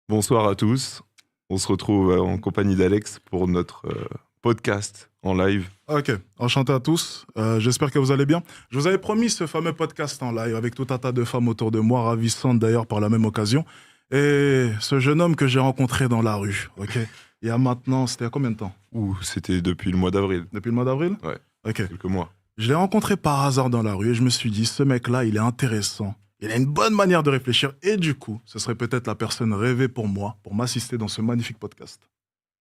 Bonsoir à tous. On se retrouve en compagnie d'Alex pour notre podcast en live. Ok, enchanté à tous. J'espère que vous allez bien. Je vous avais promis ce fameux podcast en live avec tout un tas de femmes autour de moi, ravissantes d'ailleurs par la même occasion. Et ce jeune homme que j'ai rencontré dans la rue, ok, il y a maintenant, c'était il y a combien de temps? C'était depuis le mois d'avril. Depuis le mois d'avril? Ouais, Ok. quelques mois. Je l'ai rencontré par hasard dans la rue et je me suis dit, ce mec-là, il est intéressant. Il a une bonne manière de réfléchir et du coup, ce serait peut-être la personne rêvée pour moi, pour m'assister dans ce magnifique podcast.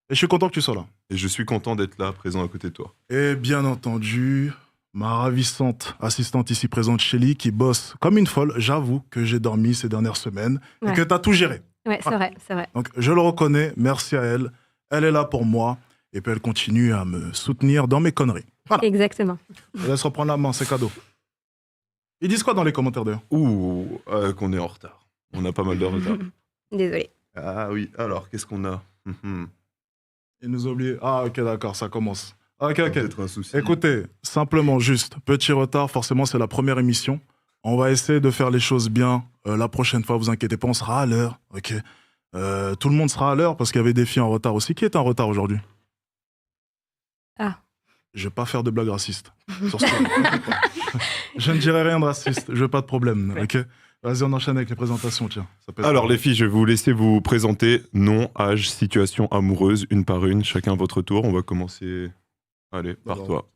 Et je suis content que tu sois là. Et je suis content d'être là, présent à côté de toi. Et bien entendu, ma ravissante assistante ici présente, Shelly, qui bosse comme une folle. J'avoue que j'ai dormi ces dernières semaines et Ouais. que tu as tout géré. Ouais, c'est vrai, c'est vrai. Donc, je le reconnais, merci à elle. Elle est là pour moi et puis elle continue à me soutenir dans mes conneries. Voilà, Exactement. je laisse reprendre la main, c'est cadeau. Ils disent quoi dans les commentaires d'ailleurs? Qu'on est en retard. On a pas mal de retard. Désolée. Ah oui, alors, qu'est-ce qu'on a Ils nous ont oublié. Ah, ok, d'accord, ça commence. Ok, ok. Peut-être un souci. Écoutez, simplement juste, petit retard, forcément c'est la première émission. On va essayer de faire les choses bien la prochaine fois, vous inquiétez pas, on sera à l'heure, ok. Tout le monde sera à l'heure parce qu'il y avait des filles en retard aussi. Qui est en retard aujourd'hui? Ah. Je vais pas faire de blagues racistes. Sur ce point. Je ne dirai rien de raciste, je veux pas de problème, Ouais. ok. Vas-y, on enchaîne avec les présentations, tiens. Ça peut être- Alors les filles, je vais vous laisser vous présenter nom, âge, situation amoureuse, une par une, chacun à votre tour. On va commencer. Allez, par Alors. toi.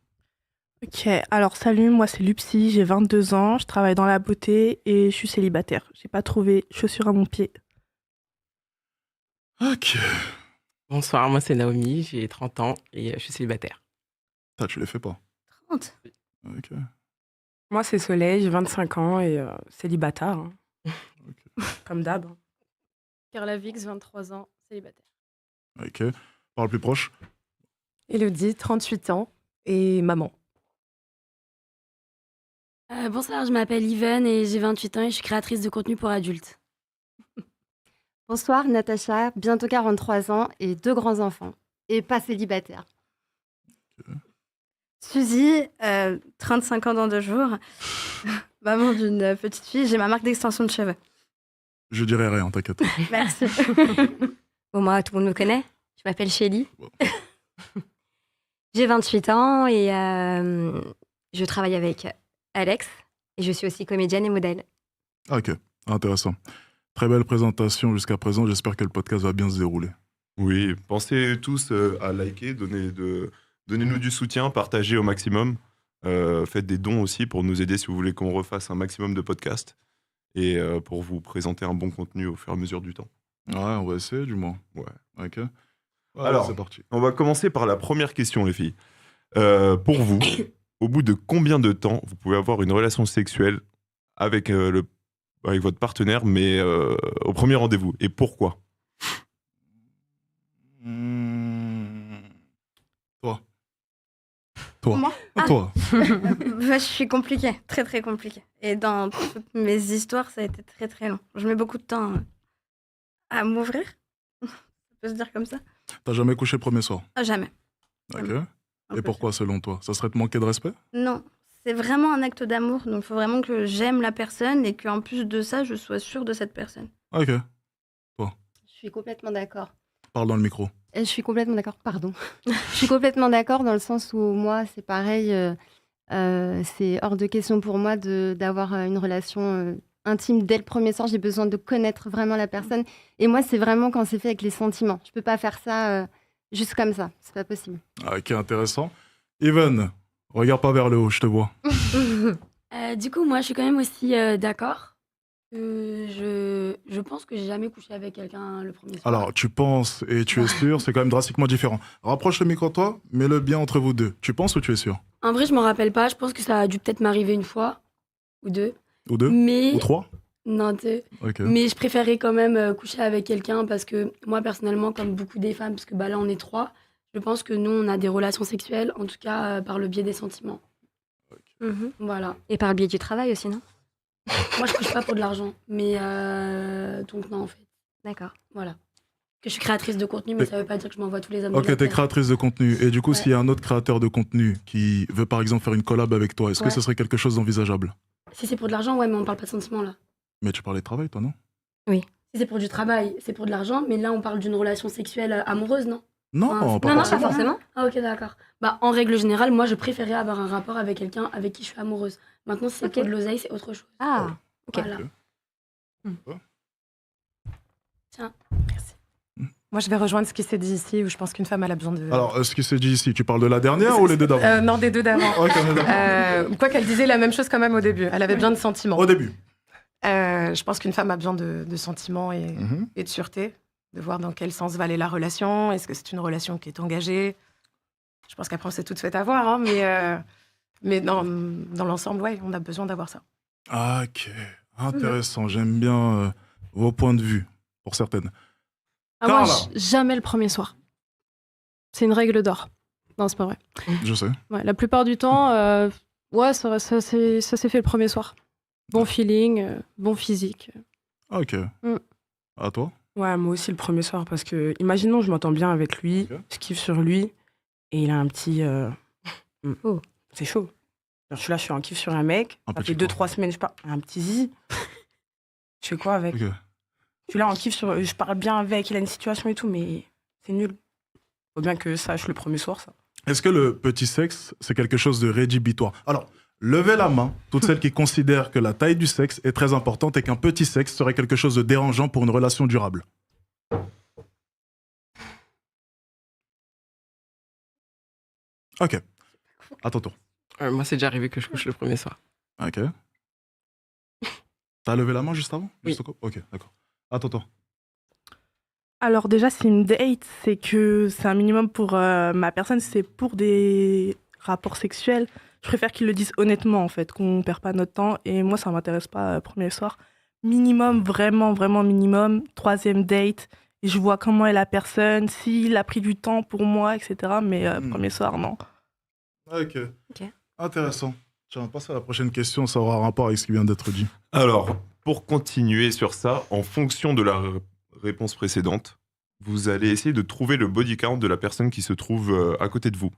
Ok, alors salut, moi c'est Lupsi, j'ai 22 ans, je travaille dans la beauté et je suis célibataire. J'ai pas trouvé chaussures à mon pied. Ok. Bonsoir, moi c'est Naomi, j'ai 30 ans et je suis célibataire. Ça, tu les fais pas. 30. Ok. Moi c'est Soleil, j'ai 25 ans et célibataire. hein. Comme d'hab. Carla Vix, 23 ans, célibataire. Ok. Parle plus proche. Elodie, 38 ans et maman. Bonsoir, je m'appelle Yvonne et j'ai 28 ans et je suis créatrice de contenu pour adultes. Bonsoir, Natacha, bientôt 43 ans et 2 grands-enfants. Et pas célibataire. Suzy, 35 ans dans 2 jours. Maman d'une petite fille, j'ai ma marque d'extension de cheveux. Je dirai rien, t'inquiète. Merci. Bon, moi, tout le monde me connaît. Je m'appelle Shelly. Bon. J'ai 28 ans et je travaille avec Alex. Et je suis aussi comédienne et modèle. Ok, intéressant. Très belle présentation jusqu'à présent. J'espère que le podcast va bien se dérouler. Oui, pensez tous à liker, donnez-nous du soutien, partagez au maximum. Faites des dons aussi pour nous aider si vous voulez qu'on refasse un maximum de podcasts et pour vous présenter un bon contenu au fur et à mesure du temps. Ouais, on va essayer du moins. Ouais. Ok. Alors. C'est parti. On va commencer par la première question, les filles. Pour vous, au bout de combien de temps vous pouvez avoir une relation sexuelle avec votre partenaire, mais au premier rendez-vous? Et pourquoi? Toi. Toi. Moi Toi. Je suis compliquée, très très compliquée. Et dans toutes mes histoires, ça a été très très long. Je mets beaucoup de temps à m'ouvrir. Ça peut se dire comme ça? T'as jamais couché le premier soir? Ah, jamais. Ok. Un Et peu. pourquoi selon toi? Ça serait te manquer de respect? Non, c'est vraiment un acte d'amour. Donc il faut vraiment que j'aime la personne et qu'en plus de ça, je sois sûre de cette personne. Ok. Je suis complètement d'accord. Parle dans le micro. Je suis complètement d'accord, pardon. Je suis complètement d'accord dans le sens où moi, c'est pareil. C'est hors de question pour moi d'avoir une relation intime dès le premier soir. J'ai besoin de connaître vraiment la personne. Et moi, c'est vraiment quand c'est fait avec les sentiments. Je peux pas faire ça juste comme ça. C'est pas possible. Ok, intéressant. Even, regarde pas vers le haut, je te vois. Du coup, moi je suis quand même aussi d'accord. Je pense que j'ai jamais couché avec quelqu'un le premier soir. Alors, tu penses et tu es sûr, c'est quand même drastiquement différent. Rapproche le micro de toi, mets-le bien entre vous deux. Tu penses ou tu es sûr? En vrai, je m'en rappelle pas. Je pense que ça a dû peut-être m'arriver une fois ou deux. Ou deux? Mais Ou trois? non, deux. Ok. Mais je préférais quand même coucher avec quelqu'un parce que moi, personnellement, comme beaucoup des femmes, parce que là, on est 3, je pense que nous, on a des relations sexuelles, en tout cas par le biais des sentiments. Mhm. Voilà. Et par le biais du travail aussi, non? Moi, je couche pas pour de l'argent, mais donc non, en fait. D'accord. Voilà. Que je suis créatrice de contenu, mais ça veut pas dire que je m'envoie tous les hommes. de Ok, la t'es terre. créatrice de contenu. Et du coup, Ouais. s'il y a un autre créateur de contenu qui veut par exemple faire une collab avec toi, est-ce que Ouais. ce serait quelque chose d'envisageable? Si c'est pour de l'argent, ouais, mais on parle pas de sentiments là. Mais tu parlais de travail, toi, non? Si c'est pour du travail, c'est pour de l'argent, mais là, on parle d'une relation sexuelle amoureuse, non? Non, Ah, pas Non, non, pas forcément. forcément. Ah, ok, d'accord. Bah, en règle générale, moi, je préférais avoir un rapport avec quelqu'un avec qui je suis amoureuse. Maintenant, si c'est Ok. pour de l'oseille, c'est autre chose. Ah, ok. Voilà. Ok. Tiens, Merci. Moi, je vais rejoindre ce qui s'est dit ici, où je pense qu'une femme, elle a besoin de... Alors, ce qui s'est dit ici, tu parles de la dernière ou les deux d'avant? Non, des deux d'avant. Ok, on est d'accord. Quoi qu'elle disait la même chose quand même au début. Elle avait besoin de sentiments. Au début. Je pense qu'une femme a besoin de sentiments Mhm. et de sûreté, de voir dans quel sens va aller la relation. Est-ce que c'est une relation qui est engagée? Je pense qu'après, on s'est toutes fait avoir, hein, mais dans l'ensemble, ouais, on a besoin d'avoir ça. Ah, ok, intéressant. J'aime bien vos points de vue, pour certaines. Ah, moi, Carla. jamais le premier soir. C'est une règle d'or. Non, c'est pas vrai. Je sais. Ouais, la plupart du temps, ouais, ça s'est fait le premier soir. Bon feeling, bon physique. Ah, ok. Mm. À toi? Ouais, moi aussi le premier soir, parce que, imaginons, je m'entends bien avec lui, Ok. je kiffe sur lui, et il a un petit. Oh. C'est chaud. Genre, je suis là, je suis en kiff sur un mec, Un ça petit fait 2-3 semaines, je parle, un petit zizi. Je fais quoi avec? Ok. Je suis là en kiff sur. Je parle bien avec, il a une situation et tout, mais c'est nul. Faut bien que sache le premier soir, ça. Est-ce que le petit sexe, c'est quelque chose de rédhibitoire? Alors, levez la main, toutes celles qui considèrent que la taille du sexe est très importante et qu'un petit sexe serait quelque chose de dérangeant pour une relation durable. Ok. À ton tour. Moi, c'est déjà arrivé que je couche le premier soir. Ok. T'as levé la main juste avant? Oui. Juste au co- Ok, d'accord. À ton tour. Alors déjà, c'est une date, c'est que c'est un minimum pour ma personne, c'est pour des rapports sexuels. Je préfère qu'ils le disent honnêtement, en fait, qu'on perd pas notre temps. Et moi, ça m'intéresse pas premier soir. Minimum, vraiment, vraiment minimum. 3e date, et je vois comment est la personne, s'il a pris du temps pour moi, etc. Mais premier soir, non. Ok. Ok. Intéressant. Tiens, on passe à la prochaine question, ça aura un rapport avec ce qui vient d'être dit. Alors, pour continuer sur ça, en fonction de la réponse précédente, vous allez essayer de trouver le body count de la personne qui se trouve à côté de vous.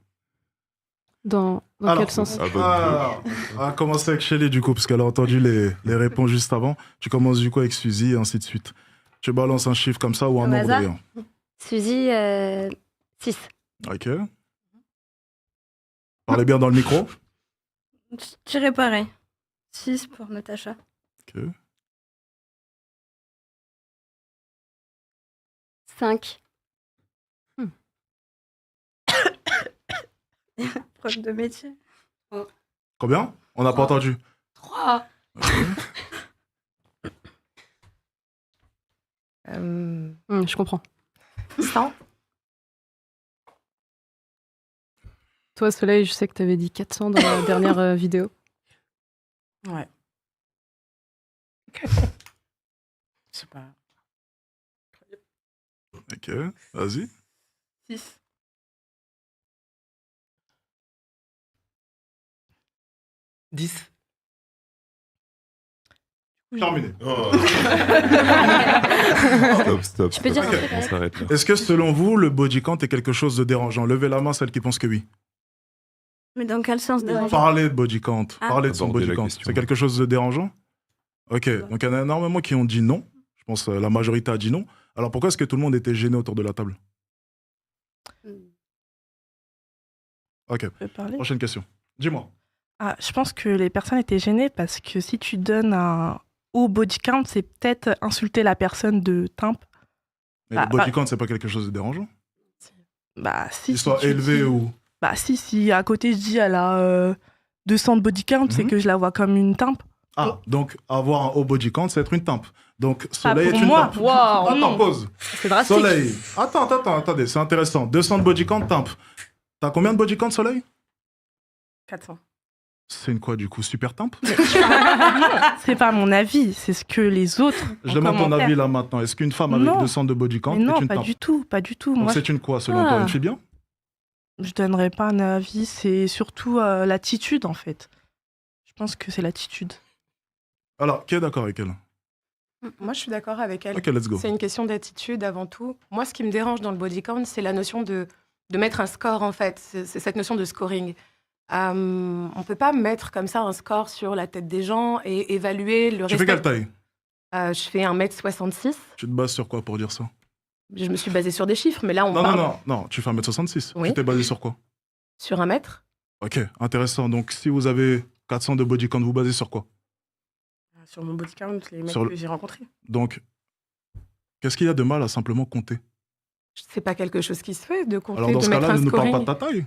Dans Alors, quel sens? À votre On va commencer avec Shelly du coup, parce qu'elle a entendu les réponses juste avant. Tu commences du coup avec Suzy et ainsi de suite. Tu balances un chiffre comme ça ou un Au nombre hasard d'ailleurs. Suzy, 6. Ok. Parlez bien dans le micro. Je dirais pareil. 6 pour Natacha. Ok. 5. Prof de métier. Combien? On n'a pas entendu. 3. Je comprends. 100. Toi, Soleil, je sais que tu avais dit 400 dans la dernière vidéo. Ouais. Je sais pas. Ok, vas-y. 6. 10. Terminé. Stop. Je peux dire un Ok. truc, On Alex s'arrête là. Est-ce que selon vous, le body count est quelque chose de dérangeant? Levez la main, celle qui pense que oui. Mais dans quel sens dérangeant? Parlez de body count. Ah. Parlez de son Aborder body la count. question. C'est quelque chose de dérangeant? Ok, donc il y en a énormément qui ont dit non. Je pense que la majorité a dit non. Alors pourquoi est-ce que tout le monde était gêné autour de la table? Ok, Je peux parler? prochaine question. Dis-moi. Ah, je pense que les personnes étaient gênées parce que si tu donnes un haut body count, c'est peut-être insulter la personne de timpe. Mais Ah, le body bah- count, c'est pas quelque chose de dérangeant? Bah si. Qu'il si soit tu élevé dis- ou... Bah si à côté je dis elle a 200 de body count, c'est Mhm. que je la vois comme une timpe. Ah, donc avoir un haut body count, c'est être une tempe. Donc Ah, Soleil pour est une moi, tempe. waouh, Attends, non. pause. C'est drastique. Soleil. Attendez, c'est intéressant. 200 de body count, tempe. T'as combien de body count, Soleil? 400. C'est une quoi, du coup? Super tempe? C'est pas mon avis, c'est ce que les autres. Je en demande ton commentaire. avis là maintenant. Est-ce qu'une femme avec Non. 200 de body count Mais non, est une pas tempe? du tout, pas du tout. Donc Moi, c'est une quoi, selon toi? Une fille bien? je donnerais pas un avis, c'est surtout l'attitude en fait. Je pense que c'est l'attitude. Alors, qui est d'accord avec elle? Moi, je suis d'accord avec elle. Ok, let's go. C'est une question d'attitude avant tout. Moi, ce qui me dérange dans le body count, c'est la notion de mettre un score, en fait. C'est cette notion de scoring. On ne peut pas mettre comme ça un score sur la tête des gens et évaluer le Tu fais respect. quelle taille? Je fais 1m66. Tu te bases sur quoi pour dire ça? Je me suis basée sur des chiffres, mais là, on Non, parle non, tu fais 1m66. Oui. Tu t'es basé sur quoi? sur 1 mètre. Ok, intéressant. Donc, si vous avez 400 de body count, vous basez sur quoi? Sur mon body count, les mecs Sur le- que j'ai rencontrés. Donc, qu'est-ce qu'il y a de mal à simplement compter? C'est pas quelque chose qui se fait de compter, Alors, dans de ce mettre cas-là, un ne nous parle scoring. pas de ta taille.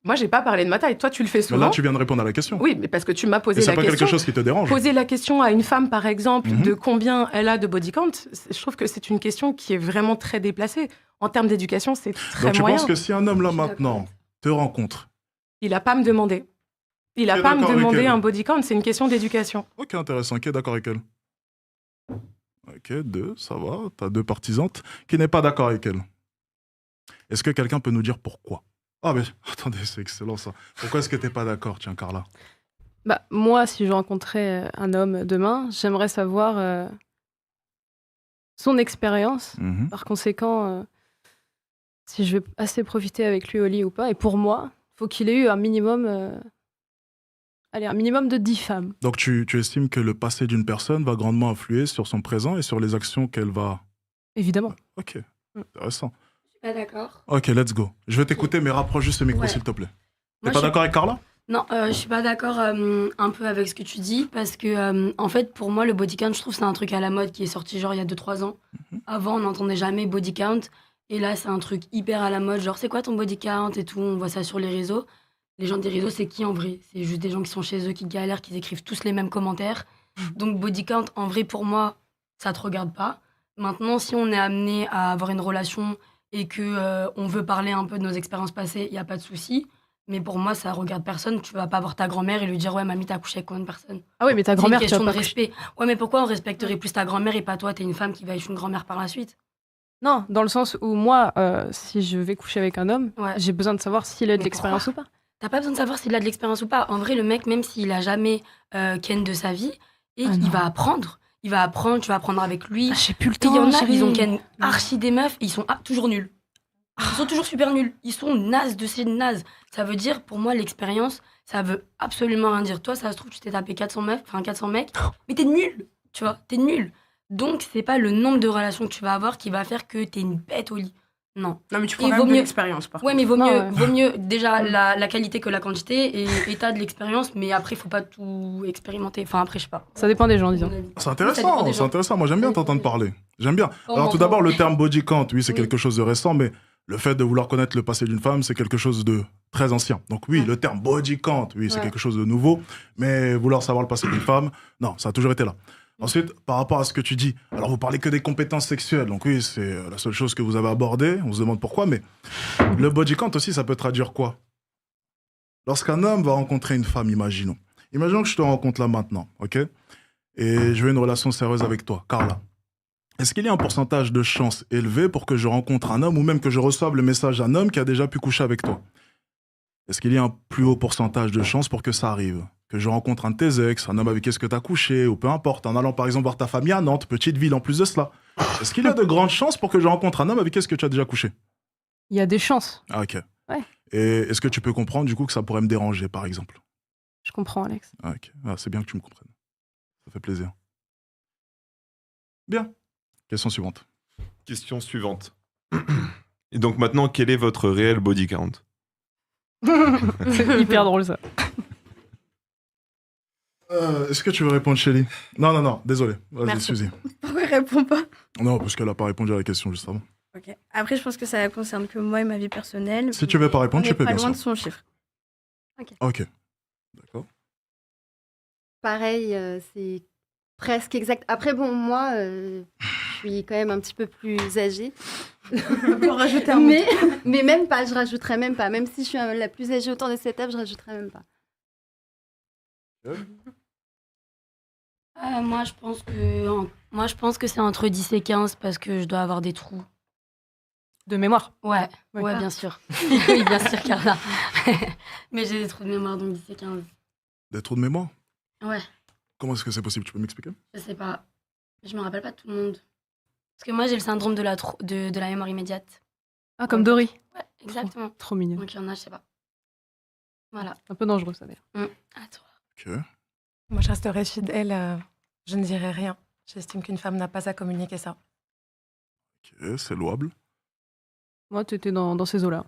Moi, j'ai pas parlé de ma taille. Toi, tu le fais Mais souvent. là, tu viens de répondre à la question. Oui, mais parce que tu m'as Et posé c'est la pas question. quelque chose qui te dérange. Poser la question à une femme, par exemple, Mhm. de combien elle a de body count, je trouve que c'est une question qui est vraiment très déplacée. En termes d'éducation, c'est très Donc, tu moyen. penses que si un homme, là, Je suis maintenant, d'accord. te rencontre... Il a pas à me demander. Il a Ok, pas à me d'accord avec demander elle. un body count, c'est une question d'éducation. Ok, intéressant. Qui est d'accord avec elle? Ok, 2, ça va. T'as 2 partisantes. Qui n'est pas d'accord avec elle? Est-ce que quelqu'un peut nous dire pourquoi? Ah, mais attendez, c'est excellent ça. Pourquoi est-ce que t'es pas d'accord, tiens, Carla? Bah, moi, si je rencontrais un homme demain, j'aimerais savoir son expérience. Mhm. Par conséquent, si je vais assez profiter avec lui au lit ou pas. Et pour moi, il faut qu'il ait eu un minimum, un minimum de 10 femmes. Donc, tu estimes que le passé d'une personne va grandement influer sur son présent et sur les actions qu'elle va... Évidemment. Ok, intéressant. Je suis pas d'accord. Ok, let's go. Je vais t'écouter, mais rapproche juste le micro, Ouais. s'il te plaît. T'es Moi, pas je suis- d'accord avec Carla? Non, je suis pas d'accord un peu avec ce que tu dis parce que en fait pour moi le body count je trouve c'est un truc à la mode qui est sorti genre il y a 2-3 ans. Avant on n'entendait jamais body count et là c'est un truc hyper à la mode genre c'est quoi ton body count et tout, on voit ça sur les réseaux. Les gens des réseaux c'est qui en vrai? C'est juste des gens qui sont chez eux qui galèrent, qui écrivent tous les mêmes commentaires. Donc body count en vrai pour moi ça te regarde pas. Maintenant si on est amené à avoir une relation et que on veut parler un peu de nos expériences passées, il y a pas de souci. Mais pour moi, ça regarde personne. Tu vas pas voir ta grand-mère et lui dire ouais, mamie, t'as couché avec combien de personnes? Ah oui, mais ta C'est une grand-mère, tu question vas de pas respect. Ouais, mais pourquoi on respecterait plus ta grand-mère et pas toi? T'es une femme qui va être une grand-mère par la suite. Non, dans le sens où moi, si je vais coucher avec un homme, Ouais. j'ai besoin de savoir s'il a de Mais l'expérience ou pas. T'as pas besoin de savoir s'il a de l'expérience ou pas. En vrai, le mec, même s'il a jamais ken de sa vie, et Ah il non. va apprendre. Il va apprendre, tu vas apprendre avec lui. J'ai plus le Et il y temps. en a, chérie. ils ont ken archi des meufs et ils sont toujours nuls. Ils sont toujours super nuls. Ils sont nazes de ces nazes. Ça veut dire, pour moi, l'expérience, ça veut absolument rien dire. Toi, ça se trouve, tu t'es tapé 400 meufs, enfin 400 mecs, mais t'es nul. Tu vois, t'es nul. Donc, c'est pas le nombre de relations que tu vas avoir qui va faire que t'es une bête au lit. Non. Non, mais tu prends Et quand vaut même de mieux- l'expérience, par Ouais, contre. mais vaut Non, mieux, ouais. vaut mieux déjà la qualité que la quantité et t'as de l'expérience, mais après, faut pas tout expérimenter. Enfin, après, je sais pas. Ça dépend des gens, disons. C'est Ça dépend des intéressant, c'est gens. intéressant. Moi, j'aime bien Ça dépend t'entendre des gens. parler. J'aime bien. Oh, Alors, tout mon d'abord, Dieu. le terme body count, oui, c'est Oui. quelque chose de récent, mais le fait de vouloir connaître le passé d'une femme, c'est quelque chose de très ancien. Donc oui, Ouais. le terme body count, oui, c'est Ouais. quelque chose de nouveau, mais vouloir savoir le passé d'une femme, non, ça a toujours été là. Ensuite, par rapport à ce que tu dis, alors vous parlez que des compétences sexuelles, donc oui, c'est la seule chose que vous avez abordée, on se demande pourquoi, mais le body count aussi, ça peut traduire quoi? Lorsqu'un homme va rencontrer une femme, imaginons. Imaginons que je te rencontre là maintenant, ok? Et je veux une relation sérieuse avec toi, Carla. Est-ce qu'il y a un pourcentage de chance élevé pour que je rencontre un homme ou même que je reçoive le message d'un homme qui a déjà pu coucher avec toi? Est-ce qu'il y a un plus haut pourcentage de chance pour que ça arrive? Que je rencontre un de tes ex, un homme avec qui est-ce que tu as couché, ou peu importe, en allant par exemple voir ta famille à Nantes, petite ville en plus de cela. Est-ce qu'il y a de grandes chances pour que je rencontre un homme avec qui est-ce que tu as déjà couché? Il y a des chances. Ah, ok. Ouais. Et est-ce que tu peux comprendre du coup que ça pourrait me déranger par exemple? Je comprends, Alex. Ah, ok. Ah, c'est bien que tu me comprennes. Ça fait plaisir. Bien. Question suivante. Question suivante. Et donc maintenant, quel est votre réel body count? C'est hyper drôle, ça. Est-ce que tu veux répondre, Shelly? Non, désolé. Vas-y, Merci. Suzy. Pourquoi il répond pas? Non, parce qu'elle n'a pas répondu à la question juste avant. Ok. Après, je pense que ça concerne que moi et ma vie personnelle. Si tu veux pas répondre, on tu est peux, pas bien loin sûr. de son chiffre. Ok. D'accord. Pareil, c'est presque exact. Après, bon, moi, je suis quand même un petit peu plus âgée. Pour rajouter un Mais même pas, je rajouterais même pas. Même si je suis la plus âgée autour de cette table, je rajouterais même pas. Moi, je pense que c'est entre 10 et 15 parce que je dois avoir des trous. De mémoire. Ouais, Ouais. ouais, bien sûr. Oui, bien sûr, Carla. Mais j'ai des trous de mémoire, donc 10 et 15. Des trous de mémoire? Ouais, Comment est-ce que c'est possible? Tu peux m'expliquer? je sais pas. Je me rappelle pas de tout le monde. Parce que moi, j'ai le syndrome de la mémoire immédiate. Ah, comme Dory. Ouais, exactement. Trop mignon. Donc il y en a, je sais pas. Voilà. Un peu dangereux, ça, d'ailleurs. À toi. Ok. Moi, je resterai fidèle. Je ne dirai rien. J'estime qu'une femme n'a pas à communiquer ça. Ok, c'est louable. Moi, t'étais dans ces eaux-là,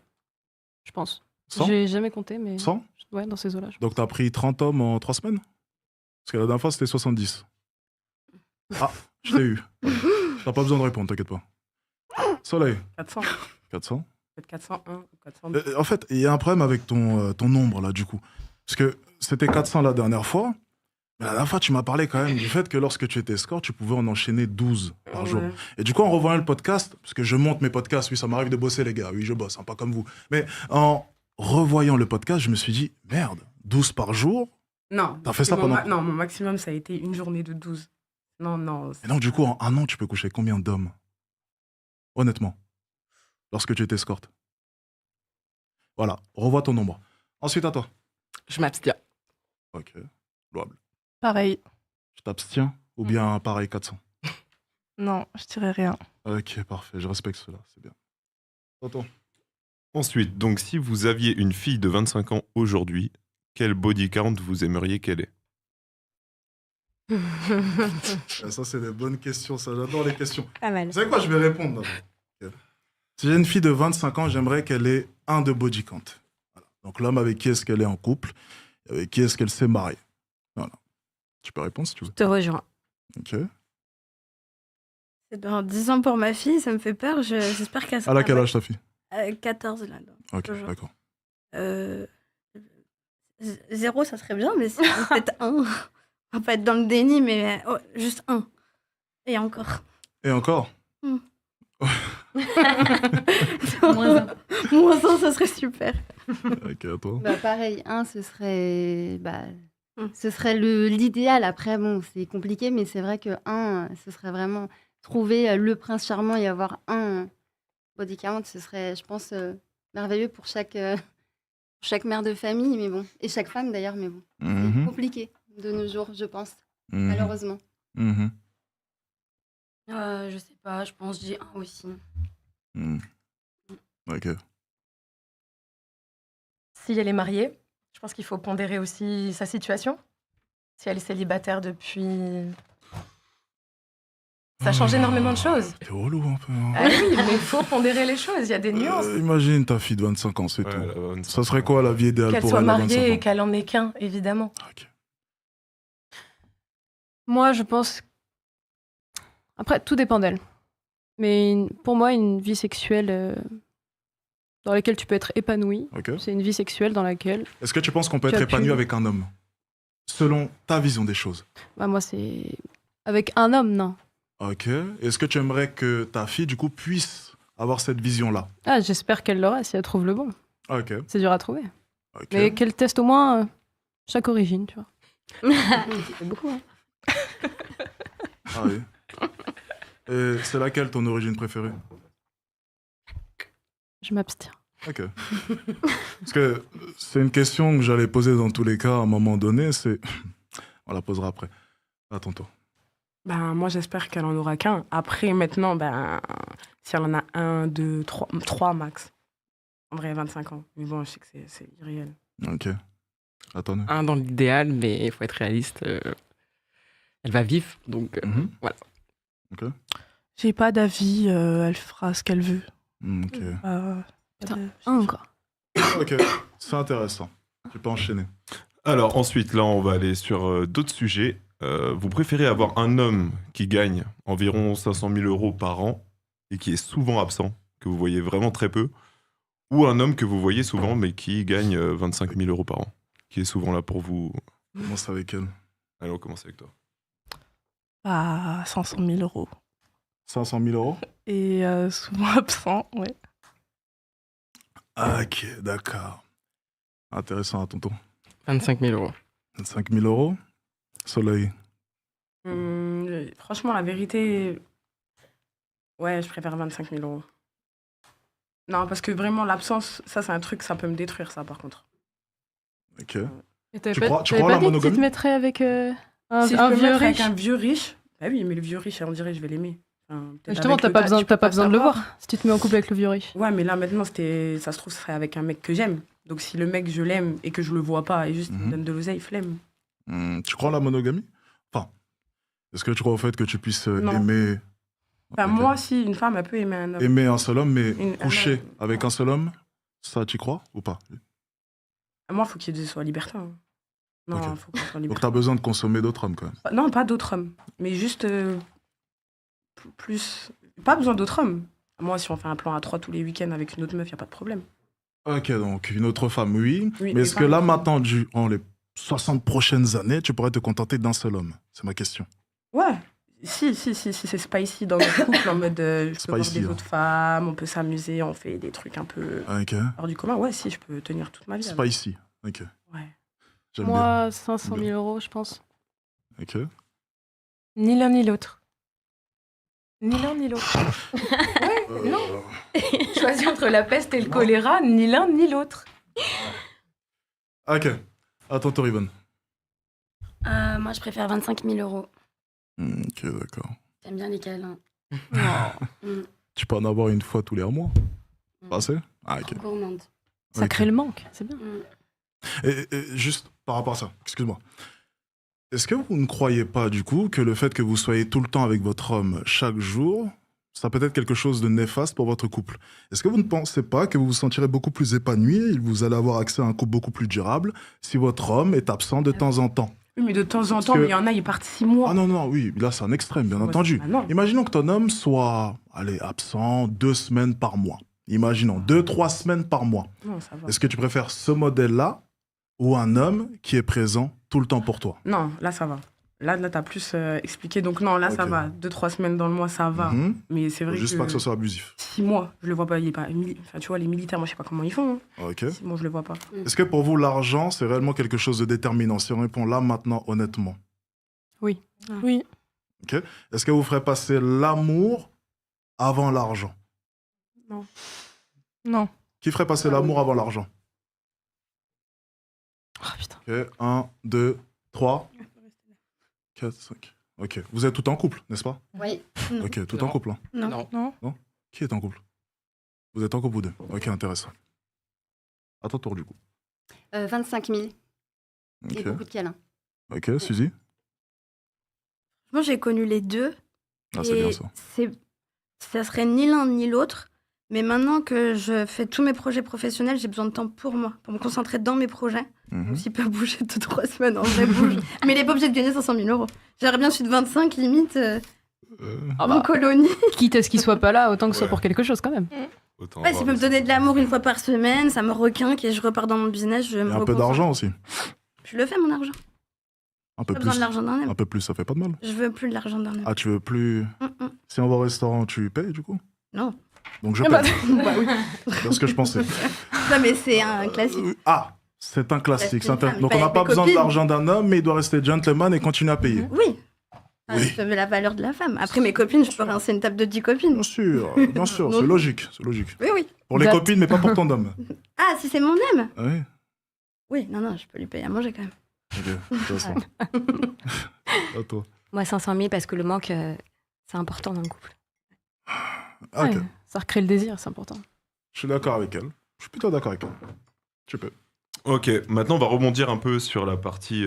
je pense. 100 J'ai jamais compté, mais 100 ouais, dans ces eaux-là. Donc, t'as pris 30 hommes en 3 semaines? Parce que la dernière fois, c'était 70. Ah, je t'ai eu. T'as pas besoin de répondre, t'inquiète pas. Soleil, 400. 400. Peut-être 401 ou 402. En fait, il y a un problème avec ton nombre, là, du coup. Parce que c'était 400 la dernière fois. Mais la dernière fois, tu m'as parlé quand même du fait que lorsque tu étais escort, tu pouvais en enchaîner 12 par jour. Ouais. Et du coup, en revoyant le podcast, parce que je monte mes podcasts, oui, ça m'arrive de bosser, les gars, oui, je bosse, hein, pas comme vous. Mais en revoyant le podcast, je me suis dit, merde, 12 par jour? Non. T'as fait ça pendant... Non, mon maximum, ça a été une journée de 12. Non. Et donc, du coup, en un an, tu peux coucher avec combien d'hommes? Honnêtement, lorsque tu étais escorte. Voilà, revois ton nombre. Ensuite, à toi. Je m'abstiens. Ok, louable. Pareil. Je t'abstiens ou bien pareil 400? Non, je dirais rien. Ok, parfait, je respecte cela, c'est bien. Tonton. Ensuite, donc si vous aviez une fille de 25 ans aujourd'hui, quel body count vous aimeriez qu'elle ait? Ça, c'est des bonnes questions, ça, j'adore les questions. Pas mal. Vous savez quoi, je vais répondre d'abord. Ok. Si j'ai une fille de 25 ans, j'aimerais qu'elle ait un de body count. Voilà. Donc l'homme avec qui est-ce qu'elle est en couple, avec qui est-ce qu'elle s'est mariée. Voilà. Tu peux répondre si tu veux. Je te rejoins. Ok. C'est dans 10 ans pour ma fille, ça me fait peur. J'espère qu'elle sera. Elle a quel âge ta fille? 14 là. Donc, Ok, toujours. d'accord. 0, ça serait bien, mais c'est peut-être 1. On va pas être dans le déni, mais juste 1. Et encore. Et encore? Moins un. Moins 1, ça serait super. Ok, à toi. Bah, pareil, ce serait l'idéal. Après, bon, c'est compliqué, mais c'est vrai que ce serait vraiment trouver le prince charmant et avoir un body count, ce serait, je pense, merveilleux pour chaque mère de famille, mais bon, et chaque femme d'ailleurs, mais bon, c'est compliqué de nos jours, je pense, malheureusement. Mhm. Je sais pas, je pense que j'ai un aussi. Mhm. Ok. Si elle est mariée, je pense qu'il faut pondérer aussi sa situation. Si elle est célibataire depuis... Ça change énormément de choses. T'es relou un peu. Hein. Ah oui, mais il faut pondérer les choses, il y a des nuances. Imagine ta fille de 25 ans, c'est Ouais, tout. elle a 25 Ça serait quoi la vie idéale Qu'elle pour soit elle à 25 mariée ans? et qu'elle en ait qu'un, évidemment. Ok. Moi, je pense. Après, tout dépend d'elle. Mais pour moi, une vie sexuelle dans laquelle tu peux être épanoui, Ok. c'est une vie sexuelle dans laquelle. Est-ce que tu penses qu'on peut Tu être as pu- épanoui avec un homme? Selon ta vision des choses. Bah, moi, c'est. Avec un homme, non. Ok. Est-ce que tu aimerais que ta fille, du coup, puisse avoir cette vision-là? Ah, j'espère qu'elle l'aura si elle trouve le bon. Ok. C'est dur à trouver. Ok. Mais qu'elle teste au moins chaque origine, tu vois. C'est beaucoup, hein. Ah oui. Et c'est laquelle ton origine préférée? Je m'abstiens. Ok. Parce que c'est une question que j'allais poser dans tous les cas à un moment donné, c'est... On la posera après. Attends, toi. Ben, moi, j'espère qu'elle en aura qu'un. Après, maintenant, ben, si elle en a 1, 2, 3 max. En vrai, 25 ans. Mais bon, je sais que c'est irréel. Ok. Attends. Un dans l'idéal, mais il faut être réaliste. Elle va vivre, donc voilà. Ok. J'ai pas d'avis, elle fera ce qu'elle veut. Ok. Putain, un quoi. Ok. C'est intéressant. Tu peux enchaîner. Alors ensuite, là, on va aller sur d'autres sujets. Vous préférez avoir un homme qui gagne environ 500 000 euros par an et qui est souvent absent, que vous voyez vraiment très peu, ou un homme que vous voyez souvent mais qui gagne 25 000 euros par an, qui est souvent là pour vous? On commence avec elle. Allez, on commence avec toi. Ah, 500 000 euros. 500 000 euros? Et souvent absent, ouais. Ok, d'accord. Intéressant à ton tour. 25 000 euros. 25 000 euros? Soleil. Franchement, la vérité, ouais, je préfère 25 000 euros. Non, parce que vraiment, l'absence, ça, c'est un truc, ça peut me détruire, ça, par contre. Ok. Et t'avais Tu pas, crois- tu t'avais crois pas la dit que tu monogamie te mettrais avec Si je un peux me vieux mettre avec riche. un vieux riche, bah oui, mais le vieux riche, on dirait, je vais l'aimer. Enfin, peut-être Justement, avec t'as le pas temps, besoin, tu peux de le savoir. voir si tu te mets en couple avec le vieux riche. Ouais, mais là, maintenant, ça se trouve, ce serait avec un mec que j'aime. Donc, si le mec, je l'aime et que je le vois pas et juste il me donne de l'oseille, flemme. Tu crois en la monogamie? Enfin, Est-ce que tu crois au fait que tu puisses Non. aimer... Enfin, Ok. moi, si une femme, elle peut aimer un homme. Aimer un seul homme, mais Une- coucher un- avec un seul homme, ça, tu crois ou pas? Moi, il faut qu'il soit libertin. Non, il Ok. faut qu'il soit Donc, libertin. tu as besoin de consommer d'autres hommes, quand même. Non, pas d'autres hommes. Mais juste plus. Pas besoin d'autres hommes. Moi, si on fait un plan à 3 tous les week-ends avec une autre meuf, il n'y a pas de problème. Ok, donc une autre femme, oui. Oui, Mais et est-ce pas que là, une femme. maintenant, en les 60 prochaines années, tu pourrais te contenter d'un seul homme? C'est ma question. Ouais. Si, c'est spicy dans le couple, en mode je peux voir Spicy, des hein. autres femmes, on peut s'amuser, on fait des trucs un peu Ok. hors du commun. Ouais, si, je peux tenir toute ma vie. avec. Spicy. Ok. Ouais. J'aime bien. Moi, 500 000 euros, je pense. Ok. Ni l'un ni l'autre. Ni l'un ni l'autre. Non. Choisir entre la peste et le choléra, ni l'un ni l'autre. Ok. Attends, Torivan. Moi, je préfère 25 000 euros. Ok, d'accord. J'aime bien les câlins. Mm. Tu peux en avoir une fois tous les 1 mois. Pas assez? Ah, ok. Trop gourmande. Ça Ok. crée le manque, c'est bien. Mm. Et juste par rapport à ça, excuse-moi. Est-ce que vous ne croyez pas, du coup, que le fait que vous soyez tout le temps avec votre homme chaque jour, ça peut être quelque chose de néfaste pour votre couple? Est-ce que vous ne pensez pas que vous vous sentirez beaucoup plus épanoui et vous allez avoir accès à un couple beaucoup plus durable si votre homme est absent de temps en temps? Oui, mais de temps en Parce temps, que- mais il y en a, ils partent 6 mois. Ah non, non, oui, là c'est un extrême, bien Ouais, entendu. ah non. Imaginons que ton homme soit, allez, absent 2 semaines par mois. Imaginons 2-3 semaines par mois. Non, ça va. Est-ce que tu préfères ce modèle-là ou un homme qui est présent tout le temps pour toi? Non, là, ça va. Là t'as plus expliqué. Donc, non, là, ça Ok. va. 2-3 semaines dans le mois, ça va. Mhm. Mais c'est Faut vrai juste que pas que ce soit abusif. 6 mois, je le vois pas. Il est pas enfin, tu vois, les militaires, moi, je sais pas comment ils font. Ok. 6 mois, je le vois pas. Est-ce que pour vous, l'argent, c'est réellement quelque chose de déterminant? Si on répond là, maintenant, honnêtement. Oui. Ah. Oui. Ok. Est-ce que vous ferez passer l'amour avant l'argent? Non. Qui ferait passer l'amour avant l'argent? Oh putain. Ok. 1, 2, 3, 4, 5. Ok. Vous êtes tout en couple, n'est-ce pas? Oui. Ok, tout en Non. couple. Hein. Non. Non. Qui est en couple? Vous êtes en couple, vous deux. Ok, intéressant. À ton tour, du coup. 25 000 et Ok. beaucoup de câlins. Ok, Suzy? Moi, j'ai connu les deux. Ah, c'est et bien ça. Ça serait ni l'un ni l'autre. Mais maintenant que je fais tous mes projets professionnels, j'ai besoin de temps pour moi, pour me concentrer dans mes projets. Mhm. Donc, s'il peut bouger 2-3 semaines, en vrai, bouge. Mais il n'est pas obligé de gagner 500 000 euros. J'aurais bien su de 25, limite, Ah en bah, colonie. quitte à ce qu'il soit pas là, autant que ce soit Ouais. pour quelque chose quand même. Autant Ouais, avoir s'il peut me des- donner de l'amour une fois par semaine, ça me requinque et je repars dans mon business, je Et me un peu reconcentre. d'argent aussi. Je le fais, mon argent. Un peu Pas besoin plus. de l'argent d'un homme. Un peu plus, ça fait pas de mal. Je veux plus de l'argent d'un homme. Ah, tu veux plus. Si on va au restaurant, tu payes du coup? Non. Donc je Ah bah, paye. bah oui. C'est ce que je pensais. Non, mais c'est un classique. Ah, c'est un classique. Rester une femme, Donc pas on n'a avec pas mes besoin de copines. l'argent d'un homme, mais il doit rester gentleman et continuer à payer. Oui. Ah, Oui. Je veux la valeur de la femme. Après, mes copines, je peux rincer une table de 10 copines. Bien sûr, Non. c'est logique, c'est logique. Oui, oui. Pour les Date. copines, mais pas pour ton homme. Ah, si c'est mon homme Ah oui. Oui, non, je peux lui payer à manger quand même. Ok, intéressant. À toi. Moi, 500 000 parce que le manque, c'est important dans le couple. Ah, ok. Ouais, ça recrée le désir, c'est important. Je suis d'accord avec elle. Je suis plutôt d'accord avec elle. Tu peux. Ok, maintenant on va rebondir un peu sur la partie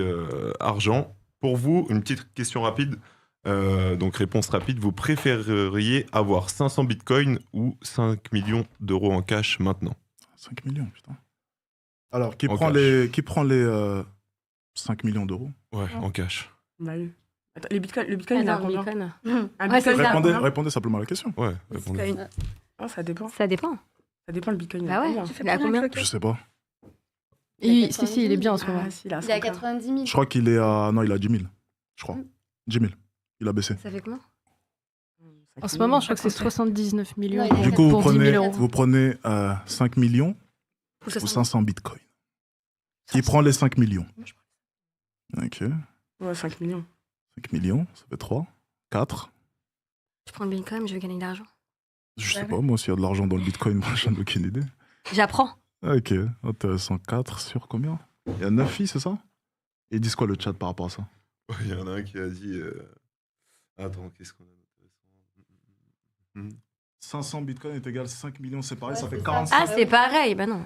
argent. Pour vous, une petite question rapide. Donc réponse rapide, vous préféreriez avoir 500 bitcoins ou 5 millions d'euros en cash maintenant? 5 millions, putain. Alors, qui En prend cash. les 5 millions d'euros? Ouais, en cash. Bah oui. Attends, le bitcoin, il a Alors, combien Bitcoin. Un Ouais, bitcoin, c'est il a ça. combien Répondez simplement à la question. Ouais, répondez. Bitcoin. Ah, ça dépend. Ça dépend. Ça dépend le bitcoin. il a Bah ouais. combien Tu fais Il a pas combien rien, Je sais pas. Si, il est bien en ce moment. Ah, si, là, Il est à 90 000. Je crois qu'il est à. Non, il a 10 000. Je crois. 10 000. Il a baissé. Ça fait comment? En ce moment, je crois que c'est 79 millions Non, il est Du coup, pour 10 000 euros. vous prenez 5 millions Ou ou 500 bitcoins. Qui prend les 5 millions? Ok. Ouais, 5 millions. 5 millions, ça fait 3. 4. Je prends le Bitcoin, je veux gagner de l'argent. Je sais pas, moi, s'il y a de l'argent dans le bitcoin, moi, j'en ai aucune idée. J'apprends. Ok, intéressant. 4 sur combien? Il y a 9 filles, c'est ça? Et ils disent quoi le chat par rapport à ça? Il y en a un qui a dit. Attends, qu'est-ce qu'on a d'intéressant? 500 bitcoins est égal 5 millions séparés, ça fait c'est 45. Ah, c'est pareil. Bah non.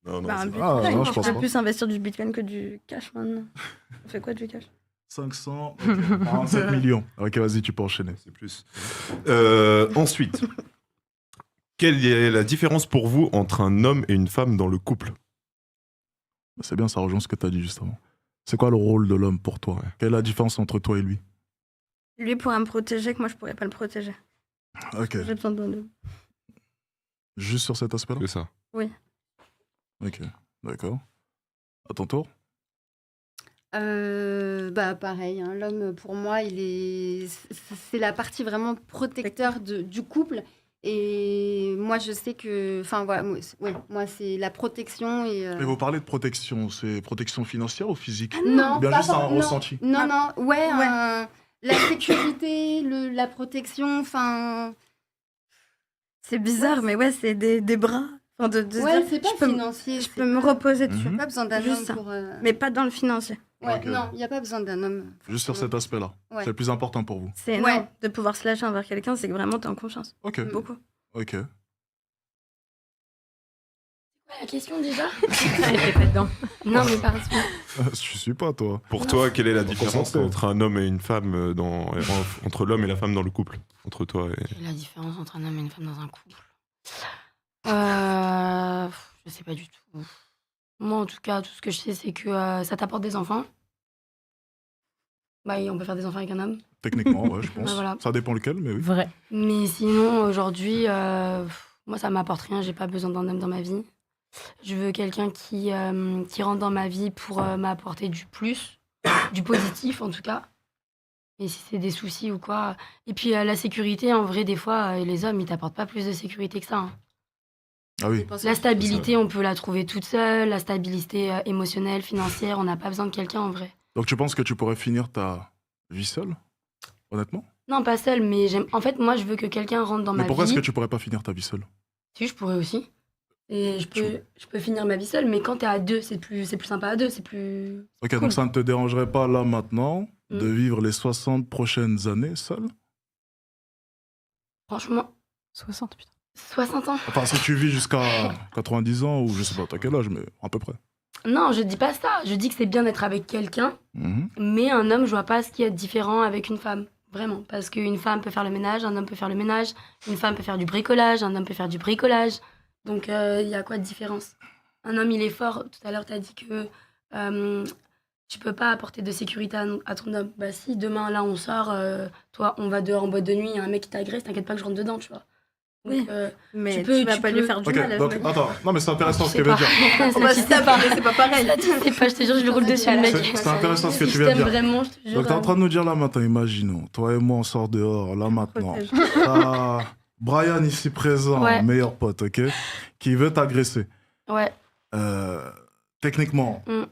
Non, non, Bah, un c'est bitcoin. Ah, non, je Je pense peux pas. plus investir du bitcoin que du cash maintenant. On fait quoi du cash? 500, 47 millions. Ok, vas-y, tu peux enchaîner. C'est plus. Ensuite, quelle est la différence pour vous entre un homme et une femme dans le couple? C'est bien, ça rejoint ce que tu as dit juste avant. C'est quoi le rôle de l'homme pour toi? Quelle est la différence entre toi et lui? Lui pourra me protéger que moi je pourrais pas le protéger. Ok. J'ai besoin d'un homme. Juste sur cet aspect-là? C'est ça. Oui. Ok, d'accord. À ton tour? Pareil, hein, l'homme, pour moi, c'est la partie vraiment protecteur du couple. Et moi, je sais que, enfin, voilà, moi, c'est la protection Mais vous parlez de protection, c'est protection financière ou physique? Non, Ou bien pas juste un for- non. ressenti? Non, la sécurité, la protection, enfin. C'est bizarre, mais ouais, c'est des bras. Enfin, de se Ouais, dire, c'est pas je peux, financier. je peux me reposer dessus. Pas besoin d'un Juste homme ça. pour. Mais pas dans le financier. Ouais, Ok. non, il n'y a pas besoin d'un homme. Juste sur cet aspect-là. Ouais. C'est le plus important pour vous. C'est Ouais. énorme de pouvoir se lâcher envers quelqu'un, c'est que vraiment t'es en confiance. Ok, Beaucoup. ok. La question déjà Elle était pas dedans. Non, mais parce que. Je suis pas, toi. Pour toi, quelle est la Faut différence concentrer. entre un homme et une femme entre l'homme et la femme dans le couple? Entre toi et... Quelle est la différence entre un homme et une femme dans un couple Je sais pas du tout. Moi, en tout cas, tout ce que je sais, c'est que ça t'apporte des enfants. Bah, et on peut faire des enfants avec un homme. Techniquement, ouais, je pense. Ouais, voilà. Ça dépend lequel, mais oui. Vrai. Mais sinon, aujourd'hui, moi, ça m'apporte rien. J'ai pas besoin d'un homme dans ma vie. Je veux quelqu'un qui rentre dans ma vie pour m'apporter du plus, du positif en tout cas. Et si c'est des soucis ou quoi. Et puis la sécurité, en vrai, des fois, les hommes, ils t'apportent pas plus de sécurité que ça, hein. Ah oui. La stabilité, on peut la trouver toute seule. La stabilité émotionnelle, financière, on n'a pas besoin de quelqu'un en vrai. Donc tu penses que tu pourrais finir ta vie seule? Honnêtement? Non, pas seule, mais j'aime. En fait, moi, je veux que quelqu'un rentre dans Mais ma pourquoi est-ce vie. que tu pourrais pas finir ta vie seule? Si, je pourrais aussi. Et je peux finir ma vie seule, mais quand t'es à deux, c'est plus sympa à deux, c'est plus. Ok, cool. donc ça ne te dérangerait pas là maintenant de Mm. vivre les 60 prochaines années seule? Franchement, 60, putain. 60 ans. Enfin, si tu vis jusqu'à 90 ans, ou je sais pas, t'as quel âge, mais à peu près. Non, je dis pas ça. Je dis que c'est bien d'être avec quelqu'un, Mhm. mais un homme, je vois pas ce qu'il y a de différent avec une femme. Vraiment. Parce qu'une femme peut faire le ménage, un homme peut faire le ménage, une femme peut faire du bricolage, un homme peut faire du bricolage. Donc, il y a quoi de différence? Un homme, il est fort. Tout à l'heure, tu as dit que tu peux pas apporter de sécurité à ton homme. Bah si, demain, là, on sort, toi, on va dehors en boîte de nuit, il y a un mec qui t'agresse, t'inquiète pas que je rentre dedans, tu vois. Donc, Oui. Mais tu vas pas lui faire du Ok, mal. donc attends, non mais c'est intéressant ce qu'elle veut dire. On va se taper, mais c'est pas pareil. C'est pas, je te jure, je lui roule dessus, le mec. C'est intéressant ce que Si tu je viens de t'aime dire. vraiment, je te jure. Donc t'es en train de nous dire là maintenant, imaginons, toi et moi on sort dehors, là maintenant. T'as Brian ici présent, Ouais. meilleur pote, ok, qui veut t'agresser. Ouais. Techniquement, Mm.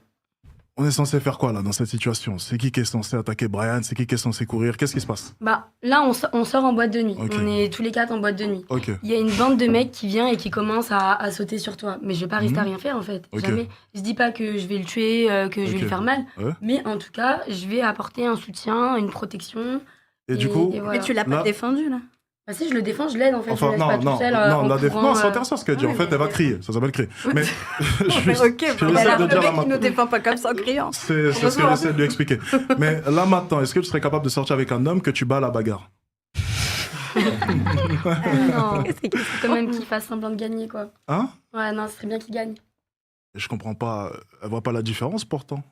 on est censé faire quoi là dans cette situation? C'est qui est censé attaquer Brian? C'est qui est censé courir? Qu'est-ce qui se passe? Bah, là, on sort en boîte de nuit. Ok. On est tous les quatre en boîte de nuit. Ok. Il y a une bande de mecs qui vient et qui commence à sauter sur toi. Mais je vais pas rester à Mhm. rien faire, en fait. Ok. Jamais. Je dis pas que je vais le tuer, que je vais Ok. lui faire mal. Ouais. Mais en tout cas, je vais apporter un soutien, une protection. Et du coup, voilà. Mais tu l'as pas Là- défendu, là. Bah si, je le défends, je l'aide, en fait. enfin je le laisse non, pas non, tout seul, non, en la courant, non, c'est intéressant ce qu'elle dit. En ouais, fait, elle va mais- crier, ça s'appelle crier. Mais Mais juste, ok, je mais essaie alors, de le dire là mec, il nous maintenant. défend pas comme ça en criant. C'est ce que j'essaie de lui expliquer. Mais là maintenant, est-ce que tu serais capable de sortir avec un homme que tu bats à la bagarre? Non, c'est quand même qu'il fasse semblant de gagner, quoi. Hein? Ouais, non, ce serait bien qu'il gagne. Je comprends pas. Elle voit pas la différence pourtant.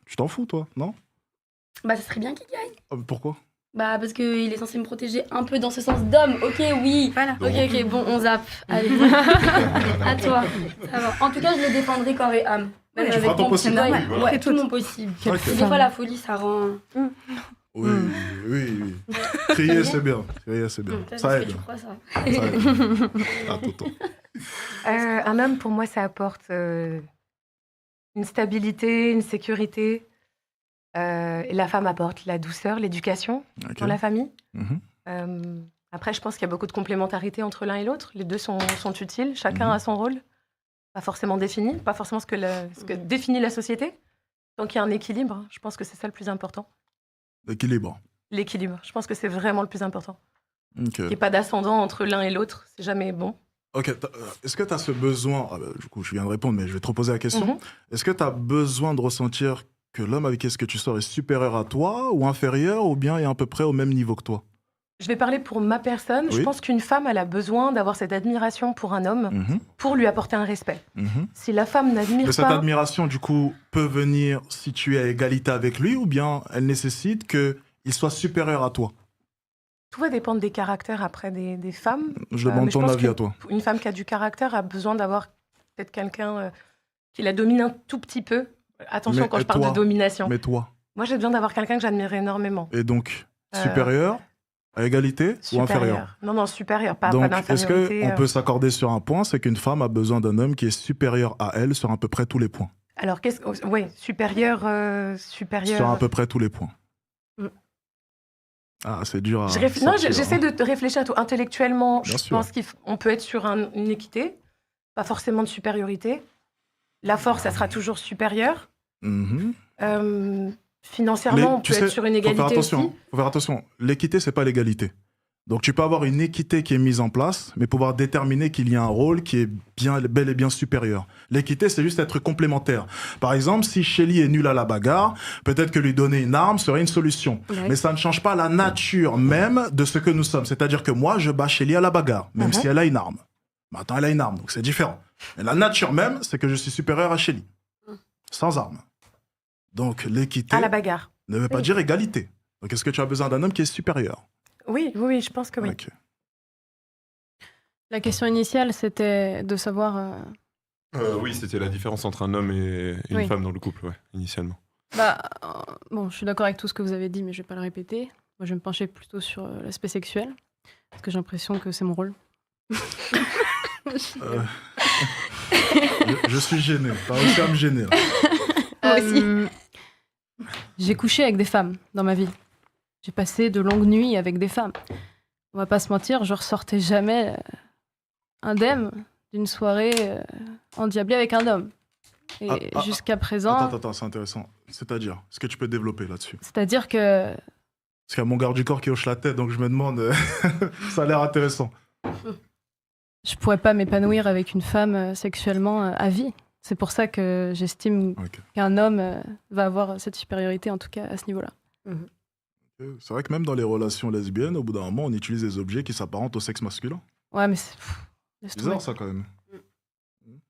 Tu t'en fous, toi, non? Bah, ce serait bien qu'il gagne. Pourquoi? Bah, parce qu'il est censé me protéger un peu dans ce sens d'homme. Ok, oui. Voilà. Ok, bon, on zappe. Allez. À toi. Ça va. En tout cas, je le défendrai corps et âme. Même Tu avec feras ton mon- possible. Ouais, Normal. ouais, tout mon possible. Ok. Et des fois, la folie, ça rend. Oui, oui. Crier, c'est bien. Crier, c'est bien. Toi, Ça est-ce que aide. tu crois ça? Ça aide. Ah, Toto. Un homme, pour moi, ça apporte une stabilité, une sécurité. Et la femme apporte la douceur, l'éducation Ok. dans la famille. Mhm. Après, je pense qu'il y a beaucoup de complémentarité entre l'un et l'autre. Les deux sont utiles. Chacun Mhm. a son rôle. Pas forcément défini, pas forcément ce que définit la société. Donc il y a un équilibre. Je pense que c'est ça le plus important. L'équilibre. L'équilibre. Je pense que c'est vraiment le plus important. Ok. Qu'il n'y ait pas d'ascendant entre l'un et l'autre. C'est jamais bon. Ok, est-ce que tu as ce besoin, du coup je viens de répondre, mais je vais te reposer la question. Mhm. Est-ce que tu as besoin de ressentir que l'homme avec qui tu sors est supérieur à toi ou inférieur ou bien est à peu près au même niveau que toi? Je vais parler pour ma personne. Je Oui. pense qu'une femme, elle a besoin d'avoir cette admiration pour un homme Mhm, pour lui apporter un respect. mhm. Si la femme n'admire Mais cette pas... admiration, du coup, peut venir si tu es à égalité avec lui ou bien elle nécessite qu'il soit supérieur à toi? Tout va dépendre des caractères après des femmes. Je demande mais ton pense avis à qu'une- toi. Une femme qui a du caractère a besoin d'avoir peut-être quelqu'un qui la domine un tout petit peu. Attention Mais- quand et je parle toi de domination. Mais toi? Moi, j'ai besoin d'avoir quelqu'un que j'admire énormément. Et donc, Euh, supérieur, à égalité ou inférieur? Non, non, supérieur, pas Donc, est-ce d'infériorité. qu'on peut s'accorder sur un point, c'est qu'une femme a besoin d'un homme qui est supérieur à elle sur à peu près tous les points? Alors, oui, supérieur. Sur à peu près tous les points. Mm. Ah, c'est dur à Non, sortir, j'essaie hein. de réfléchir à tout. Intellectuellement, Bien je sûr. pense qu'on peut être sur une équité, pas forcément de supériorité. La force, ça sera toujours supérieure. Mhm. Financièrement, on Tu peut sais, être sur une faut faire égalité attention. aussi. Faut faire attention. L'équité, c'est pas l'égalité. Donc, tu peux avoir une équité qui est mise en place, mais pouvoir déterminer qu'il y a un rôle qui est bel et bien supérieur. L'équité, c'est juste être complémentaire. Par exemple, si Shelly est nulle à la bagarre, peut-être que lui donner une arme serait une solution. Ouais. Mais ça ne change pas la nature même de ce que nous sommes. C'est-à-dire que moi, je bats Shelly à la bagarre, même si elle a une arme. Maintenant, elle a une arme, donc c'est différent. Mais la nature même, c'est que je suis supérieur à Shelly. Sans arme. Donc, l'équité À la bagarre. ne veut pas dire égalité. Donc, est-ce que tu as besoin d'un homme qui est supérieur? Oui, je pense que oui. Ok. La question initiale, c'était de savoir. Oui, c'était la différence entre un homme et une Oui. femme dans le couple, ouais, initialement. Bon, je suis d'accord avec tout ce que vous avez dit, mais je vais pas le répéter. Moi, je vais me pencher plutôt sur l'aspect sexuel, parce que j'ai l'impression que c'est mon rôle. Je suis gêné. Pas réussi à me gêner. Là. Moi aussi. J'ai couché avec des femmes dans ma vie. J'ai passé de longues nuits avec des femmes. On va pas se mentir, je ressortais jamais indemne d'une soirée endiablée avec un homme. Et jusqu'à présent... Attends, c'est intéressant. C'est-à-dire, est-ce que tu peux développer là-dessus? C'est-à-dire que... Parce qu'il y a mon garde du corps qui hoche la tête, donc je me demande... ça a l'air intéressant. Je pourrais pas m'épanouir avec une femme sexuellement à vie. C'est pour ça que j'estime qu'un homme va avoir cette supériorité, en tout cas à ce niveau-là. C'est vrai que même dans les relations lesbiennes, au bout d'un moment, on utilise des objets qui s'apparentent au sexe masculin. Ouais, mais c'est C'est bizarre, ça, quand même.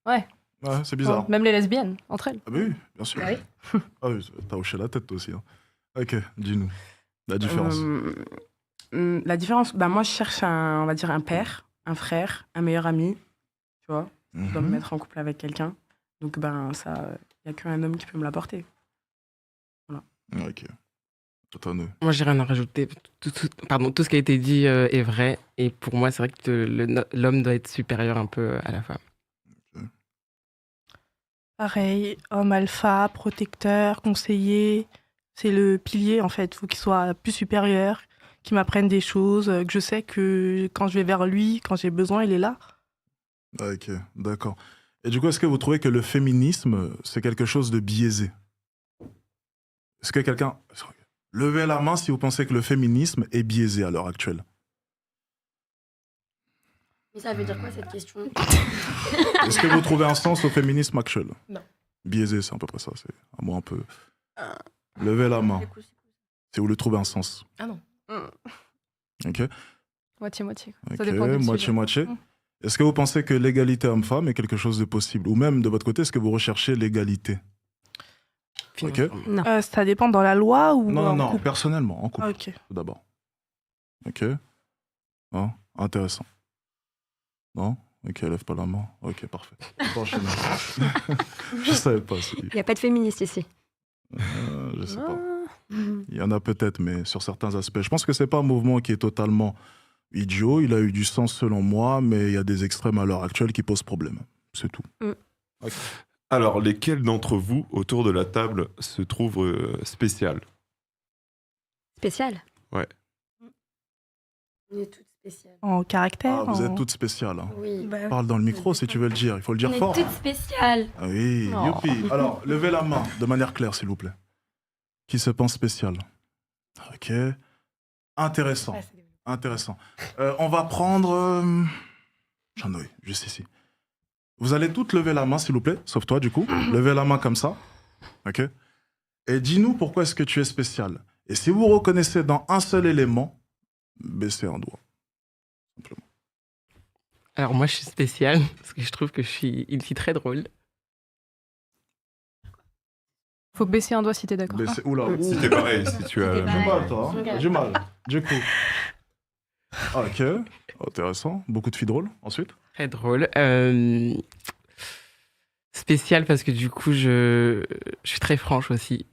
Ouais. Ouais, c'est bizarre. Bon, même les lesbiennes, entre elles. Ah bah oui, bien sûr. Ah oui, t'as hoché la tête, toi aussi. Hein. Ok, dis-nous. La différence. La différence, moi, je cherche on va dire un père, un frère, un meilleur ami, tu vois. Je dois me mettre en couple avec quelqu'un. Donc, ça, il n'y a qu'un homme qui peut me l'apporter. Voilà. Ok. Totano. Moi, j'ai rien à rajouter. Tout ce qui a été dit est vrai. Et pour moi, c'est vrai que l'homme doit être supérieur un peu à la femme. Pareil, homme alpha, protecteur, conseiller. C'est le pilier, en fait. Il faut qu'il soit plus supérieur, qu'il m'apprenne des choses, que je sais que quand je vais vers lui, quand j'ai besoin, il est là. Ok, d'accord. Et du coup, est-ce que vous trouvez que le féminisme, c'est quelque chose de biaisé? Est-ce que quelqu'un... Levez la main si vous pensez que le féminisme est biaisé à l'heure actuelle. Mais ça veut dire quoi cette question? Est-ce que vous trouvez un sens au féminisme actuel? Non. Biaisé, c'est à peu près ça. C'est un mot un peu... Levez la main si vous le trouvez un sens. Ah non. Ok. Moitié-moitié. Ok, Ça dépend du moitié-moitié. Est-ce que vous pensez que l'égalité homme-femme est quelque chose de possible? Ou même, de votre côté, est-ce que vous recherchez l'égalité? Ok. Non. Ça dépend dans la loi ou en Non, couple? personnellement, en couple, Ah, ok. tout d'abord. Ok. Non, intéressant. Non? Ok, lève pas la main. Ok, parfait. On peut enchaîner. Je savais pas. Il n'y a pas de féministe ici. Je sais pas. Il y en a peut-être, mais sur certains aspects. Je pense que c'est pas un mouvement qui est totalement idiot. Il a eu du sens selon moi, mais il y a des extrêmes à l'heure actuelle qui posent problème. C'est tout. Okay. Alors, lesquels d'entre vous, autour de la table, se trouvent spéciales? Spécial? Ouais. On est toutes spéciales. En caractère? Ah, vous êtes toutes spéciales. Hein. Oui. Bah, Parle dans le micro si tu veux le dire. Il faut le dire On fort. est toutes spéciales. Ah oui, Oh. youpi. Alors, levez la main de manière claire, s'il vous plaît. Qui se pense spécial? Ok. Intéressant. Intéressant. On va prendre... Jean-Noé, juste ici. Vous allez toutes lever la main, s'il vous plaît, sauf toi, du coup. Levez la main comme ça. Ok. Et dis-nous pourquoi est-ce que tu es spécial. Et si vous reconnaissez dans un seul élément, baissez un doigt. Simplement. Alors moi, je suis spéciale parce que je trouve que je suis une fille très drôle. Faut baisser un doigt si t'es d'accord. Oula, Si t'es pareil, si tu as... J'ai mal, toi. Hein. J'ai mal. Du coup. Ok. Intéressant. Beaucoup de filles drôles. Ensuite. Très drôle. Spéciale parce que du coup, je suis très franche aussi.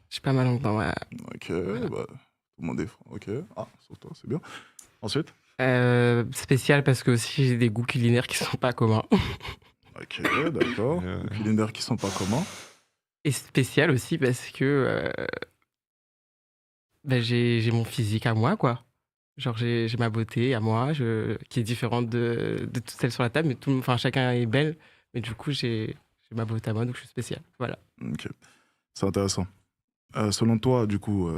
Je suis pas mal dans ma... Ok. Bah, tout le monde est franc. Ok. Ah, sauf toi, c'est bien. Ensuite. Spéciale parce que aussi j'ai des goûts culinaires qui sont pas communs. Ok, d'accord. Des culinaires qui sont pas communs. Et spéciale aussi parce que j'ai mon physique à moi, quoi. Genre, j'ai ma beauté à moi, qui est différente de toutes celles sur la table, mais enfin, chacun est belle. Mais du coup, j'ai ma beauté à moi, donc je suis spéciale. Voilà. Ok, c'est intéressant. Selon toi, du coup,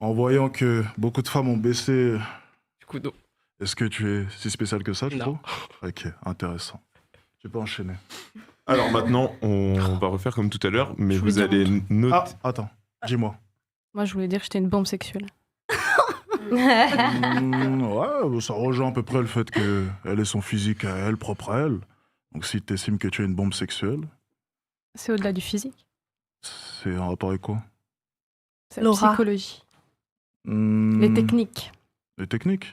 en voyant que beaucoup de femmes ont baissé, Du coup, non. est-ce que tu es si spécial que ça, tu Non. trouves? Ok, intéressant. Tu peux enchaîner. Alors maintenant, on va refaire comme tout à l'heure, mais Je vous voulais allez dire noter... Ah, attends, dis-moi. Moi, je voulais dire que j'étais une bombe sexuelle. Ouais, ça rejoint à peu près le fait qu'elle ait son physique à elle, propre à elle. Donc si tu estimes que tu es une bombe sexuelle, C'est au-delà du physique. c'est un rapport avec quoi? C'est la L'aura. psychologie. Hmm, Les techniques. Les techniques?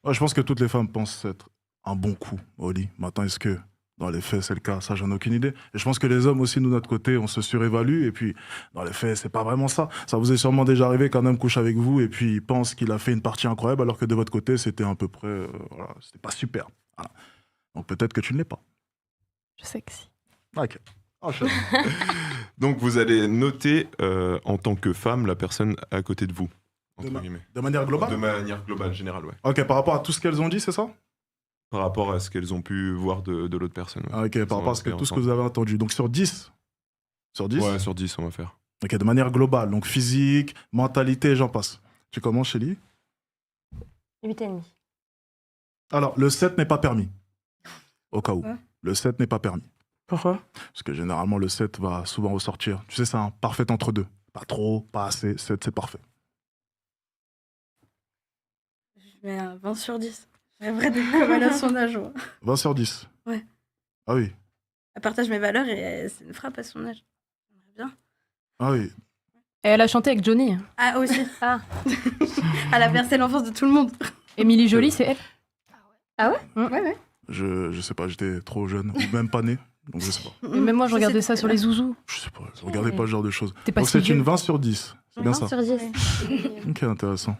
Ouais, je pense que toutes les femmes pensent être un bon coup au lit. Maintenant, est-ce que dans les faits, c'est le cas? Ça, j'en ai aucune idée. Et je pense que les hommes aussi, nous, de notre côté, on se surévalue. Et puis, dans les faits, c'est pas vraiment ça. Ça vous est sûrement déjà arrivé qu'un homme couche avec vous et puis il pense qu'il a fait une partie incroyable alors que de votre côté, c'était à peu près... voilà, c'était pas super. Voilà. Donc peut-être que tu ne l'es pas. Je sais que si. Ok. Enchaîne. Donc vous allez noter en tant que femme la personne à côté de vous, entre guillemets. De manière globale? De manière globale, générale, ouais. Ok, par rapport à tout ce qu'elles ont dit, c'est ça? Par rapport à ce qu'elles ont pu voir de l'autre personne. Ouais. Ah, ok, par rapport à tout ce que vous avez entendu. Donc sur 10? Sur 10? Ouais, sur 10, on va faire. Ok, de manière globale. Donc physique, mentalité, j'en passe. Tu commences, Chélie? 8,5. Alors, le 7 n'est pas permis. Au cas où. Ouais. Le 7 n'est pas permis. Pourquoi? Parce que généralement, le 7 va souvent ressortir. Tu sais, c'est un parfait entre deux. Pas trop, pas assez. 7, c'est parfait. Je mets un 20 sur 10. J'aimerais des comme elle a son âge. Moi. 20 sur 10. Ouais. Ah oui. Elle partage mes valeurs et c'est une frappe à son âge. J'aimerais bien. Ah oui. Et elle a chanté avec Johnny. Ah, aussi. Ah. Elle a bercé l'enfance de tout le monde. Émilie Jolie, c'est elle. Ah ouais? Mm. Ouais, ouais. Je sais pas, j'étais trop jeune. Ou même pas né. Donc je sais pas. Et même moi, je regardais ça sur les zouzous. Je sais pas. Je regardais pas ce genre de choses. T'es pas Donc si c'est vieux. une 20 sur 10. C'est bien 20 ça. sur 10. Ok, intéressant.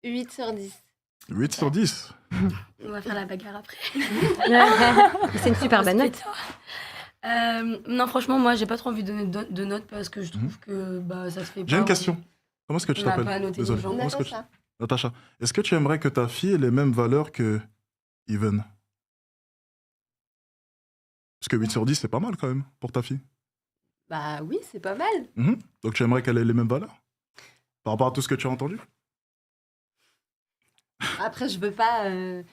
8 sur 10. 8 sur 10. On va faire la bagarre après. C'est une super bonne note. Non, franchement, moi, j'ai pas trop envie de donner de notes parce que je trouve que bah, ça se fait pas. J'ai une question. Comment est-ce que tu On n'a t'appelles? pas noté Désolé. les gens. Comment est-ce que tu- Natacha. Natacha. Est-ce que tu aimerais que ta fille ait les mêmes valeurs que Even? Parce que 8 sur 10, c'est pas mal quand même pour ta fille. Bah oui, c'est pas mal. Mhm. Donc tu aimerais qu'elle ait les mêmes valeurs? Par rapport à tout ce que tu as entendu? Après, je veux pas.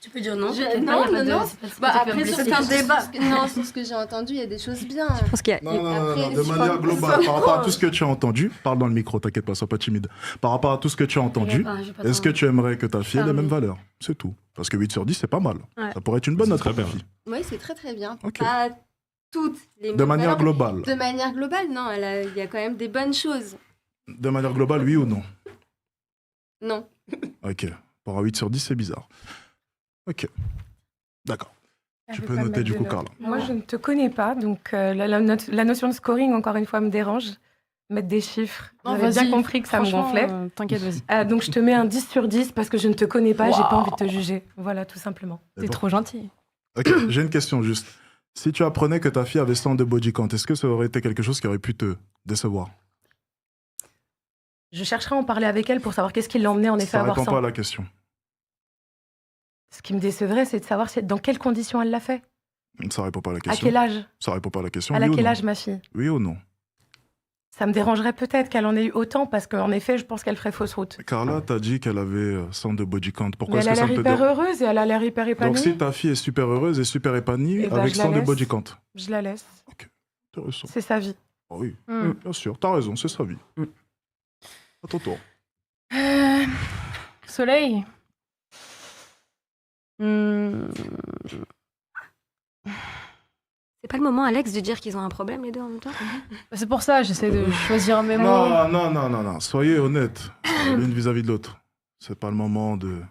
Tu peux dire non. Je- t'inquiète non, pas, y a pas non, de- non. c'est pas- c'est Bah, pas après, blessé. sur un débat. Non, sur ce que j'ai entendu, il y a des choses bien. Je pense qu'il y a. Non, non, non, Après, non, de je manière crois que globale, ça par rapport à prend. tout ce que tu as entendu, parle dans le micro, t'inquiète pas, sois pas timide. Par rapport à tout ce que tu as entendu, T'inquiète pas, j'ai pas est-ce que trop- tu aimerais que ta fille ait les Pardon. mêmes valeurs? C'est tout. Parce que 8 sur 10, c'est pas mal. Ouais. Ça pourrait être une bonne C'est note très pour ta bien. fille. Oui, c'est très très bien. Ok. Pas toutes les De mêmes manière valeurs. globale. De manière globale, non, il y a quand même des bonnes choses. De manière globale, oui ou non? Non. Ok. Pour un 8 sur 10, c'est bizarre. Ok. D'accord. Elle Tu veut peux pas me noter mettre du de coup, notes. Carla. Moi, je ne te connais pas, donc la notion de scoring, encore une fois, me dérange. Mettre des chiffres. Non, J'avais bien vas-y. compris que ça me Franchement, gonflait. T'inquiète, vas-y. Donc, je te mets un 10 sur 10 parce que je ne te connais pas, j'ai pas Waouh. envie de te juger. Voilà, tout simplement. T'es trop gentil. Ok, j'ai une question juste. Si tu apprenais que ta fille avait 100 de body count, est-ce que ça aurait été quelque chose qui aurait pu te décevoir? Je chercherai à en parler avec elle pour savoir qu'est-ce qui l'emmenait en effet à Ça avoir répond 100. pas à la question. Ce qui me décevrait, c'est de savoir dans quelles conditions elle l'a fait. Ça répond pas à la À question. quel âge? Ça répond pas à la question. Elle a oui ou quel non? âge, ma fille? Oui ou non? Ça me dérangerait peut-être qu'elle en ait eu autant parce qu'en effet, je pense qu'elle ferait fausse route. Carla t'a dit qu'elle avait 100 de body count. Mais Pourquoi elle est-ce a que ça l'air ne te hyper dérange? heureuse et elle a l'air hyper Donc épanouie. si ta fille est super heureuse et super épanouie Eh ben, avec je la 100 de laisse. body count. Je la laisse. Intéressant. C'est sa vie. Ah oui, bien sûr, t'as raison, c'est sa vie. À ton tour. Soleil. C'est pas le moment, Alex, de dire qu'ils ont un problème, les deux, en même temps? C'est pour ça, j'essaie de choisir mes mots. Non. Soyez honnêtes, l'une vis-à-vis de l'autre. C'est pas le moment de...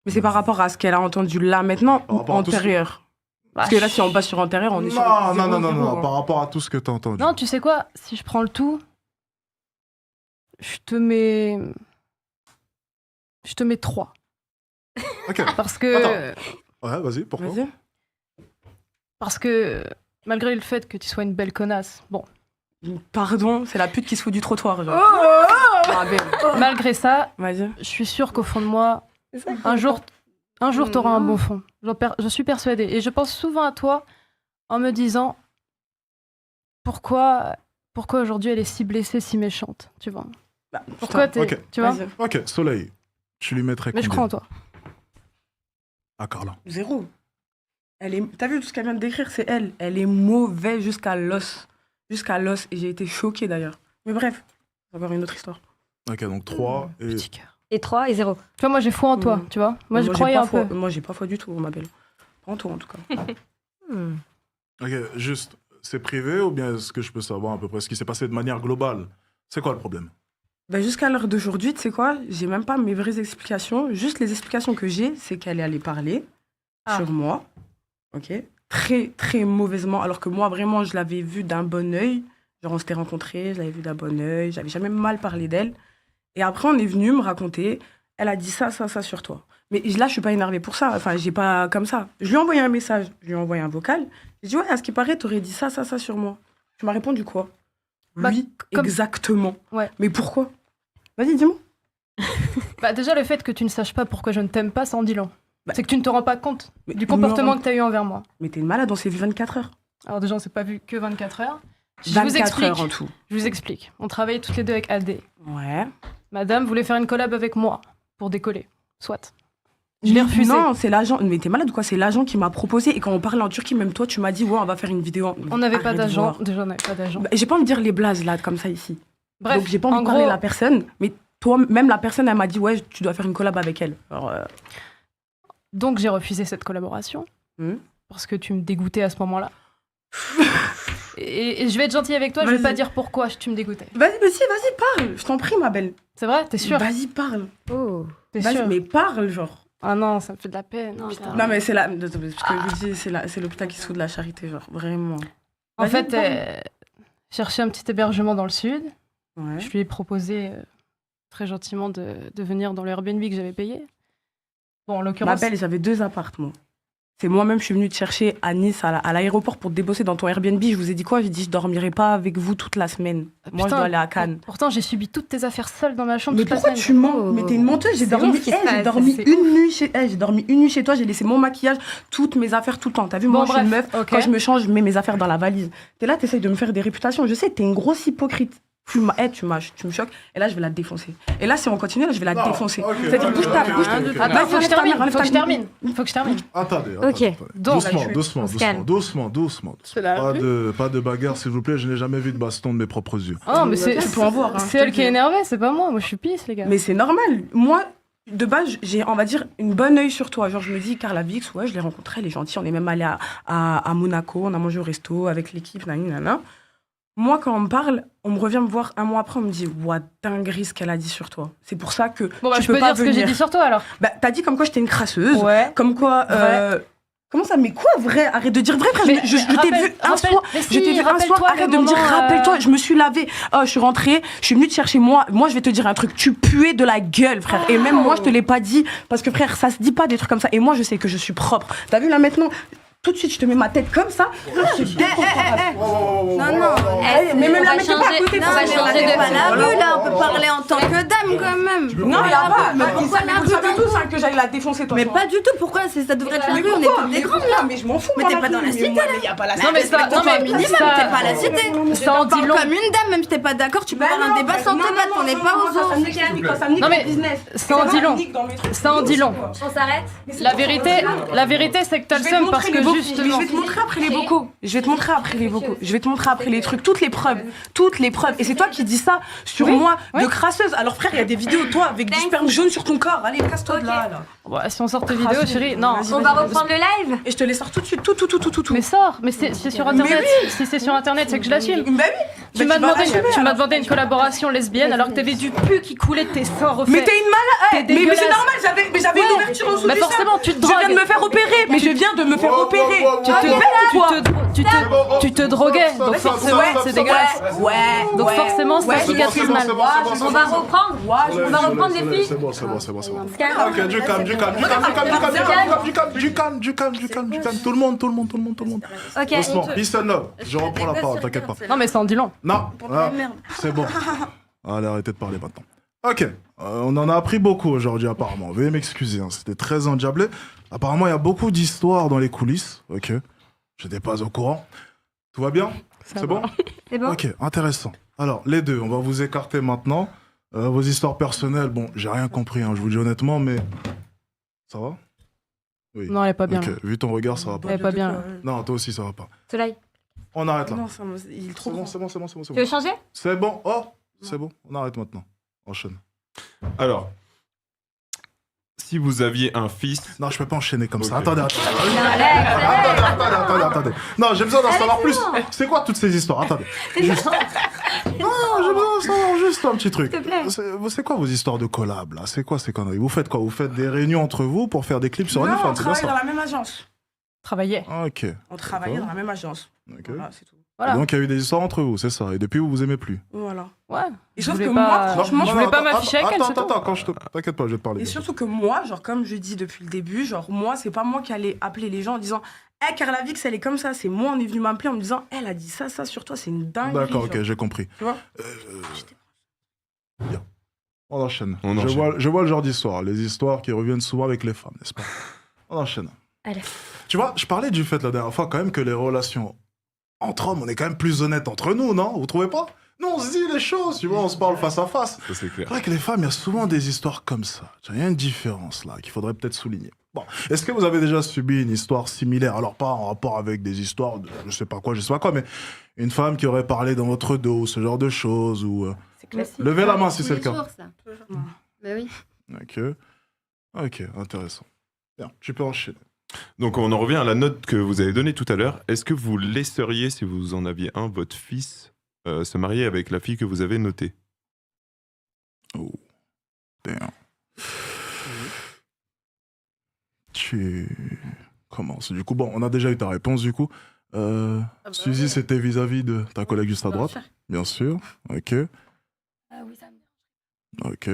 Mais c'est par rapport à ce qu'elle a entendu là maintenant ou antérieur? Parce que là, si on passe sur antérieur, on est sur... Non, par rapport à tout ce que t'as entendu. Non, tu sais quoi? Si je prends le tout, je te mets 3. Ok. Parce que... Attends. Ouais, vas-y, pourquoi? Vas-y. Parce que, malgré le fait que tu sois une belle connasse, bon... Pardon, c'est la pute qui se fout du trottoir, genre. Malgré ça, Vas-y. je suis sûre qu'au fond de moi, un jour t'auras un bon fond. Je suis persuadée. Et je pense souvent à toi en me disant pourquoi aujourd'hui elle est si blessée, si méchante, tu vois. Pourquoi t'es... Ok. Tu vois. Ok, Soleil, tu lui mettrais Mais je combien? crois en toi. Ah, Carla. 0. T'as vu tout ce qu'elle vient de décrire, c'est elle. Elle est mauvaise jusqu'à l'os. Jusqu'à l'os. Et j'ai été choquée d'ailleurs. Mais bref, c'est encore une autre histoire. Ok, donc 3 et... Petit cœur. Et 3 et 0. Tu vois, moi j'ai foi en toi, tu vois. Moi je croyais un peu. Moi j'ai pas foi du tout, on m'appelle. Pas en toi en tout cas. Ok, juste, c'est privé ou bien est-ce que je peux savoir à peu près ce qui s'est passé de manière globale? C'est quoi le problème? Ben jusqu'à l'heure d'aujourd'hui, tu sais quoi, j'ai même pas mes vraies explications. Juste les explications que j'ai, c'est qu'elle est allée parler sur moi. Ok. Très, très mauvaisement. Alors que moi, vraiment, je l'avais vue d'un bon œil. Genre, on s'était rencontrés, je l'avais vue d'un bon œil. J'avais jamais mal parlé d'elle. Et après, on est venu me raconter, elle a dit ça sur toi. Mais là, je suis pas énervée pour ça. Enfin, j'ai pas comme ça. Je lui ai envoyé un message, je lui ai envoyé un vocal. J'ai dit, ouais, à ce qui paraît, t'aurais dit ça sur moi. Tu m'as répondu quoi? Oui, exactement. Ouais. Mais pourquoi? Vas-y, dis-moi. Déjà, le fait que tu ne saches pas pourquoi je ne t'aime pas, ça en dit long. C'est que tu ne te rends pas compte du comportement que tu as eu envers moi. Mais t'es une malade, on s'est vu 24 heures. Alors déjà, on s'est pas vu que 24 heures. 24 heures en tout. Je vous explique. On travaillait toutes les deux avec AD. Ouais. Madame voulait faire une collab avec moi pour décoller. Soit. Je l'ai refusé. Non, c'est l'agent. Mais t'es malade ou quoi? C'est l'agent qui m'a proposé. Et quand on parlait en Turquie, même toi, tu m'as dit, ouais, on va faire une vidéo. On n'avait pas d'agent. Déjà, on n'avait pas d'agent. J'ai pas envie de dire les blazes là, comme ça ici. Bref. Donc j'ai pas envie de parler de la personne. Mais toi, même la personne, elle m'a dit, ouais, tu dois faire une collab avec elle. Alors, Donc j'ai refusé cette collaboration. Parce que tu me dégoûtais à ce moment-là. et je vais être gentille avec toi, je vais pas dire pourquoi tu me dégoûtais. Vas-y, parle. Je t'en prie, ma belle. C'est vrai, t'es sûre? Vas-y, parle. Oh, t'es Vas-y, sûre? Mais parle, genre. Ah non, ça me fait de la peine. Non, mais c'est la... Ce que je vous dis, c'est l'hôpital qui se fout de la charité, genre, vraiment. En fait, chercher un petit hébergement dans le sud. Ouais. Je lui ai proposé très gentiment de venir dans le Airbnb que j'avais payé. Bon, en l'occurrence... Ma belle, j'avais 2 apparts, moi. C'est moi-même, je suis venue te chercher à Nice, à l'aéroport, pour te débosser dans ton Airbnb. Je vous ai dit quoi? J'ai dit, je dormirai pas avec vous toute la semaine. Moi, je dois aller à Cannes. Pourtant, j'ai subi toutes tes affaires seules dans ma chambre Mais toute la pourquoi semaine. tu mens? Mais t'es une menteuse. J'ai dormi une nuit chez toi. J'ai laissé mon maquillage, toutes mes affaires tout le temps. T'as vu, moi, je suis une meuf. Quand je me change, je mets mes affaires dans la valise. T'es là, t'essayes de me faire des réputations. Je sais, t'es une grosse hypocrite. Tu me choques, et là je vais la défoncer. Et là si on continue, là je vais la défoncer. C'est-à-dire bouge ta bouge. Attends, faut que je termine. Attendez. Donc, doucement. Pas de bagarre s'il vous plaît, je n'ai jamais vu de baston de mes propres yeux. Oh mais c'est voir. C'est elle qui est énervée, c'est pas moi. Moi je suis pisse les gars. Mais c'est normal. Moi de base, j'ai, on va dire, une bonne œil sur toi. Genre, je me dis, Carla Vix, ouais, je l'ai rencontrée, elle est gentille. On est même allé à Monaco, on a mangé au resto avec l'équipe, nanana. Moi, quand on me parle, on me revient me voir un mois après, on me dit, ouah, dinguerie ce qu'elle a dit sur toi. C'est pour ça que bon, bah, tu je peux peux pas dire venir. Ce que j'ai dit sur toi alors. Bah, t'as dit comme quoi j'étais une crasseuse. Ouais. Comme quoi. Comment ça? Mais quoi, vrai? Arrête de dire vrai, frère. Je t'ai vu un soir. Je t'ai vu un soir. Arrête de me dire, rappelle-toi, je me suis lavée. Oh, je suis rentrée, je suis venue te chercher. Moi, je vais te dire un truc. Tu puais de la gueule, frère. Et même moi, je te l'ai pas dit. Parce que, frère, ça se dit pas des trucs comme ça. Et moi, je sais que je suis propre. T'as vu là maintenant? Tout de suite, je te mets ma tête comme ça. Non, mais même la mettez pas à côté. Non, mais on n'est pas la rue, là. On peut parler en tant que dame, quand même. Non, il y a pas. Mais pourquoi la rue? Tous que j'aille la défoncer, toi. Mais pas du tout. Pourquoi? Ça devrait être la rue. On est toutes des grandes, là. Mais je m'en fous. Mais t'es pas dans la cité, là. Il y a pas la cité. Non, mais ça. Non, mais minimum, t'es pas à la cité. Ça en dit long. Comme une dame, même si t'es pas d'accord, tu peux faire un débat sans te battre. On n'est pas aux autres. Non, mais ça en dit long. Ça en dit long. On s'arrête? La vérité, c'est que t'as le seum parce que Justement. Mais je vais te montrer après les vocaux. Je vais te montrer après les vocaux. Je vais te montrer après les trucs. Toutes les preuves. Et c'est toi qui dis ça sur moi, de crasseuse. Alors frère, il y a des vidéos, toi, avec du sperme jaune sur ton corps. Allez, casse-toi de là. Ouais, si on sort tes vidéos, chérie, non. On va reprendre le live. Et je te les sors tout de suite. Tout. Mais sors, mais c'est sur internet. Si c'est sur internet, c'est que je l'assume. Bah oui. Tu m'as demandé une collaboration lesbienne alors que t'avais du pu qui coulait de tes sorts au fait. Mais t'es une malade. Mais c'est normal, j'avais une ouverture en dessous Mais du forcément, tu te drogues. Je viens de me faire opérer. Mais je viens de me faire opérer. Tu te droguais, donc forcément c'est dégueulasse. Ouais. Donc forcément ça cicatrise mal. On va reprendre les filles. C'est bon. Ok, du calme. Tout le monde. Ok. Doucement, peace and love. Je reprends la parole, t'inquiète pas. Non mais ça en dit long. Non, c'est bon. Allez, arrêtez de parler maintenant. Ok, on en a appris beaucoup aujourd'hui apparemment. Veuillez m'excuser, hein, c'était très endiablé. Apparemment, il y a beaucoup d'histoires dans les coulisses. Ok, j'étais pas au courant. Tout va bien? C'est bon? C'est bon. Ok, intéressant. Alors, les deux, on va vous écarter maintenant. Vos histoires personnelles, bon, j'ai rien compris, hein, je vous le dis honnêtement, mais... Ça va? Oui. Non, elle est pas bien. Ok, vu ton regard, ça va pas. Elle est pas bien. Non, toi aussi, ça va pas. Soleil. On arrête là. Non, il est trop grand. C'est bon. Tu veux changer? C'est bon. Oh, c'est bon. On arrête maintenant. Enchaîne. Alors, si vous aviez un fils... Non, je peux pas enchaîner comme ça. Ok. Attendez. Non, j'ai besoin d'en savoir plus. C'est quoi toutes ces histoires? Attendez. Juste... Non, j'ai besoin d'en savoir juste un petit truc. S'il te plaît. C'est quoi vos histoires de collab là? C'est quoi ces conneries? Vous faites quoi? Vous faites des réunions entre vous pour faire des clips sur Non, on OnlyFans? C'est bien travaille dans ça? la même agence. Travaillait. Ah, ok. On travaillait dans la même agence. Ok. Voilà, c'est tout. Voilà. Donc il y a eu des histoires entre vous, c'est ça. Et depuis, vous vous aimez plus. Voilà. Ouais. Et Je sauf voulais que pas- moi, franchement, je voulais pas m'afficher avec elle, c'est tout. Attends, t'inquiète pas, je vais te parler. Et surtout que moi, genre, comme je dis depuis le début, genre, moi, c'est pas moi qui allais appeler les gens en disant Hé, Carla Vix, elle est comme ça. C'est moi, on est venu m'appeler en me disant Elle a dit ça sur toi, c'est une dinguerie. D'accord, ok, genre. j'ai compris. Tu vois Bien. On enchaîne. On enchaîne. Je vois le genre d'histoire, les histoires qui reviennent souvent avec les femmes, n'est-ce pas? On enchaîne. Allez. Tu vois, je parlais du fait la dernière fois quand même que les relations entre hommes, on est quand même plus honnêtes entre nous, non? Vous trouvez pas? Nous, on se dit les choses, tu vois, on se parle face à face. Ça, c'est C'est clair. vrai que les femmes, il y a souvent des histoires comme ça. Il y a une différence là qu'il faudrait peut-être souligner. Bon, est-ce que vous avez déjà subi une histoire similaire? Alors pas en rapport avec des histoires de je sais pas quoi, mais une femme qui aurait parlé dans votre dos, ce genre de choses ou... C'est classique. Levez la main si Tous c'est les le cas. jours, ça. Bah oui. Ok, intéressant. Bien, tu peux enchaîner. Donc on en revient à la note que vous avez donnée tout à l'heure. Est-ce que vous laisseriez, si vous en aviez un, votre fils se marier avec la fille que vous avez notée? Oh, damn. Tu commences. Du coup, bon, on a déjà eu ta réponse, du coup. Suzy, c'était vis-à-vis de ta collègue juste à droite? Bien sûr. Ok. Ah oui, ça me Ok.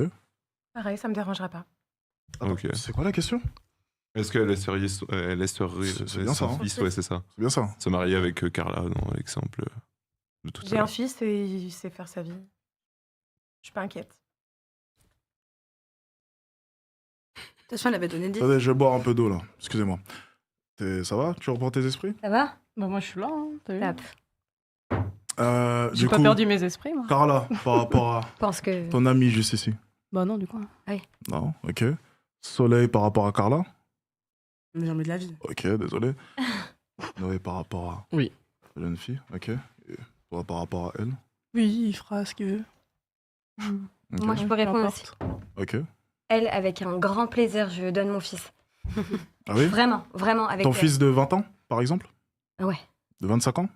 Pareil, ça me dérangerait pas. Ok. C'est quoi la question? Est-ce qu'elle laisserait, C'est bien ça, son hein. fils, ouais, c'est ça, C'est bien ça. se marier avec Carla dans l'exemple de tout à J'ai un l'heure? fils et il sait faire sa vie. Je suis pas inquiète. De toute façon, elle avait donné 10. Attendez, je vais boire un peu d'eau, là. Excusez-moi. Ça va? Tu reprends tes esprits? Ça va? Bah moi je suis là, hein, t'as vu. Top. J'ai pas perdu mes esprits, moi. Carla, par rapport à Je pense que. ton ami juste ici. Bah non, du coup. Non, ok. Soleil par rapport à Carla? Jamais de la vie. Ok, désolé. Noé par rapport à Oui. la jeune fille, ok. Et toi par rapport à elle? Oui, il fera ce qu'il veut. Ok. Moi, je peux répondre aussi. Ok. Elle, avec un grand plaisir, je donne mon fils. Ah oui? Vraiment. Avec Ton fils de 20 ans, par exemple? Ouais. De 25 ans?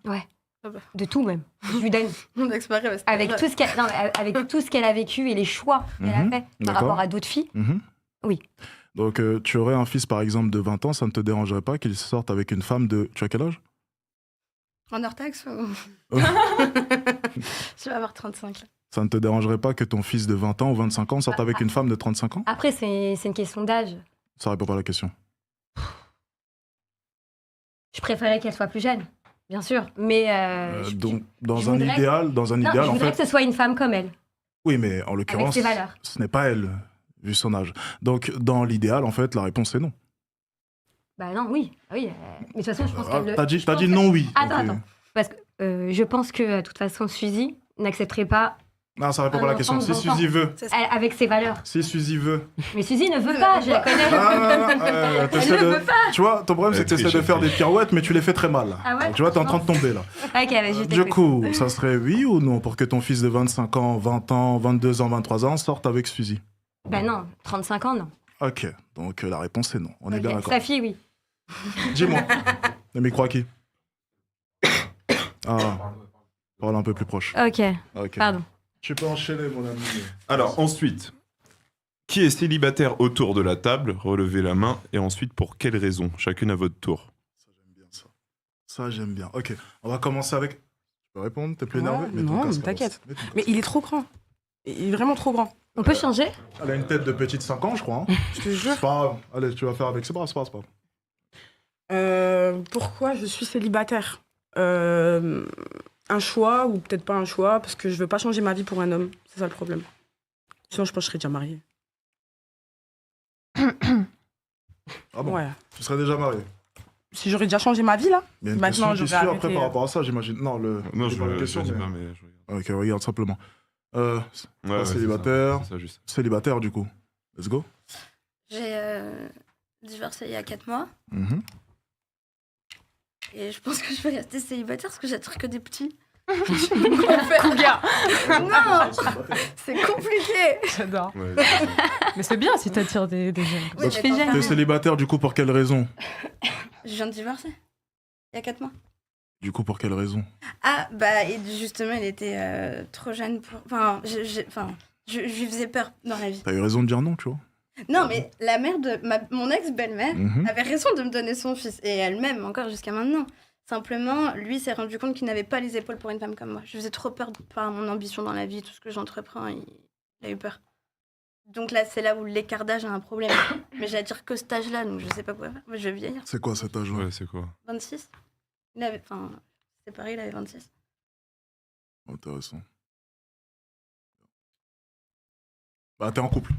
De tout, même. Je lui donne. Mon ex-mari, parce que- Avec tout ce qu'elle, non, mais avec tout ce qu'elle a vécu et les choix qu'elle a Mhm, fait par d'accord. rapport à d'autres filles. Mhm. Oui. Donc, tu aurais un fils, par exemple, de 20 ans, ça ne te dérangerait pas qu'il sorte avec une femme de... Tu as quel âge? En hors taxe Je vais avoir 35. Ça ne te dérangerait pas que ton fils de 20 ans ou 25 ans sorte avec une femme de 35 ans? Après, c'est une question d'âge. Ça répond pas à la question. Je préférais qu'elle soit plus jeune, bien sûr. Mais Donc, dans je un voudrais- idéal, non, je en voudrais fait... que ce soit une femme comme elle, Oui, mais en avec l'occurrence, ses valeurs. ce n'est pas elle, vu son âge. Donc, dans l'idéal, en fait, la réponse est non. Bah non, oui. Mais de toute façon, je pense Ah, qu'elle le... t'as dit, je t'as pense dit que- non, oui. Attends, Donc, attends. Parce que je pense que, de toute façon, Suzy n'accepterait pas Non, ça répond pas à la question. Si Suzy veut. Avec ses valeurs. Si Suzy veut. Mais Suzy ne veut pas, je la connais. T'essaies Elle ne veut pas. Tu vois, ton problème, c'est que tu essaies de faire des pirouettes, mais tu les fais très mal. Là. Ah ouais. Tu vois, t'es en train de tomber là. Ok, vas-y, je Du t'écoute. coup, ça serait oui ou non pour que ton fils de 25 ans, 20 ans, 22 ans, 23 ans sorte avec Suzy? Bah non, 35 ans, non. Ok, donc la réponse est non. On est bien Ok, d'accord. sa fille, oui. Dis-moi, le micro à qui? Ah, parle un peu plus proche. Ok, Ok. pardon. Tu peux enchaîner, mon ami. Alors, ensuite, qui est célibataire autour de la table? Relevez la main. Et ensuite, pour quelles raisons? Chacune à votre tour. Ça, j'aime bien ça. Ça, j'aime bien. Ok, on va commencer avec... Tu peux répondre? T'es plus Ouais, énervé? Mets ton non, casque, t'inquiète. alors. Mets ton casque. Mais il est trop grand. Il est vraiment trop grand. On peut changer? Elle a une tête de petite 5 ans, je crois. Hein. Je te jure. C'est pas grave. Allez, tu vas faire avec. C'est pas grave, c'est pas grave. Pourquoi je suis célibataire Un choix ou peut-être pas un choix, parce que je veux pas changer ma vie pour un homme. C'est ça le problème. Sinon, je pense que je serais déjà mariée. Ah bon? Ouais. Tu serais déjà marié? Si j'aurais déjà changé ma vie, là, Il y a une maintenant, question qui j'aurais suit arrêté. après par rapport à ça, j'imagine. Non, Non, c'est pas la question, dis mais... pas, mais je regarde. Ok, regarde simplement. Ouais, ouais, célibataire. c'est ça, juste. Célibataire, du coup. Let's go. J'ai divorcé il y a 4 mois. Mhm. Et je pense que je vais rester célibataire parce que j'attire que des petits. Cougar. Non, c'est compliqué. J'adore. Ouais, Mais c'est bien si t'attires des jeunes. Oui, Donc, mais t'en T'es fais célibataire, du coup, pour quelle raison? Je viens de divorcer. Il y a 4 mois. Du coup, pour quelle raison? Ah, bah, et justement, il était trop jeune pour. Enfin, je lui faisais peur dans la vie. T'as eu raison de dire non, tu vois. Non, mais la mère de mon ex-belle-mère Mhm. avait raison de me donner son fils. Et elle-même, encore jusqu'à maintenant. Simplement, lui s'est rendu compte qu'il n'avait pas les épaules pour une femme comme moi. Je faisais trop peur par mon ambition dans la vie, tout ce que j'entreprends, il a eu peur. Donc là, c'est là où l'écart d'âge a un problème. Mais j'attire que cet âge-là, donc je sais pas quoi faire. Mais je vais vieillir. C'est quoi cet âge-là? ouais, c'est quoi? 26. Il avait, enfin, c'est pareil, il avait 26. Intéressant. Bah, t'es en couple.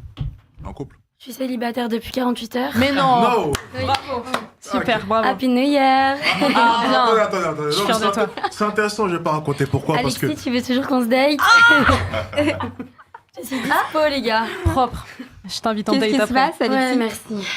En couple? Je suis célibataire depuis 48 heures. Mais non. No. Bravo. Super, bravo. Happy New Year. Ah, bien. Attendez. Je suis Non, fière de toi. c'est intéressant, je vais pas raconter pourquoi, parce Alexis, que... tu veux toujours qu'on se date? Je suis dispo, les gars. Propre. Je t'invite en Qu'est-ce date qui se après. passe, Ouais, Alexis? merci.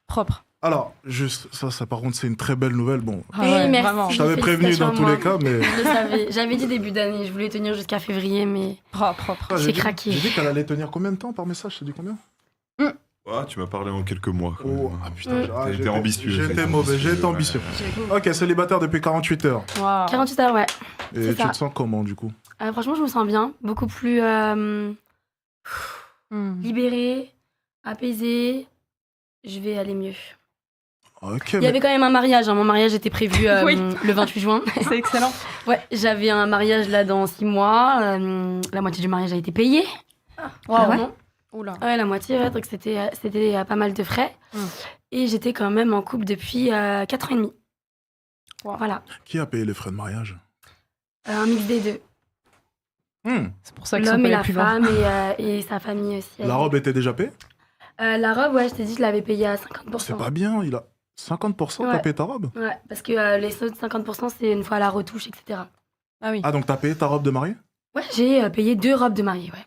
Propre. Alors, juste, ça par contre, c'est une très belle nouvelle. Bon, Ah Oui, ouais, merci. vraiment. je t'avais prévenu dans tous les cas, mais... Je le savais. J'avais dit début d'année, je voulais tenir jusqu'à février, mais Propre. Ah, j'ai craqué. J'ai dit qu'elle allait tenir combien de temps par message? Je t'ai dit combien? Ah, tu m'as parlé en quelques mois. quand Oh, même. ah putain, T'as été ambitieux. J'ai été mauvais, j'ai été ambitieux. Ok, célibataire depuis 48 heures. Waouh. 48 heures, ouais. Et C'est tu ça. te sens comment, du coup? Franchement, je me sens bien. Beaucoup plus libérée, apaisée. Je vais aller mieux. Ok, Il y avait quand même un mariage. Hein. Mon mariage était prévu Oui. le 28 juin. C'est excellent. Ouais, j'avais un mariage là dans 6 mois. La moitié du mariage a été payée. Waouh. Clairement. Oula. Ouais, la moitié, ouais, donc c'était pas mal de frais. Et j'étais quand même en couple depuis 4 ans et demi. Wow. Voilà, Qui a payé les frais de mariage? un mix des deux. C'est pour ça qu'ils sont L'homme pas et les la plus loin. femme et sa famille aussi. La robe était déjà payée? La robe, ouais, je t'ai dit, je l'avais payée à 50%. C'est pas bien, il a 50%, t'as Ouais. payé ta robe? Ouais, parce que les autres 50%, c'est une fois la retouche, etc. Ah oui. Ah, donc t'as payé ta robe de mariée? Ouais, j'ai payé 2 robes de mariée, ouais.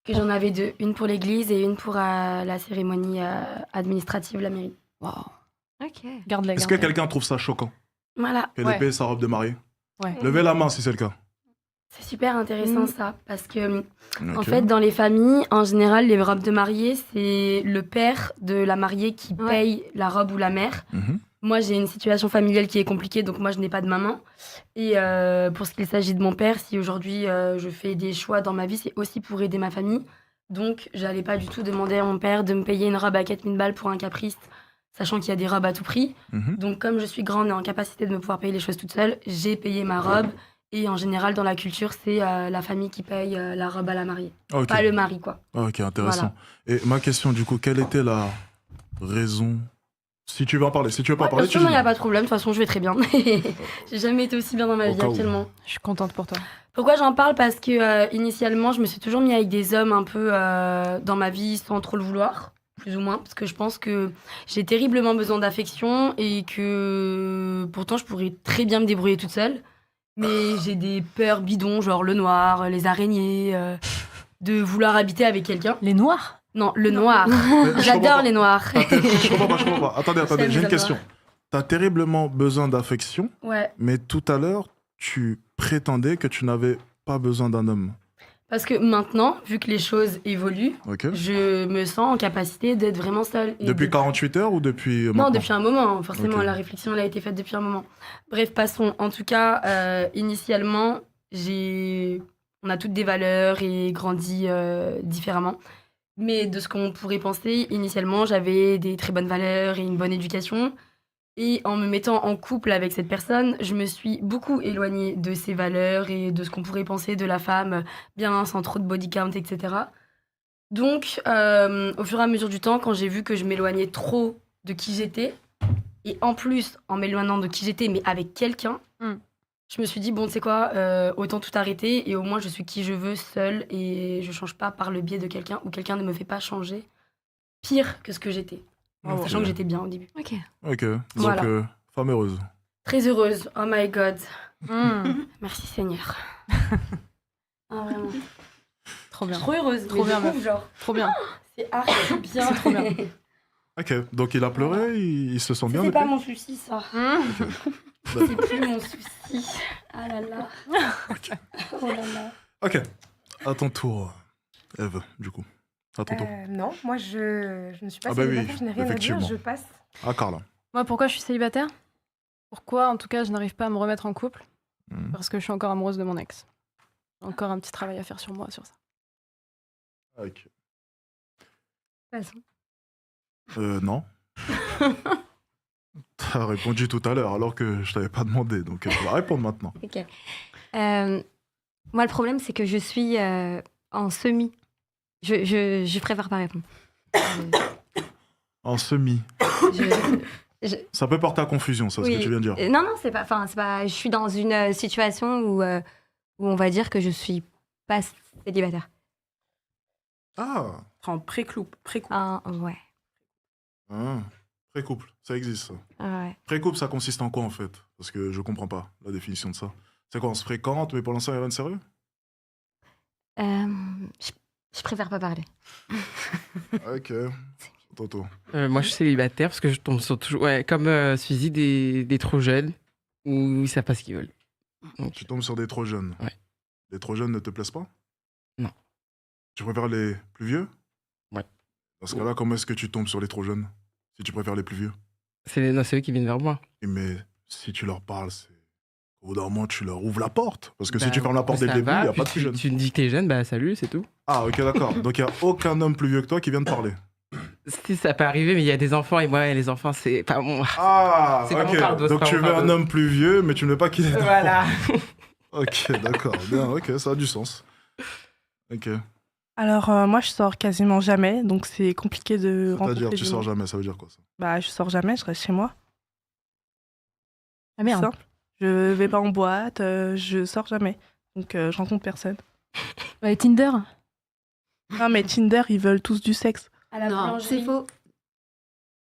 Que j'en avais 2. Une pour l'église et une pour la cérémonie administrative, la mairie. Waouh. Ok. Garde-la. Est-ce que quelqu'un trouve ça choquant Voilà, qu'elle Ouais. ait payé sa robe de mariée? Ouais. Levez la main si c'est le cas. c'est super intéressant ça, parce que en Ok. fait, dans les familles, en général, les robes de mariée, c'est le père de la mariée qui Ouais. paye la robe ou la mère. Mhm. Moi, j'ai une situation familiale qui est compliquée, donc moi, je n'ai pas de maman. Et pour ce qu'il s'agit de mon père, si aujourd'hui je fais des choix dans ma vie, c'est aussi pour aider ma famille. Donc, j'allais pas du tout demander à mon père de me payer une robe à 4000 balles pour un caprice, sachant qu'il y a des robes à tout prix. Mhm. Donc, comme je suis grande et en capacité de me pouvoir payer les choses toute seule, j'ai payé ma robe. Et en général, dans la culture, c'est la famille qui paye la robe à la mariée. Ok. Pas le mari, quoi. Ok, intéressant. Et ma question, du coup, quelle était la raison? Si tu veux en parler, si tu veux pas en Ouais, parler, bien tu sûr, il dis. n'y a pas de problème. De toute façon, je vais très bien. J'ai jamais été aussi bien dans ma Au vie cas où. actuellement. Je suis contente pour toi. Pourquoi j'en parle? Parce que initialement, je me suis toujours mis avec des hommes un peu dans ma vie sans trop le vouloir, plus ou moins, parce que je pense que j'ai terriblement besoin d'affection et que pourtant je pourrais très bien me débrouiller toute seule. Mais j'ai des peurs bidons, genre le noir, les araignées, de vouloir habiter avec quelqu'un. Les noirs? Non, le noir. je J'adore comprends les noirs. Je comprends pas. Attendez, J'aime j'ai une les question. avoir. T'as terriblement besoin d'affection, Ouais. mais tout à l'heure, tu prétendais que tu n'avais pas besoin d'un homme. Parce que maintenant, vu que les choses évoluent, Ok. je me sens en capacité d'être vraiment seule. Et Depuis de- 48 heures ou depuis Non, maintenant? depuis un moment. Forcément, Ok. la réflexion elle a été faite depuis un moment. Bref, passons. En tout cas, initialement, on a toutes des valeurs et grandi différemment. Mais de ce qu'on pourrait penser, initialement, j'avais des très bonnes valeurs et une bonne éducation. Et en me mettant en couple avec cette personne, je me suis beaucoup éloignée de ces valeurs et de ce qu'on pourrait penser de la femme, bien sans trop de body count, etc. Donc, au fur et à mesure du temps, quand j'ai vu que je m'éloignais trop de qui j'étais, et en plus, en m'éloignant de qui j'étais, mais avec quelqu'un, je me suis dit, bon, tu sais quoi, autant tout arrêter, et au moins je suis qui je veux, seule, et je change pas par le biais de quelqu'un, ou quelqu'un ne me fait pas changer pire que ce que j'étais. Ok. Sachant que j'étais bien au début. Ok. Ok, donc Voilà. femme heureuse. Très heureuse, oh my god. Merci Seigneur. Ah, vraiment. Trop bien. Trop heureuse, Trop mais bien, de ouf, meuf. genre. Trop bien. C'est archi bien. C'est trop bien. Ok, donc il a pleuré, il se sent bien C'est depuis. pas mon souci, ça. C'est plus mon souci. Ah là là. Oh là là. Ok, à ton tour, Eve, du coup. À ton tour. Non, moi je ne suis pas Ah bah oui, célibataire, je n'ai rien à dire, effectivement. je passe. Ah, Carla. Moi, pourquoi je suis célibataire? Pourquoi, en tout cas, je n'arrive pas à me remettre en couple? Parce que je suis encore amoureuse de mon ex. J'ai encore un petit travail à faire sur moi, sur ça. Ok. Passons. Non. T'as répondu tout à l'heure alors que je t'avais pas demandé, donc tu vas répondre maintenant. Ok. Moi, le problème, c'est que je suis en semi. Je préfère pas répondre. En semi. Ça peut porter à confusion, ça, ce que tu viens de dire. Non, non, c'est pas. Enfin, c'est pas. Je suis dans une situation où on va dire que je suis pas célibataire. Ah. En pré-couple. Ouais. Ah. Pré-couple, ça existe, ça. Ouais. Pré-couple, ça consiste en quoi, en fait? Parce que je comprends pas la définition de ça. C'est quoi, on se fréquente, mais pour l'instant, il n'y a rien de sérieux? Je préfère pas parler. Ok. Toto. Moi, je suis célibataire parce que je tombe sur toujours. Ouais, comme Suzy, des trop jeunes où ils savent pas ce qu'ils veulent. Donc, Tu tombes sur des trop jeunes. Ouais. Les trop jeunes ne te plaisent pas? Non. Tu préfères les plus vieux? Ouais. Dans ce cas-là, comment est-ce que tu tombes sur les trop jeunes? Si tu préfères les plus vieux? non, c'est eux qui viennent vers moi. Mais si tu leur parles, c'est... Au bout d'un moment, tu leur ouvres la porte. Parce que si Bah, tu fermes la porte dès le ça début, il va, n'y a puis pas de plus jeune. Tu me dis que t'es jeune, bah salut, c'est tout. Ah, ok, d'accord. Donc, il n'y a aucun homme plus vieux que toi qui vient de parler. Si, ça peut arriver, mais il y a des enfants et moi, les enfants, c'est pas bon. Ah, C'est pas mon ok. fardeau, Donc, c'est pas tu mon veux un fardeau. homme plus vieux, mais tu ne veux pas qu'il ait d'enfants. Voilà. Ok, d'accord. Bien, ok, ça a du sens. Ok. Alors, moi, je sors quasiment jamais, donc c'est compliqué de rencontrer C'est-à-dire, tu du sors monde. jamais, ça veut dire quoi, ça? Bah, je sors jamais, je reste chez moi. Ah merde. Simple. Je vais pas en boîte, je sors jamais. Donc, je rencontre personne. Et Tinder? Non, mais Tinder, ils veulent tous du sexe. À la Non, boulangerie. c'est faux.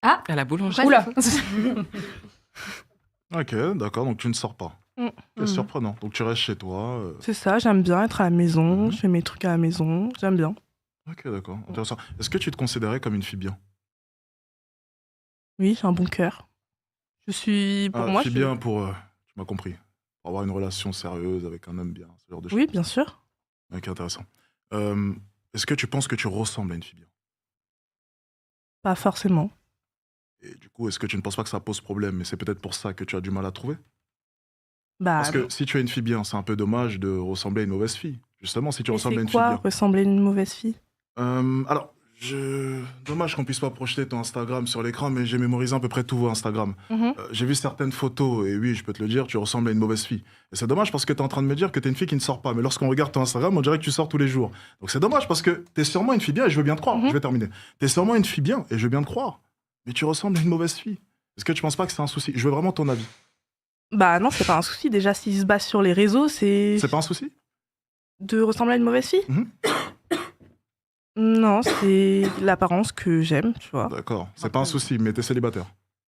À la boulangerie. Oula. Ok, d'accord, donc tu ne sors pas. C'est surprenant. Donc, tu restes chez toi. C'est ça, j'aime bien être à la maison, je fais mes trucs à la maison, j'aime bien. Ok, d'accord. Intéressant. Est-ce que tu te considérais comme une fille bien? Oui, j'ai un bon cœur. Je suis, pour moi, fille je- bien pour... tu m'as compris. Pour avoir une relation sérieuse avec un homme bien, ce genre de choses. Oui, bien sûr. Ok, intéressant. Est-ce que tu penses que tu ressembles à une fille bien? Pas forcément. Et du coup, est-ce que tu ne penses pas que ça pose problème? Et c'est peut-être pour ça que tu as du mal à trouver? Bah, Parce que si tu es une fille bien, c'est un peu dommage de ressembler à une mauvaise fille. Justement, si tu mais ressembles à c'est une fille quoi bien. ressembler à une mauvaise fille? Alors, dommage qu'on puisse pas projeter ton Instagram sur l'écran, mais j'ai mémorisé à peu près tous vos Instagram. Mhm. J'ai vu certaines photos, et oui, je peux te le dire, tu ressembles à une mauvaise fille. Et c'est dommage parce que tu es en train de me dire que tu es une fille qui ne sort pas. Mais lorsqu'on regarde ton Instagram, on dirait que tu sors tous les jours. Donc c'est dommage parce que tu es sûrement une fille bien, et je veux bien te croire. Je vais terminer. Tu es sûrement une fille bien, et je veux bien te croire. Mais tu ressembles à une mauvaise fille. Est-ce que tu penses pas que c'est un souci? Je veux vraiment ton avis. Bah non, c'est pas un souci. Déjà, s'ils se basent sur les réseaux, c'est... C'est pas un souci? De ressembler à une mauvaise fille? Mhm. Non, c'est l'apparence que j'aime, tu vois. D'accord. C'est pas un souci, mais tu es célibataire.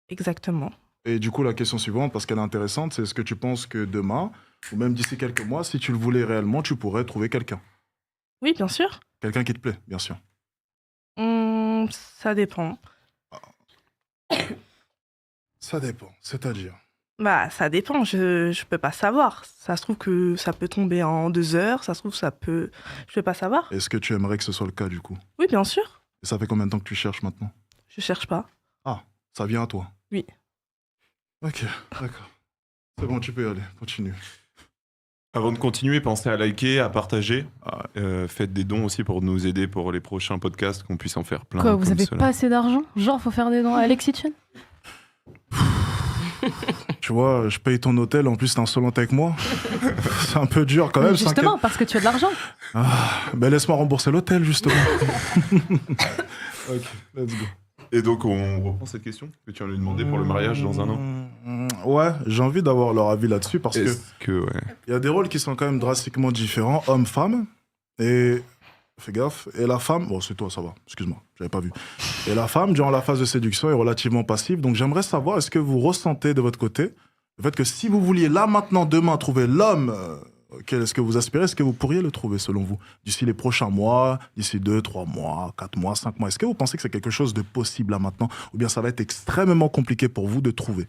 Exactement. Et du coup, la question suivante, parce qu'elle est intéressante, c'est est-ce que tu penses que demain, ou même d'ici quelques mois, si tu le voulais réellement, tu pourrais trouver quelqu'un. Oui, bien sûr. Quelqu'un qui te plaît, bien sûr. Ça dépend. Ça dépend, c'est-à-dire. Bah, ça dépend, je peux pas savoir. Ça se trouve que ça peut tomber en 2 heures, ça se trouve ça peut... Je peux pas savoir. Est-ce que tu aimerais que ce soit le cas du coup? Oui, bien sûr. Et ça fait combien de temps que tu cherches maintenant? Je cherche pas. Ah, ça vient à toi? Oui. Ok, d'accord. C'est bon, tu peux y aller, continue. Avant de continuer, pensez à liker, à partager. Faites des dons aussi pour nous aider pour les prochains podcasts, qu'on puisse en faire plein. Quoi, vous comme avez cela. pas assez d'argent? Genre, faut faire des dons à Alexis Chen? Tu vois, je paye ton hôtel, en plus t'es insolente avec moi. C'est un peu dur quand même. Mais justement, parce que tu as de l'argent. Ben laisse-moi rembourser l'hôtel, justement. Ok, let's go. Et donc, on reprend cette question que tu viens de lui demander pour le mariage dans un an. Ouais, j'ai envie d'avoir leur avis là-dessus parce Est-ce que ouais. il y a des rôles qui sont quand même drastiquement différents, homme-femme. Et fais gaffe. Et la femme, bon, c'est toi, ça va, excuse-moi, j'avais pas vu. Et la femme, durant la phase de séduction, est relativement passive. Donc j'aimerais savoir, est-ce que vous ressentez de votre côté le fait que si vous vouliez là, maintenant, demain, trouver l'homme auquel est-ce que vous aspirez, est-ce que vous pourriez le trouver selon vous d'ici les prochains mois, d'ici 2, 3 mois, 4 mois, 5 mois? Est-ce que vous pensez que c'est quelque chose de possible là maintenant? Ou bien ça va être extrêmement compliqué pour vous de trouver?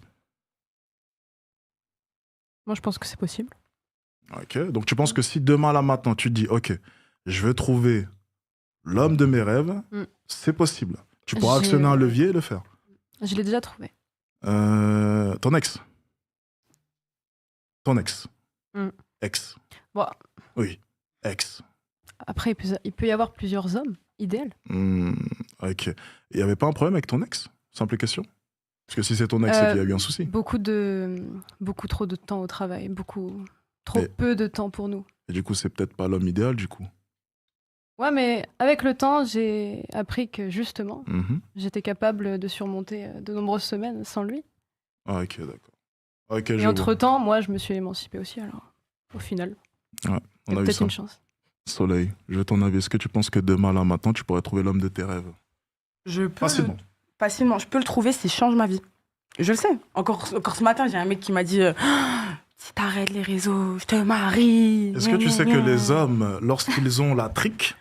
Moi, je pense que c'est possible. Ok, donc tu penses que si demain, là, maintenant, tu te dis, ok, je veux trouver l'homme de mes rêves, c'est possible. Tu pourras J'ai- actionner un levier et le faire. Je l'ai déjà trouvé. Ton ex. Ton ex. Mm. Ex. Bon, Oui, ex. après, il peut y avoir plusieurs hommes, idéal. Ok. Il n'y avait pas un problème avec ton ex? Simple question. Parce que si c'est ton ex, c'est qu'il y a eu un souci. Beaucoup trop de temps au travail, trop Et- peu de temps pour nous. Et du coup, c'est peut-être pas l'homme idéal, du coup. Ouais, mais avec le temps, j'ai appris que justement, Mhm. j'étais capable de surmonter de nombreuses semaines sans lui. Ah, ok, d'accord. Ok, Et je vois. entre-temps, moi, je me suis émancipée aussi, alors au final, Ouais, il on y a a vu peut-être ça. une chance. Soleil, je veux ton avis. Est-ce que tu penses que demain, là, maintenant, tu pourrais trouver l'homme de tes rêves? Je peux. Facilement. Facilement. Je peux le trouver s'il change ma vie. Je le sais. Encore ce matin, j'ai un mec qui m'a dit si t'arrêtes les réseaux, je te marie. Est-ce que tu sais que les hommes, lorsqu'ils ont la trique,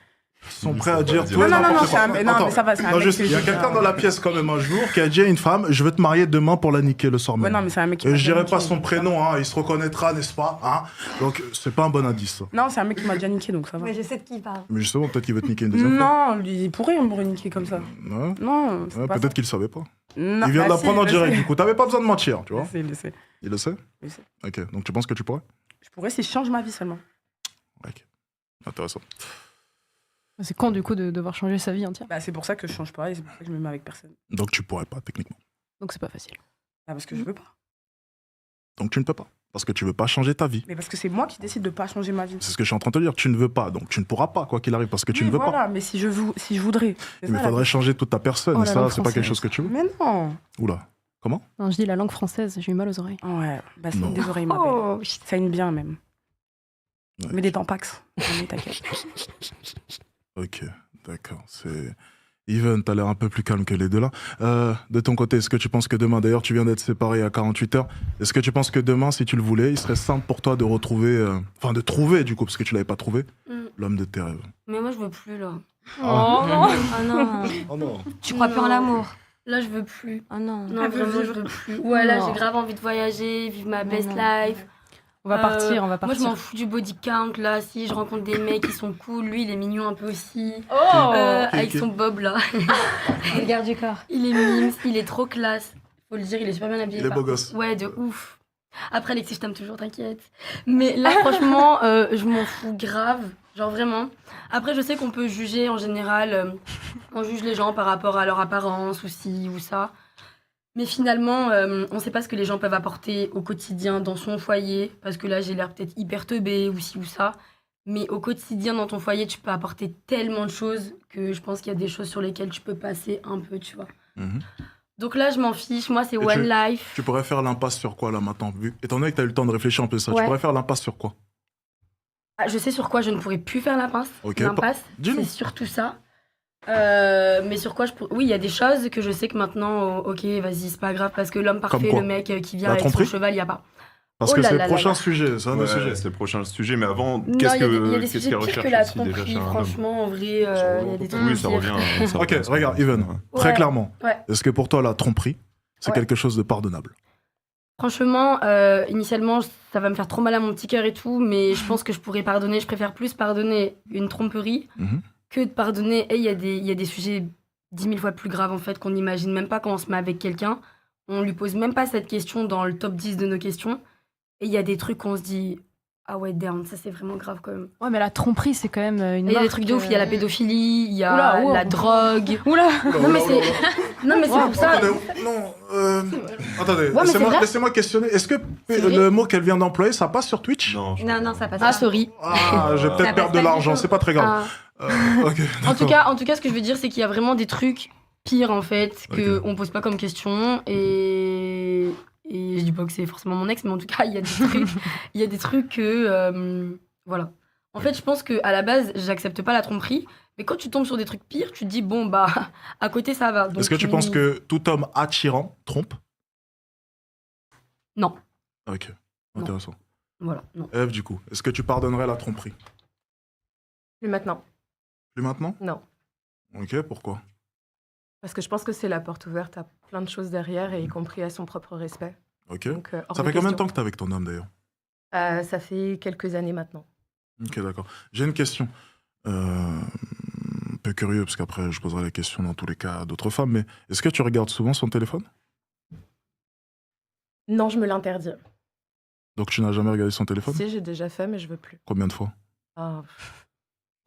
sont prêts à dire tout Non, et non, non, n'importe c'est quoi? un mec- non, Attends, mais ça va, c'est un non, mec juste, que il y a j'ai- quelqu'un dans la pièce quand même un jour qui a dit à une femme, je veux te marier demain pour la niquer le soir Ouais, même. non, mais c'est un mec qui Et m'a je dirais déjà pas niqué. son prénom, hein, il se reconnaîtra, n'est-ce pas, hein? Donc c'est pas un bon indice, ça. Non, c'est un mec qui m'a déjà niqué, donc ça va. Mais je sais de qui il parle. Mais justement, peut-être qu'il veut te niquer une deuxième fois. Non, lui, il pourrait me reniquer comme ça. Ouais. Non, c'est Ouais, pas peut-être ça. qu'il savait pas. Non, Il vient de bah, l'apprendre si, en il le direct, sait. du coup. T'avais pas besoin de mentir, tu vois. Il le sait. Il le sait? Il le sait. Ok, donc tu penses que tu pourrais? Je pourrais s'il change ma vie seulement. Ok, intéressant. C'est con du coup de devoir changer sa vie entière. Bah, c'est pour ça que je change pas et c'est pour ça que je me mets avec personne. Donc tu pourrais pas, techniquement. Donc c'est pas facile. Bah, parce que je veux pas. Donc tu ne peux pas. Parce que tu veux pas changer ta vie. Mais parce que c'est moi qui décide de pas changer ma vie. C'est ce que je suis en train de te dire. Tu ne veux pas, donc tu ne pourras pas, quoi qu'il arrive, parce que tu Oui, ne veux voilà, pas. mais si je voudrais. C'est Mais ça, il faudrait changer toute ta personne, Oh, et la ça, langue c'est pas quelque française. chose que tu veux. Mais non. Oula. Comment? Non, je dis la langue française, j'ai eu mal aux oreilles. Ouais, bah c'est Non. des oreilles, ma belle. Oh, Ça saigne bien même. Ouais. Mais des tampax. Mais t'inquiète. Ok, d'accord. C'est. Even, t'as l'air un peu plus calme que les deux là. De ton côté, est-ce que tu penses que demain, d'ailleurs, tu viens d'être séparé à 48 heures, est-ce que tu penses que demain, si tu le voulais, il serait simple pour toi de retrouver, enfin de trouver du coup, parce que tu l'avais pas trouvé, l'homme de tes rêves? Mais moi, je veux plus, là. Oh, Ah non, Oh non. tu crois plus en Non. l'amour? Là, je veux plus. Ah non. Non, Elle veut vraiment, je vivre. veux plus. Ouais, là, Non. j'ai grave envie de voyager, vivre ma Non, best non. life. on va partir, on va Moi, partir. je m'en fous du body count, là. Si je rencontre des mecs qui sont cool, lui, il est mignon un peu aussi. Oh Avec son bob, là. Le garde du corps. Il est mime, il est trop classe. Faut le dire, il est super bien habillé. Il est par beau contre. gosse. Ouais, de ouf. Après, Alexis, je t'aime toujours, t'inquiète. Mais là, franchement, je m'en fous grave. Genre vraiment. Après, je sais qu'on peut juger en général. On juge les gens par rapport à leur apparence ou ci ou ça. Mais finalement, on sait pas ce que les gens peuvent apporter au quotidien dans son foyer. Parce que là, j'ai l'air peut-être hyper teubée ou ci ou ça. Mais au quotidien, dans ton foyer, tu peux apporter tellement de choses que je pense qu'il y a des choses sur lesquelles tu peux passer un peu, tu vois. Mhm. Donc là, je m'en fiche. Moi, c'est Et one life. Tu pourrais faire l'impasse sur quoi là maintenant étant donné que tu as eu le temps de réfléchir un peu ça, Ouais. tu pourrais faire l'impasse sur quoi? Ah, je sais sur quoi je ne pourrais plus faire l'impasse. Ok, L'impasse, dis-nous. c'est surtout ça. Mais sur quoi je pourrais... Oui, il y a des choses que je sais que maintenant, ok, vas-y, c'est pas grave, parce que l'homme parfait, quoi? le mec qui vient La avec son tromperie cheval, il n'y a pas. Parce Oh que là c'est là le là prochain là. sujet, c'est un autre sujet. C'est le prochain sujet, mais avant, Non, il y a des qu'est-ce sujets qu'elle pires recherche que la aussi déjà tromperie, chez un homme? franchement, en vrai, il y a des trucs Oui, ça pires. revient. ça Ok, revient, regarde, Even, Ouais. très clairement, Ouais. est-ce que pour toi la tromperie, c'est Ouais. quelque chose de pardonnable? Franchement, initialement, ça va me faire trop mal à mon petit cœur et tout, mais je pense que je pourrais pardonner. Je préfère plus pardonner une tromperie Mhm. que de pardonner. Et il y a des sujets 10 000 fois plus graves, en fait, qu'on n'imagine même pas quand on se met avec quelqu'un. On lui pose même pas cette question dans le top 10 de nos questions. Et il y a des trucs qu'on se dit, ah ouais, damn, ça c'est vraiment grave quand même. Ouais, mais la tromperie, c'est quand même une Il y a des marque, trucs de ouf, il y a la pédophilie, il y a Oula, wow. la drogue. Oula. Non, mais c'est. Non, mais c'est pour ça. Attendez, Ouais, mais c'est vrai. laissez-moi questionner. Est-ce que C'est vrai. le mot qu'elle vient d'employer, ça passe sur Twitch? Non, Non, ça passe Ah, pas. sorry. Ah, je vais Ça peut-être passe perdre pas de du l'argent, tout. c'est pas très grave. Ah. Ok, En tout d'accord. cas, ce que je veux dire, c'est qu'il y a vraiment des trucs pires en fait que on pose pas comme question et je dis pas que c'est forcément mon ex, mais en tout cas, il y a des trucs que voilà. En fait, je pense que à la base, j'accepte pas la tromperie, mais quand tu tombes sur des trucs pires, tu te dis bon bah à côté ça va. Donc, Est-ce que tu penses que tout homme attirant trompe? Non. Ok, Non. intéressant. Voilà, non. Eve, du coup, est-ce que tu pardonnerais la tromperie? Plus maintenant. Plus maintenant? Non. Ok, pourquoi? Parce que je pense que c'est la porte ouverte à plein de choses derrière, et y compris à son propre respect. Ok. Donc, hors Ça de fait combien de question. temps que t'es avec ton homme d'ailleurs? Ça fait quelques années maintenant. Ok, d'accord. J'ai une question. Un peu curieux, parce qu'après, je poserai la question dans tous les cas à d'autres femmes, mais est-ce que tu regardes souvent son téléphone? Non, je me l'interdis. Donc tu n'as jamais regardé son téléphone? Si, j'ai déjà fait, mais je veux plus. Combien de fois? Ah,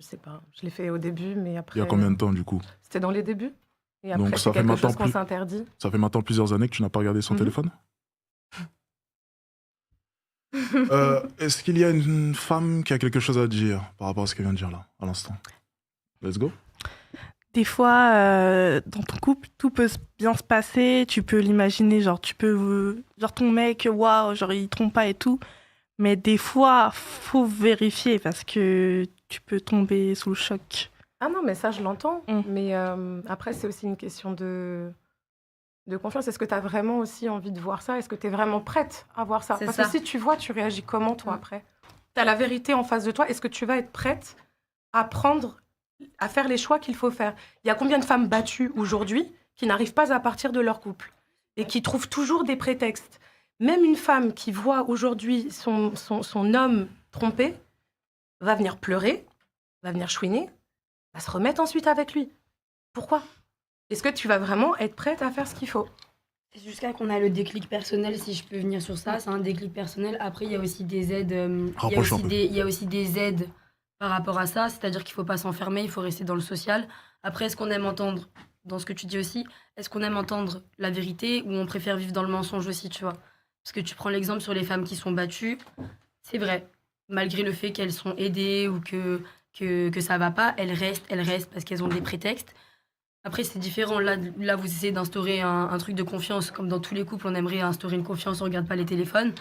je sais pas. Je l'ai fait au début, mais après. Il y a combien de temps, du coup? C'était dans les débuts. Et après, Donc, c'est ça fait quelque maintenant chose qu'on plus- s'interdit. Ça fait maintenant plusieurs années que tu n'as pas regardé son Mhm. téléphone? Est-ce qu'il y a une femme qui a quelque chose à dire par rapport à ce qu'elle vient de dire là, à l'instant? Let's go. Des fois, dans ton couple, tout peut bien se passer. Tu peux l'imaginer, genre, genre ton mec, waouh, genre, il trompe pas et tout. Mais des fois, faut vérifier parce que tu peux tomber sous le choc. Ah non, mais ça, je l'entends. Mm. Mais après, c'est aussi une question de confiance. Est-ce que tu as vraiment aussi envie de voir ça? Est-ce que tu es vraiment prête à voir ça? C'est Parce ça. que si tu vois, tu réagis comment, toi, après? Tu as la vérité en face de toi. Est-ce que tu vas être prête à faire les choix qu'il faut faire? Il y a combien de femmes battues aujourd'hui qui n'arrivent pas à partir de leur couple et qui trouvent toujours des prétextes? Même une femme qui voit aujourd'hui son homme trompé va venir pleurer, va venir chouiner, va se remettre ensuite avec lui. Pourquoi? Est-ce que tu vas vraiment être prête à faire ce qu'il faut? C'est jusqu'à qu'on a le déclic personnel, si je peux venir sur ça. C'est un déclic personnel. Après, il y a aussi des aides. Rapproche un peu. Il y a aussi des aides par rapport à ça. C'est-à-dire qu'il ne faut pas s'enfermer, il faut rester dans le social. Après, est-ce qu'on aime entendre, dans ce que tu dis aussi, est-ce qu'on aime entendre la vérité ou on préfère vivre dans le mensonge aussi, tu vois? Parce que tu prends l'exemple sur les femmes qui sont battues. C'est vrai. Malgré le fait qu'elles sont aidées ou que ça va pas, elles restent parce qu'elles ont des prétextes. Après, c'est différent. Là, vous essayez d'instaurer un truc de confiance. Comme dans tous les couples, on aimerait instaurer une confiance, on regarde pas les téléphones.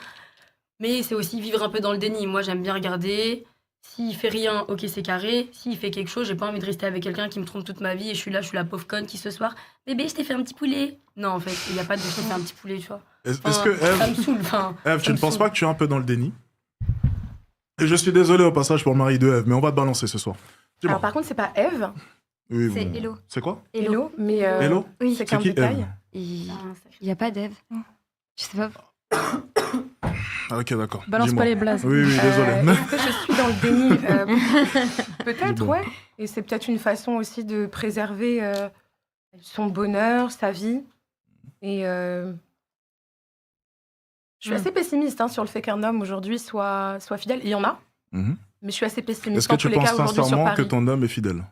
Mais c'est aussi vivre un peu dans le déni. Moi, j'aime bien regarder. S'il fait rien, ok, c'est carré. S'il fait quelque chose, j'ai pas envie de rester avec quelqu'un qui me trompe toute ma vie et je suis la pauvre conne qui ce soir, bébé, je t'ai fait un petit poulet. Non, en fait, il y a pas de je t'ai fait un petit poulet, tu vois. Est-ce Enfin, que ça me Eve, saoule. Enfin, Eve, ça tu me ne penses saoule. pas que tu es un peu dans le déni? Et je suis désolé au passage pour le mari de Eve, mais on va te balancer ce soir. Dis-moi. Alors par contre, c'est pas Eve, Oui, C'est bon. Hello. C'est quoi? Hello, mais Hello? Oui. c'est C'est qu'un qui détail. Eve? Il Ah, ça fait- n'y a pas d'Eve. Je sais pas. Ah, ok, d'accord. Balance Dis-moi. pas les blazes. Oui, désolé. Est-ce que je suis dans le déni? Peut-être, Dis-moi. ouais. Et c'est peut-être une façon aussi de préserver son bonheur, sa vie. Et je suis assez pessimiste sur le fait qu'un homme aujourd'hui soit fidèle. Il y en a, Mhm. mais je suis assez pessimiste Est-ce que en tu tous les cas penses aujourd'hui sur sincèrement que Paris. ton homme est fidèle?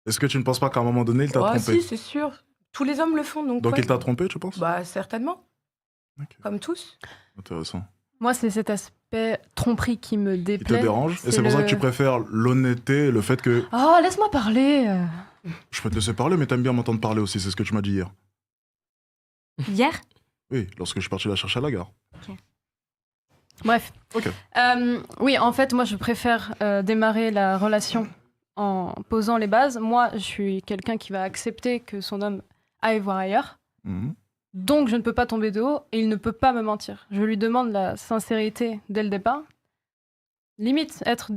Est-ce que tu ne penses pas qu'à un moment donné, il t'a Ah trompé? si, c'est sûr. Tous les hommes le font, donc Donc ouais. il t'a trompé, tu penses? Bah certainement, Ok, comme tous. intéressant. Moi, c'est cet aspect tromperie qui me Il te déplaît. dérange? Et c'est pour ça que tu préfères l'honnêteté et le fait que... Oh, laisse-moi parler. Je peux te laisser parler, mais t'aimes bien m'entendre parler aussi, c'est ce que tu m'as dit hier. Hier Oui, lorsque je suis parti la chercher à la gare. Bref. Ok. Oui, en fait, moi, je préfère démarrer la relation en posant les bases. Moi, je suis quelqu'un qui va accepter que son homme aille voir ailleurs. Mhm. Donc je ne peux pas tomber de haut et il ne peut pas me mentir. Je lui demande la sincérité dès le départ. Limite, être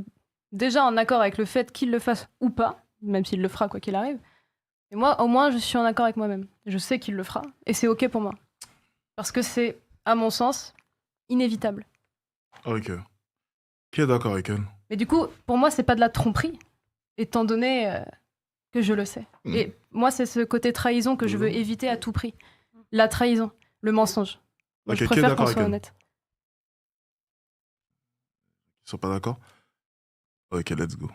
déjà en accord avec le fait qu'il le fasse ou pas, même s'il le fera quoi qu'il arrive. Et moi, au moins, je suis en accord avec moi-même. Je sais qu'il le fera et c'est OK pour moi. Parce que c'est, à mon sens, inévitable. Ok. Qui est d'accord avec elle? Mais du coup, pour moi, c'est pas de la tromperie, étant donné que je le sais. Et moi, c'est ce côté trahison que je veux éviter à tout prix. La trahison, le mensonge. Moi, Ok, je qui est préfère d'accord qu'on soit avec elle? honnête. Ils sont pas d'accord? Ok, let's go.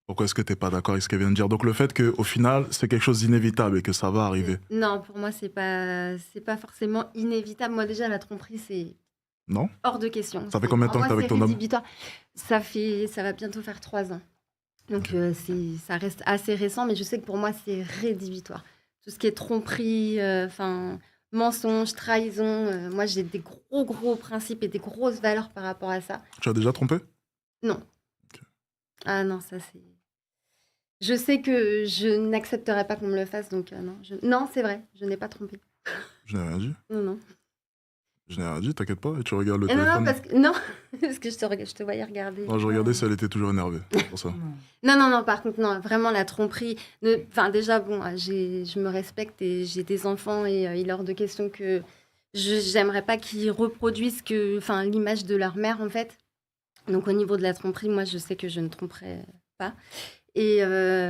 Pourquoi est-ce que t'es pas d'accord avec ce qu'elle vient de dire? Donc le fait qu'au final, c'est quelque chose d'inévitable et que ça va arriver. Non, pour moi, c'est pas forcément inévitable. Moi, déjà, la tromperie, c'est Non? hors de question. Ça fait combien de temps Pour que moi, t'es avec c'est ton homme? rédhibitoire. Ça va bientôt faire 3 ans. Donc, ça reste assez récent, mais je sais que pour moi, c'est rédhibitoire. Tout ce qui est tromperie, mensonge, trahison, moi, j'ai des gros principes et des grosses valeurs par rapport à ça. Tu as déjà trompé? Non. Ah non, ça, c'est... Je sais que je n'accepterai pas qu'on me le fasse, donc non. Non, c'est vrai, je n'ai pas trompé. Je n'ai rien dit. Non. Je n'ai rien dit, t'inquiète pas. Et tu regardes le Non, téléphone. parce que je te voyais regarder. Non, je regardais si elle était toujours énervée. C'est pour ça. Non, par contre, non, vraiment, la tromperie. Enfin, déjà, bon, je me respecte et j'ai des enfants et il est hors de question que j'aimerais pas qu'ils reproduisent l'image de leur mère, en fait. Donc, au niveau de la tromperie, moi, je sais que je ne tromperai pas. Et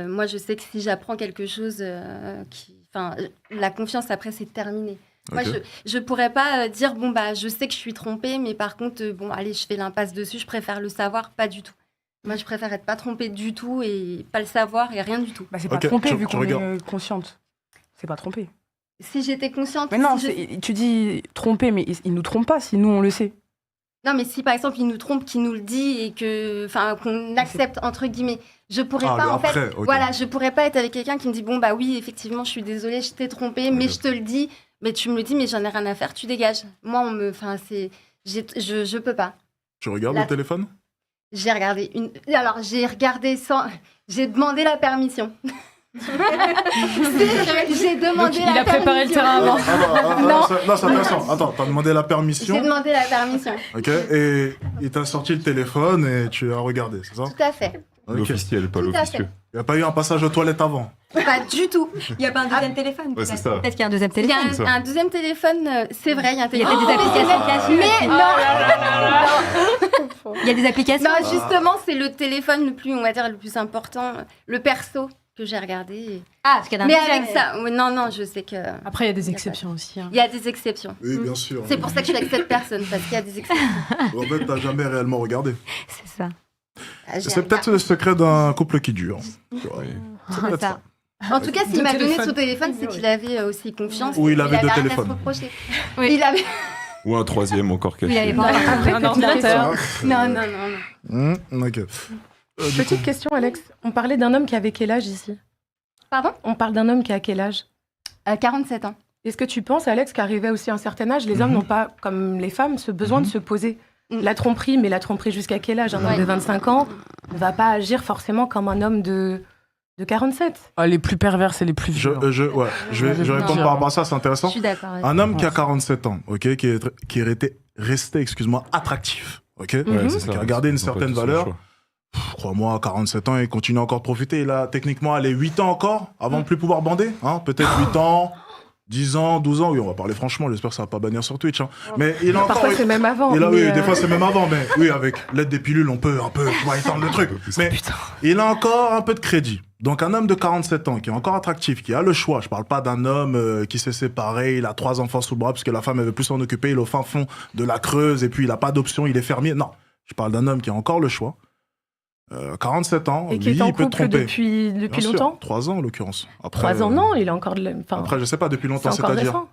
moi, je sais que si j'apprends quelque chose, la confiance, après, c'est terminé. Moi, je pourrais pas dire, je sais que je suis trompée, mais par contre, allez, je fais l'impasse dessus, je préfère le savoir, pas du tout. Moi, je préfère être pas trompée du tout et pas le savoir et rien du tout. Bah, c'est pas trompée vu qu'on est consciente. C'est pas trompée. Si j'étais consciente... Mais non, tu dis trompée, mais il nous trompe pas si nous, on le sait. Non, mais si par exemple il nous trompe, qu'il nous le dit et qu'on accepte entre guillemets, je pourrais pas je pourrais pas être avec quelqu'un qui me dit oui, effectivement, je suis désolée, je t'ai trompé, mais je te le dis, mais tu me le dis, mais j'en ai rien à faire, tu dégages. Moi, je peux pas. Tu regardes le téléphone? J'ai regardé j'ai demandé la permission. J'ai demandé il a préparé le terrain avant. Non, c'est intéressant. Attends, t'as demandé la permission. J'ai demandé la permission. Ok, et il t'a sorti le téléphone et tu as regardé, c'est ça? Tout à fait. L'officiel, pas l'officieux. Il n'y a pas eu un passage aux toilettes avant? Pas du tout. Il n'y a pas un deuxième téléphone. Ouais, c'est ça. Peut-être qu'il y a un deuxième téléphone. Il y a un deuxième téléphone, c'est vrai, il y a un téléphone. Il y a des applications. Mais non. Il y a des applications. Non, justement, c'est le téléphone le plus important, le perso que j'ai regardé. Parce qu'il y a un Mais deuxième. avec ça, non, je sais que... Après, il y a des exceptions aussi. Il y a des exceptions. Oui, bien sûr. C'est pour ça que je suis avec cette personne, parce qu'il y a des exceptions. En fait, t'as jamais réellement regardé. C'est ça. C'est peut-être le secret d'un couple qui dure. C'est peut-être ça. En tout cas, s'il m'a donné son téléphone, c'est qu'il avait aussi confiance. Ou il avait deux rien à se téléphones. reprocher. Oui. Il avait... Ou un troisième encore caché. Il avait pas Un ordinateur. Non. Ok. Petite question, Alex. On parlait d'un homme qui avait quel âge ici? Pardon? On parle d'un homme qui a quel âge? 47 ans. Est-ce que tu penses, Alex, qu'arrivé aussi à un certain âge, les hommes n'ont pas, comme les femmes, ce besoin de se poser la tromperie, mais la tromperie jusqu'à quel âge? Un homme de 25 ans ne va pas agir forcément comme un homme de 47. Les plus pervers, c'est les plus vieux. Je vais répondre par rapport à ça, c'est intéressant. Je suis d'accord. Un homme qui a 47 ans, ok, qui est resté, attractif, ok, qui a gardé une certaine valeur. Crois-moi, à 47 ans, il continue encore de profiter. Il a techniquement 8 ans encore avant de plus pouvoir bander. Peut-être 8 ans, 10 ans, 12 ans. Oui, on va parler franchement, j'espère que ça va pas bannir sur Twitch. Mais il a encore... Parfois, c'est même avant. Oui, des fois, c'est même avant. Mais oui, avec l'aide des pilules, on peut un peu étendre le truc. Mais il a encore un peu de crédit. Donc, un homme de 47 ans qui est encore attractif, qui a le choix. Je parle pas d'un homme qui s'est séparé, il a 3 enfants sous le bras parce que la femme, elle veut plus s'en occuper. Il est au fin fond de la Creuse et puis il a pas d'option, il est fermier. Non, je parle d'un homme qui a encore le choix. 47 ans, et qui est en couple depuis longtemps? 3 ans en l'occurrence. 3 ans, non, il a encore Après, je sais pas, depuis longtemps, c'est-à-dire.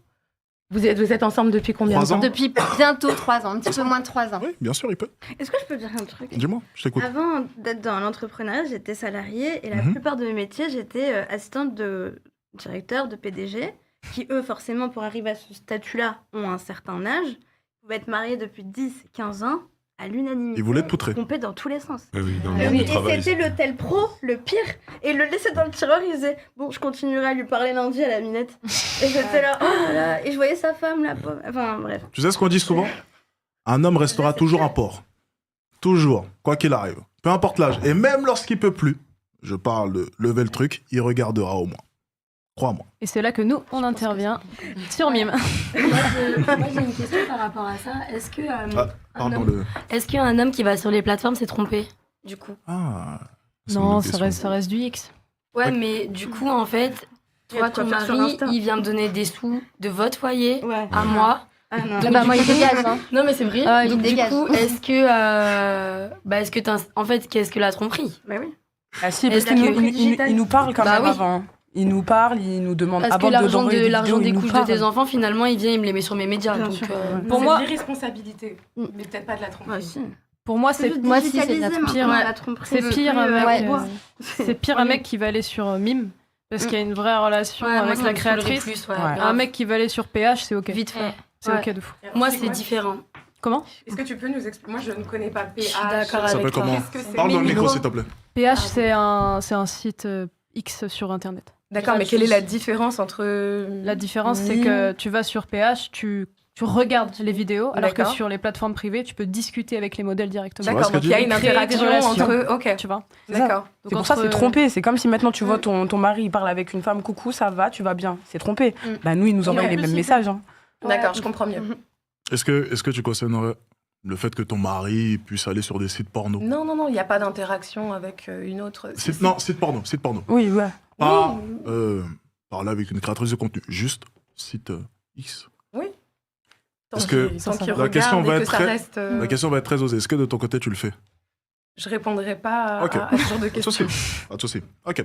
Vous êtes ensemble depuis combien de temps? Depuis bientôt 3 ans, un petit peu moins de 3 ans. Oui, bien sûr, il peut. Est-ce que je peux dire un truc? Dis-moi, je t'écoute. Avant d'être dans l'entrepreneuriat, j'étais salariée et la plupart de mes métiers, j'étais assistante de directeur, de PDG, qui eux, forcément, pour arriver à ce statut-là, ont un certain âge. Ils pouvaient être mariés depuis 10, 15 ans, à l'unanimité. Il voulait te poutrer. Trompé dans tous les sens. Oui, dans le Et monde du travail. c'était le tel pro, le pire, et il le laissait dans le tiroir, il disait bon, je continuerai à lui parler lundi à la minette. Et j'étais là, oh là là, et je voyais sa femme là, enfin bref. Tu sais ce qu'on dit souvent? Un homme restera toujours un porc. Toujours, quoi qu'il arrive. Peu importe l'âge. Et même lorsqu'il peut plus, je parle de lever le truc, il regardera au moins. Crois-moi. Et c'est là que nous, on intervient sur Mime. Moi, j'ai une question par rapport à ça. Est-ce que est-ce qu'un homme qui va sur les plateformes s'est trompé, du coup? Ah. Non, ça reste du X. Ouais, mais du coup, en fait, toi, ton mari, il vient me donner des sous de votre foyer à moi. Donc, moi, il dégage. Hein. Non, mais c'est vrai. Ah, il Donc, du dégage. coup, est-ce que en fait, qu'est-ce que la tromperie? Bah oui. Ah si, Est-ce parce qu'il que- il nous parle quand Bah même oui. avant. Il nous parle, il nous demande Parce que avant l'argent d'envoyer l'argent vidéos, des il nous couches de parle. tes enfants, finalement, il vient, il me les met sur mes médias. Bien Donc, sûr. Pour C'est moi- de l'irresponsabilité, mais peut-être pas de la tromperie. Ouais, si. Pour moi, c'est Moi, si, c'est de la pire. C'est pire un mec. Ouais. C'est pire un mec qui va aller sur Mime parce qu'il y a une vraie relation Ouais, moi, avec ça la me saoulerait créatrice. plus, ouais, Ouais. grave. Un mec qui va aller sur PH, c'est ok. Vite fait. C'est Ouais. ok de fou. Moi, c'est différent. Comment? Est-ce que tu peux nous expliquer? Moi, je ne connais pas PH. Je suis d'accord Ça avec s'appelle toi. comment? Qu'est-ce que c'est? Parle dans le micro, Mimiro. s'il te plaît. PH, c'est un site X sur Internet. D'accord, mais quelle est la différence entre... La différence, c'est Mime que tu vas sur PH, tu regardes les vidéos, alors que D'accord. sur les plateformes privées, tu peux discuter avec les modèles directement. vois D'accord, ce que donc il y a tu une dis Créer des interaction relations. entre... Ok, Tu vois. d'accord. C'est pour ça entre- c'est trompé. C'est comme si maintenant tu vois ton mari il parle avec une femme, coucou, ça va, tu vas bien. C'est trompé. Bah nous, il nous envoie Et en les plus, mêmes il- messages. Hein. D'accord, je comprends mieux. Est-ce que tu cautionnerais le fait que ton mari puisse aller sur des sites porno? Non, il n'y a pas d'interaction avec une autre... Non, site porno, site porno. Oui, ouais. Pas parler avec une créatrice de contenu, juste site X. Est-ce que la question va être la question va être très osée. Est-ce que de ton côté tu le fais? Je répondrai pas Ok. à ce genre de Pas de questions. souci. Pas de souci. Ok.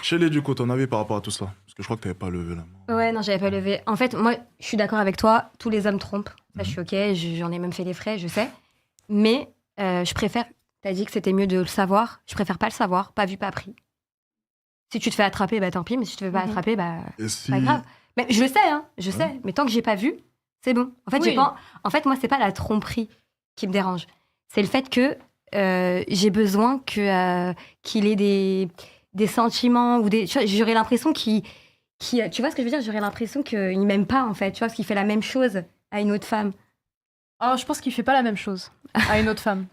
Chélie, du coup, ton avis par rapport à tout ça? Parce que je crois que tu n'avais pas levé la main. Ouais, non, j'avais pas levé. En fait, moi, je suis d'accord avec toi. Tous les hommes trompent. Ça, je suis OK. J'en ai même fait les frais, je sais. Mais je préfère. T'as dit que c'était mieux de le savoir. Je préfère pas le savoir. Pas vu, pas pris. Si tu te fais attraper, bah tant pis. Mais si tu te fais pas attraper, bah Et si... pas grave. Mais je le sais, hein. Je sais. Mais tant que j'ai pas vu, c'est bon. En fait, Oui. en fait, moi, c'est pas la tromperie qui me dérange. C'est le fait que j'ai besoin qu'il ait des sentiments ou des. J'aurais l'impression qu'il. Tu vois ce que je veux dire? J'aurais l'impression qu'il m'aime pas, en fait. Tu vois, parce qu'il fait la même chose à une autre femme. Alors, je pense qu'il fait pas la même chose à une autre femme.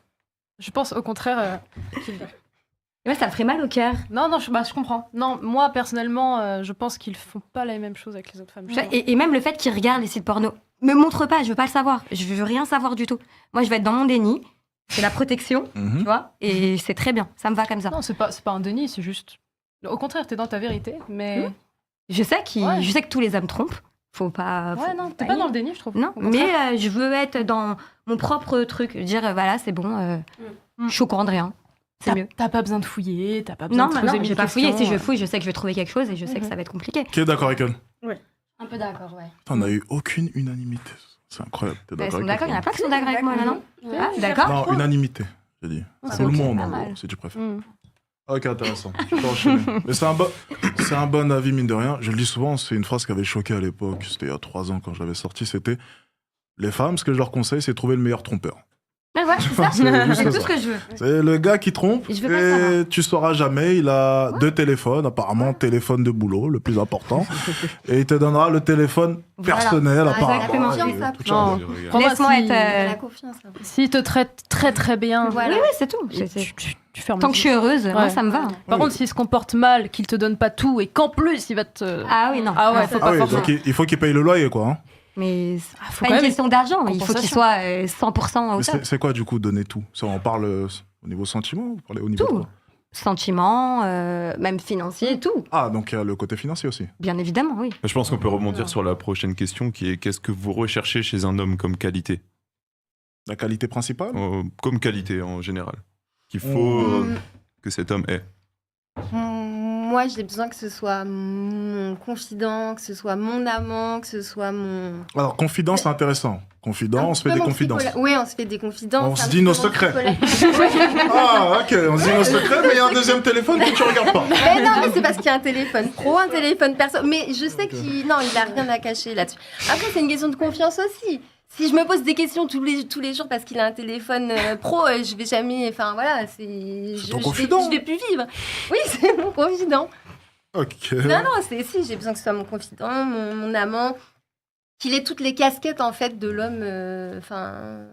Je pense au contraire qu'il... Et moi, ça me ferait mal au cœur. Non, je comprends. Non, moi, personnellement, je pense qu'ils font pas la même chose avec les autres femmes. Tu vois, et même le fait qu'il regarde les sites porno. Me montre pas, je veux pas le savoir. Je veux rien savoir du tout. Moi, je vais être dans mon déni. C'est la protection, tu vois. Et c'est très bien. Ça me va comme ça. Non, c'est pas un déni, c'est juste... Au contraire, t'es dans ta vérité, mais... Je sais que tous les hommes trompent. Faut pas. Ouais, non, t'es pas dans le déni, je trouve. Non, Au contraire. mais je veux être dans mon propre truc. Dire, voilà, c'est bon, je suis au courant de rien. C'est mieux. T'as pas besoin de fouiller, t'as pas besoin Non, de te non, poser je vais pas fouiller. Si je fouille, je sais que je vais trouver quelque chose et je sais que ça va être compliqué. Qui est d'accord avec elle? Un peu d'accord, ouais. On n'a eu aucune unanimité. C'est incroyable. T'es Bah, ils d'accord sont avec d'accord, il y en a elle? plein qui sont d'accord avec moi, là, non? Ah, d'accord. Non, unanimité, j'ai dit. Ah, Tout le ok, monde, pas en mal. gros, si tu préfères. Ok, intéressant. Tu peux enchaîner. Mais c'est un bon avis, mine de rien. Je le dis souvent, c'est une phrase qui avait choqué à l'époque. C'était il y a 3 ans quand je l'avais sorti. C'était les femmes, ce que je leur conseille, c'est trouver le meilleur trompeur. Ah, ouais, c'est ça. C'est juste C'est tout ça. ce que je veux. C'est le gars qui trompe Je veux pas le savoir. et tu sauras jamais. Il a 2 téléphones, apparemment téléphone de boulot, le plus important. Et il te donnera le téléphone Voilà. personnel, Ah, apparemment. exactement. Et tout ça. Non. Pour moi, Laisse-moi être. La confiance. hein. S'il te traite très très bien, Voilà. Oui, oui, c'est tout. tu fermes Tant les que je suis heureuse, moi, Ouais. ça me va. Par contre, s'il se comporte mal, qu'il te donne pas tout et qu'en plus il va te... Ah oui, non. Ah ouais, Non, faut ça- pas Ah oui, forcer. donc il faut qu'il paye le loyer, quoi. Hein. Mais faut c'est quand pas une même question d'argent. Il faut qu'il compensation. soit 100% au top. C'est quoi, du coup, donner tout? Ça, on parle au niveau sentiment ou parler au niveau Tout. de quoi? Sentiments, même financier, tout. Ah, donc il y a le côté financier aussi. Bien évidemment, oui. Je pense qu'on peut rebondir sur la prochaine question qui est qu'est-ce que vous recherchez chez un homme comme qualité? La qualité principale? Comme qualité en général. Qu'il faut que cet homme ait. Moi, j'ai besoin que ce soit mon confident, que ce soit mon amant, que ce soit mon... Alors, confidence, c'est intéressant. Confident, on se fait des confidences. Oui, on se fait des confidences. On se dit nos secrets. Ah, ok, on se dit nos secrets, mais il y a un deuxième téléphone que tu regardes pas. Mais non, mais c'est parce qu'il y a un téléphone pro, un téléphone perso. Mais je sais qu'il... Non, il a rien à cacher là-dessus. Après, c'est une question de confiance aussi. Si je me pose des questions tous les jours parce qu'il a un téléphone pro, je vais jamais. Enfin voilà, C'est ton confident. Je vais plus vivre. Oui, c'est mon confident. Ok. Non, si, j'ai besoin que ce soit mon confident, mon amant, qu'il ait toutes les casquettes en fait de l'homme. Enfin.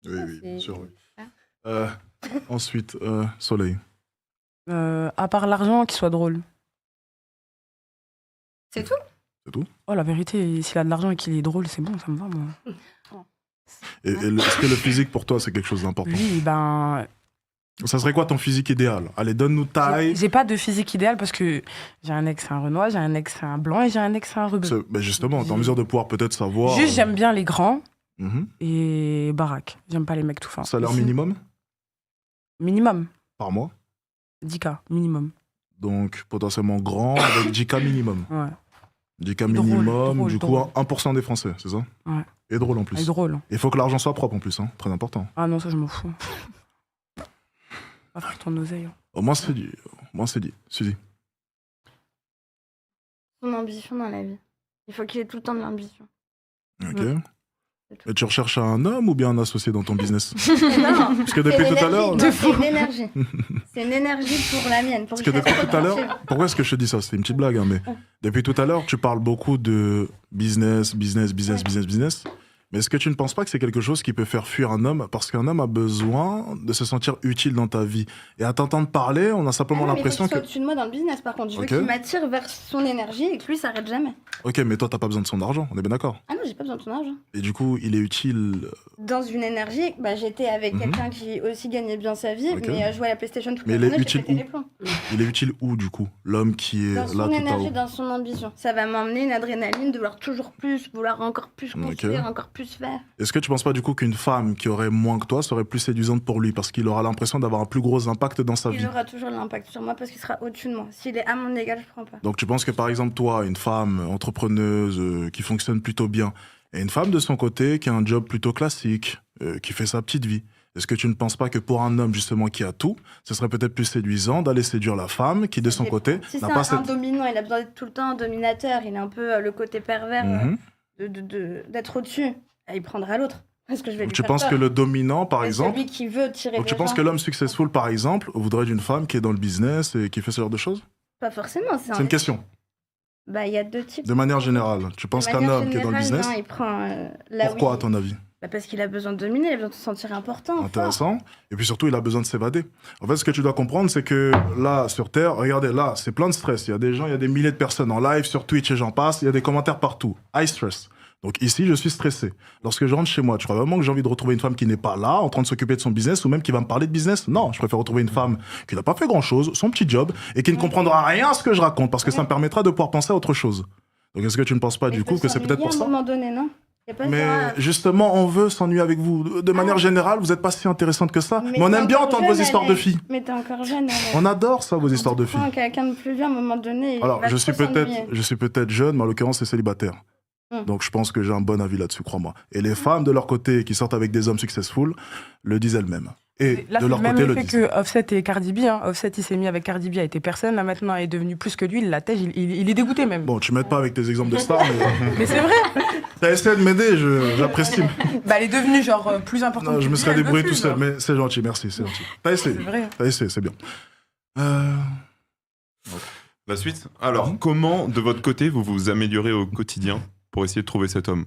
Oui, bien sûr. Oui. Ensuite, Soleil. À part l'argent, qu'il soit drôle. C'est tout? C'est tout? Oh, la vérité, s'il a de l'argent et qu'il est drôle, c'est bon, ça me va, moi. Et est-ce que le physique pour toi c'est quelque chose d'important? Oui, ben. Ça serait quoi ton physique idéal? Allez, donne-nous taille. J'ai pas de physique idéal parce que j'ai un ex, c'est un Renoir, j'ai un ex, c'est un blanc et j'ai un ex, c'est un rebeu. Ben justement, t'es en mesure de pouvoir peut-être savoir. Juste, j'aime bien les grands Mhm. et baraque. J'aime pas les mecs tout fins. Salaire Ici, minimum Minimum. par mois. 10K, minimum. Donc potentiellement grand avec 10K minimum. Ouais. 10K Drôle, minimum, drôle, du coup drôle. 1% des Français, c'est ça? Ouais. Et drôle en plus. Elle est drôle. Il faut que l'argent soit propre en plus, hein. Très important. Ah non, ça, je m'en fous. Pas faire ton oseille. Hein. Au moins c'est dit. Suzy. Son ambition dans la vie. Il faut qu'il ait tout le temps de l'ambition. Ok. C'est tout. Et tu recherches un homme ou bien un associé dans ton business? Non, Parce que depuis c'est tout à l'heure. l'énergie. C'est une énergie. C'est une énergie pour la mienne. Pour Parce que depuis tout à l'heure, pourquoi est-ce que je te dis ça? C'était une petite blague, hein, mais depuis tout à l'heure, tu parles beaucoup de business. Mais est-ce que tu ne penses pas que c'est quelque chose qui peut faire fuir un homme? Parce qu'un homme a besoin de se sentir utile dans ta vie. Et à t'entendre parler, on a simplement l'impression il faut que... qu'il soit au-dessus de moi dans le business, par contre. Je veux Ok. qu'il m'attire vers son énergie et que lui s'arrête jamais. Ok, mais toi, t'as pas besoin de son argent, on est bien d'accord. Ah non, j'ai pas besoin de ton argent. Et du coup, il est utile... Dans une énergie, bah, j'étais avec Mhm. quelqu'un qui aussi gagnait bien sa vie, Ok. mais jouait à la PlayStation toute Mais la il est journée, utile j'ai pété où les plombs. Il est utile où, du coup? L'homme qui est Dans là son tout à énergie, haut. dans son ambition. Ça va m'emmener une adrénaline de vouloir toujours plus, vouloir encore plus construire, encore plus faire. Est-ce que tu penses pas, du coup, qu'une femme qui aurait moins que toi serait plus séduisante pour lui? Parce qu'il aura l'impression d'avoir un plus gros impact dans sa vie. Il aura toujours l'impact sur moi parce qu'il sera au-dessus de moi. S'il est à mon égal, je prends pas. Donc tu penses que par exemple toi, une femme entrepreneuse qui fonctionne plutôt bien, et une femme de son côté qui a un job plutôt classique, qui fait sa petite vie, est-ce que tu ne penses pas que pour un homme justement qui a tout, ce serait peut-être plus séduisant d'aller séduire la femme qui de son côté Si c'est n'a pas un cette... dominant, il a besoin d'être tout le temps un dominateur, il a un peu le côté pervers Mhm. d'être au-dessus. Il prendra l'autre. Parce que je vais Donc lui tu faire penses peur. que le dominant par C'est exemple... celui qui veut tirer Donc tu des penses gens. que l'homme successful par exemple voudrait d'une femme qui est dans le business et qui fait ce genre de choses? Pas forcément. C'est une question. Bah, il y a deux types. De manière générale, tu penses De qu'un manière homme qui est dans le générale, business... non, il prend là où Pourquoi il- à ton avis? Bah, parce qu'il a besoin de dominer, il a besoin de se sentir important. fort. Intéressant. Et puis surtout, il a besoin de s'évader. En fait, ce que tu dois comprendre, c'est que là, sur Terre, regardez, là, c'est plein de stress. Il y a des gens, il y a des milliers de personnes en live, sur Twitch et j'en passe. Il y a des commentaires partout. High stress. Donc ici, je suis stressé. Lorsque je rentre chez moi, tu crois vraiment que j'ai envie de retrouver une femme qui n'est pas là, en train de s'occuper de son business, ou même qui va me parler de business? Non, je préfère retrouver une femme qui n'a pas fait grand-chose, son petit job, et qui ne comprendra rien à ce que je raconte, parce que ça me permettra de pouvoir penser à autre chose. Donc est-ce que tu ne penses pas, Mais du il coup, faut que c'est peut-être s'ennuyer pour à un ça? moment donné, non? Y a pas Mais ça. justement, on veut s'ennuyer avec vous. De manière générale, vous n'êtes pas si intéressante que ça. Mais on t'es aime bien encore entendre vos jeune, histoires de Alex. filles. Mais t'es encore jeune, Alex. On adore ça, vos histoires de filles. Prends quelqu'un de plus vieux, à un moment donné. il Alors, va je suis trop s'ennuyer. peut-être jeune, mais en l'occurrence, c'est célibataire. Donc, je pense que j'ai un bon avis là-dessus, crois-moi. Et les femmes, de leur côté, qui sortent avec des hommes successful, le disent elles-mêmes. Et Là, de c'est leur le même côté, le effet disent. que Offset et Cardi B. Hein. Offset, il s'est mis avec Cardi B, a été personne. Là, maintenant, elle est devenue plus que lui. Il la tège, il est dégoûté même. Bon, tu m'aides pas avec tes exemples de stars, mais... Mais c'est vrai. T'as essayé de m'aider, j'apprécie. Bah, elle est devenue genre plus importante. Non, que je me lui, serais elle veut débrouillé plus, tout seul, genre. mais c'est gentil, merci, c'est gentil. T'as essayé. C'est vrai. T'as essayé, c'est bien. La suite. Alors, comment, de votre côté, vous vous améliorez au quotidien pour essayer de trouver cet homme?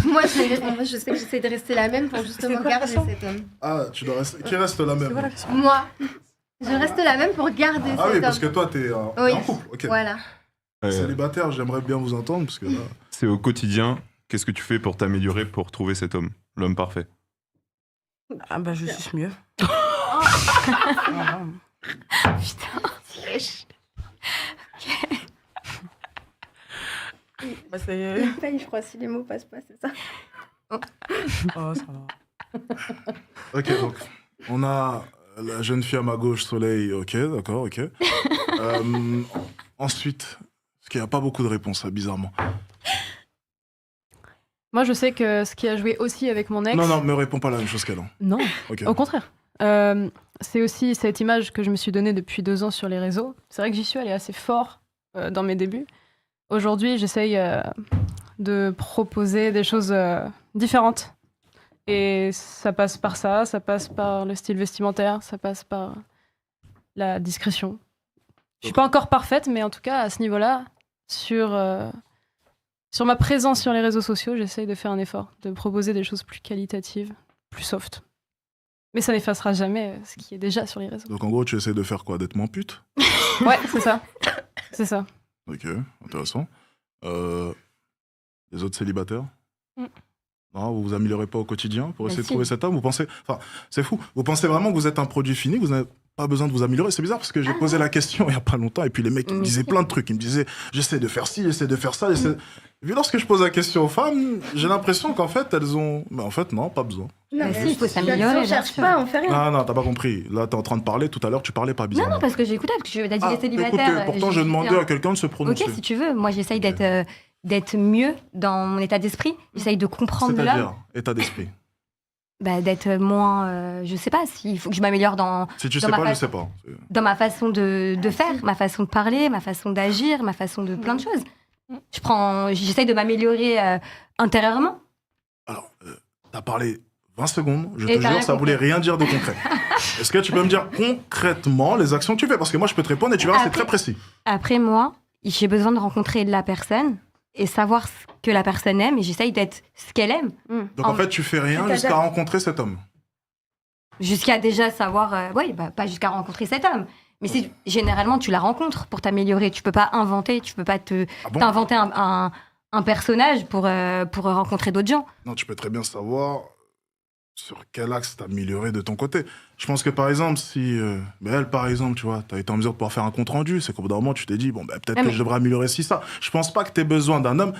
Moi, je sais que j'essaie de rester la même pour justement garder cet homme. Ah, tu dois rester... Qui reste la même? Moi, je reste la même pour garder Ah cet oui, homme. parce que toi, t'es Oui. en couple. Ok. Voilà. Célibataire, j'aimerais bien vous entendre, parce que là... C'est au quotidien. Qu'est-ce que tu fais pour t'améliorer, pour trouver cet homme, l'homme parfait? Ah bah, je suis mieux. Putain, c'est Bah, c'est... Il paye, je crois, si les mots passent pas, c'est ça. Oh, ça va. Ok, donc, on a la jeune fille à ma gauche, Soleil, ok, d'accord, ok. Ensuite, parce qu'il n'y a pas beaucoup de réponses, ça, bizarrement. Moi, je sais que ce qui a joué aussi avec mon ex. Non, me réponds pas la même chose qu'elle. Hein. Non, Ok. au contraire. C'est aussi cette image que je me suis donnée depuis 2 ans sur les réseaux. C'est vrai que j'y suis allée assez fort dans mes débuts. Aujourd'hui, j'essaye de proposer des choses différentes. Et ça passe par ça passe par le style vestimentaire, ça passe par la discrétion. Je suis pas encore parfaite, mais en tout cas, à ce niveau-là, sur ma présence sur les réseaux sociaux, j'essaye de faire un effort, de proposer des choses plus qualitatives, plus soft. Mais ça n'effacera jamais ce qui est déjà sur les réseaux. Donc en gros, tu essaies de faire quoi? D'être moins pute? Ouais, c'est ça. C'est ça. Ok, intéressant. Les autres célibataires? Non, vous vous améliorez pas au quotidien pour essayer de trouver cet homme? Vous pensez... Enfin, c'est fou. Vous pensez vraiment que vous êtes un produit fini? Vous n'avez pas besoin de vous améliorer? C'est bizarre parce que j'ai posé la question il y a pas longtemps et puis les mecs ils me disaient plein de trucs. Ils me disaient j'essaie de faire ci, j'essaie de faire ça. Vu lorsque je pose la question aux femmes, j'ai l'impression qu'en fait elles ont... Mais en fait non, pas besoin. Non, si, il faut s'améliorer. On cherche pas, on fait rien. Ah non, t'as pas compris. Là, t'es en train de parler. Tout à l'heure, tu parlais pas bizarre. Non, parce que j'ai écouté, parce que t'as dit les célibataires. Écoutez, pourtant, je demandais à quelqu'un de se prononcer. Ok, si tu veux. Moi, j'essaye d'être mieux dans mon état d'esprit. J'essaye de comprendre l'homme. C'est-à-dire, état d'esprit. D'être moins... je sais pas, s'il faut que je m'améliore dans... Si tu sais pas, je sais pas. Dans ma façon de faire, ma façon de parler, ma façon d'agir, ma façon de plein de choses. J'essaye de m'améliorer intérieurement. Alors, t'as parlé 20 secondes, je te jure, ça voulait rien dire de concret. Est-ce que tu peux me dire concrètement les actions que tu fais? Parce que moi, je peux te répondre et tu verras, c'est très précis. Après, moi, j'ai besoin de rencontrer la personne et savoir ce que la personne aime et j'essaye d'être ce qu'elle aime. Donc, en fait, tu fais rien jusqu'à rencontrer cet homme? Jusqu'à déjà savoir... pas jusqu'à rencontrer cet homme. Mais généralement, tu la rencontres pour t'améliorer. Tu peux pas inventer, tu peux pas t'inventer un personnage pour rencontrer d'autres gens. Non, tu peux très bien savoir sur quel axe t'améliorer de ton côté. Je pense que par exemple, si elle, par exemple, tu vois, t'as été en mesure de pouvoir faire un compte rendu, c'est qu'au bout d'un moment, tu t'es dit, peut-être que je devrais améliorer ça. Je pense pas que t'aies besoin d'un homme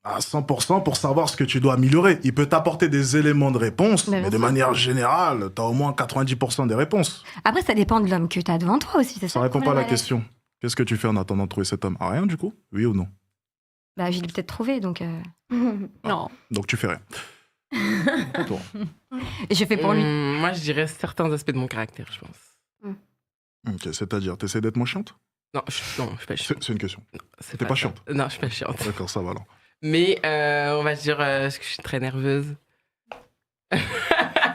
à 100% pour savoir ce que tu dois améliorer. Il peut t'apporter des éléments de réponse, mais de manière générale, t'as au moins 90% des réponses. Après, ça dépend de l'homme que t'as devant toi aussi, c'est ça? Ça répond pas à la question. Qu'est-ce que tu fais en attendant de trouver cet homme? Rien, du coup? Oui ou non? Je l'ai peut-être trouvé, donc... Non. Donc tu fais rien. Et je fais pour lui. Moi, je dirais certains aspects de mon caractère, je pense. Ok, c'est-à-dire, t'essaies d'être moins chiante? Non, je suis pas chiante. C'est une question. T'es pas chiante? Non, je suis pas chiante. D'accord, ça va alors. Mais on va dire que je suis très nerveuse.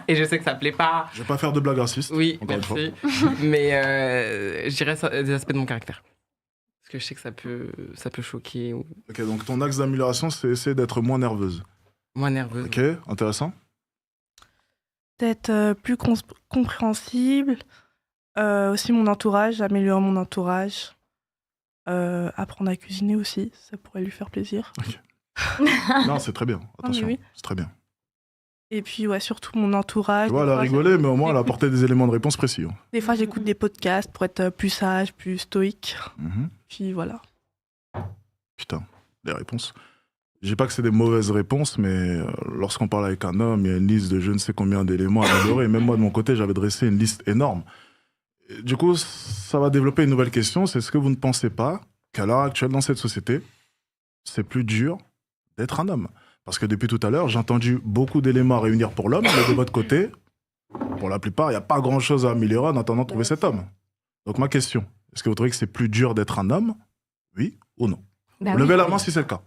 Et je sais que ça plaît pas. Je vais pas faire de blagues racistes. Oui, merci. Mais je dirais des aspects de mon caractère. Parce que je sais que ça peut choquer. Ok, donc ton axe d'amélioration, c'est essayer d'être moins nerveuse. Moins nerveuse. Ok, intéressant. D'être plus compréhensible. Aussi mon entourage, améliorer mon entourage. Apprendre à cuisiner aussi, ça pourrait lui faire plaisir. Okay. Non, c'est très bien. Attention, oui. c'est très bien. Et puis, surtout mon entourage. Tu vois, elle a rigolé, mais au moins, elle a apporté des éléments de réponse précis. Des fois, j'écoute des podcasts pour être plus sage, plus stoïque. Puis voilà. Putain, les réponses. Je dis pas que c'est des mauvaises réponses, mais lorsqu'on parle avec un homme, il y a une liste de je ne sais combien d'éléments à améliorer. Même moi, de mon côté, j'avais dressé une liste énorme. Et du coup, ça va développer une nouvelle question. C'est est-ce que vous ne pensez pas qu'à l'heure actuelle, dans cette société, c'est plus dur d'être un homme? Parce que depuis tout à l'heure, j'ai entendu beaucoup d'éléments à réunir pour l'homme, mais de votre côté, pour la plupart, il n'y a pas grand-chose à améliorer en attendant de trouver cet homme. Donc ma question, est-ce que vous trouvez que c'est plus dur d'être un homme? Oui ou non? Levez la main si c'est le cas.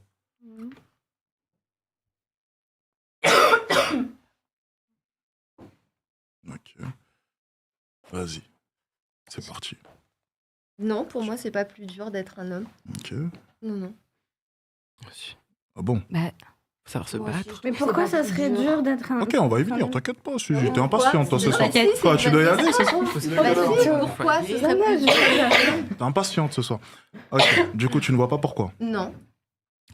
Ok. Vas-y. C'est parti. Non, pour moi, c'est pas plus dur d'être un homme. Ok. Non. Ah bon? Savoir se battre. Mais pourquoi ça serait dur d'être un... Ok, on va y venir, t'inquiète pas, Suzy. T'es impatiente, toi, ce soir. Quoi, tu dois y aller, c'est ça? Pourquoi ce serait plus dur? T'es impatiente ce soir. Ok, du coup, tu ne vois pas pourquoi? Non.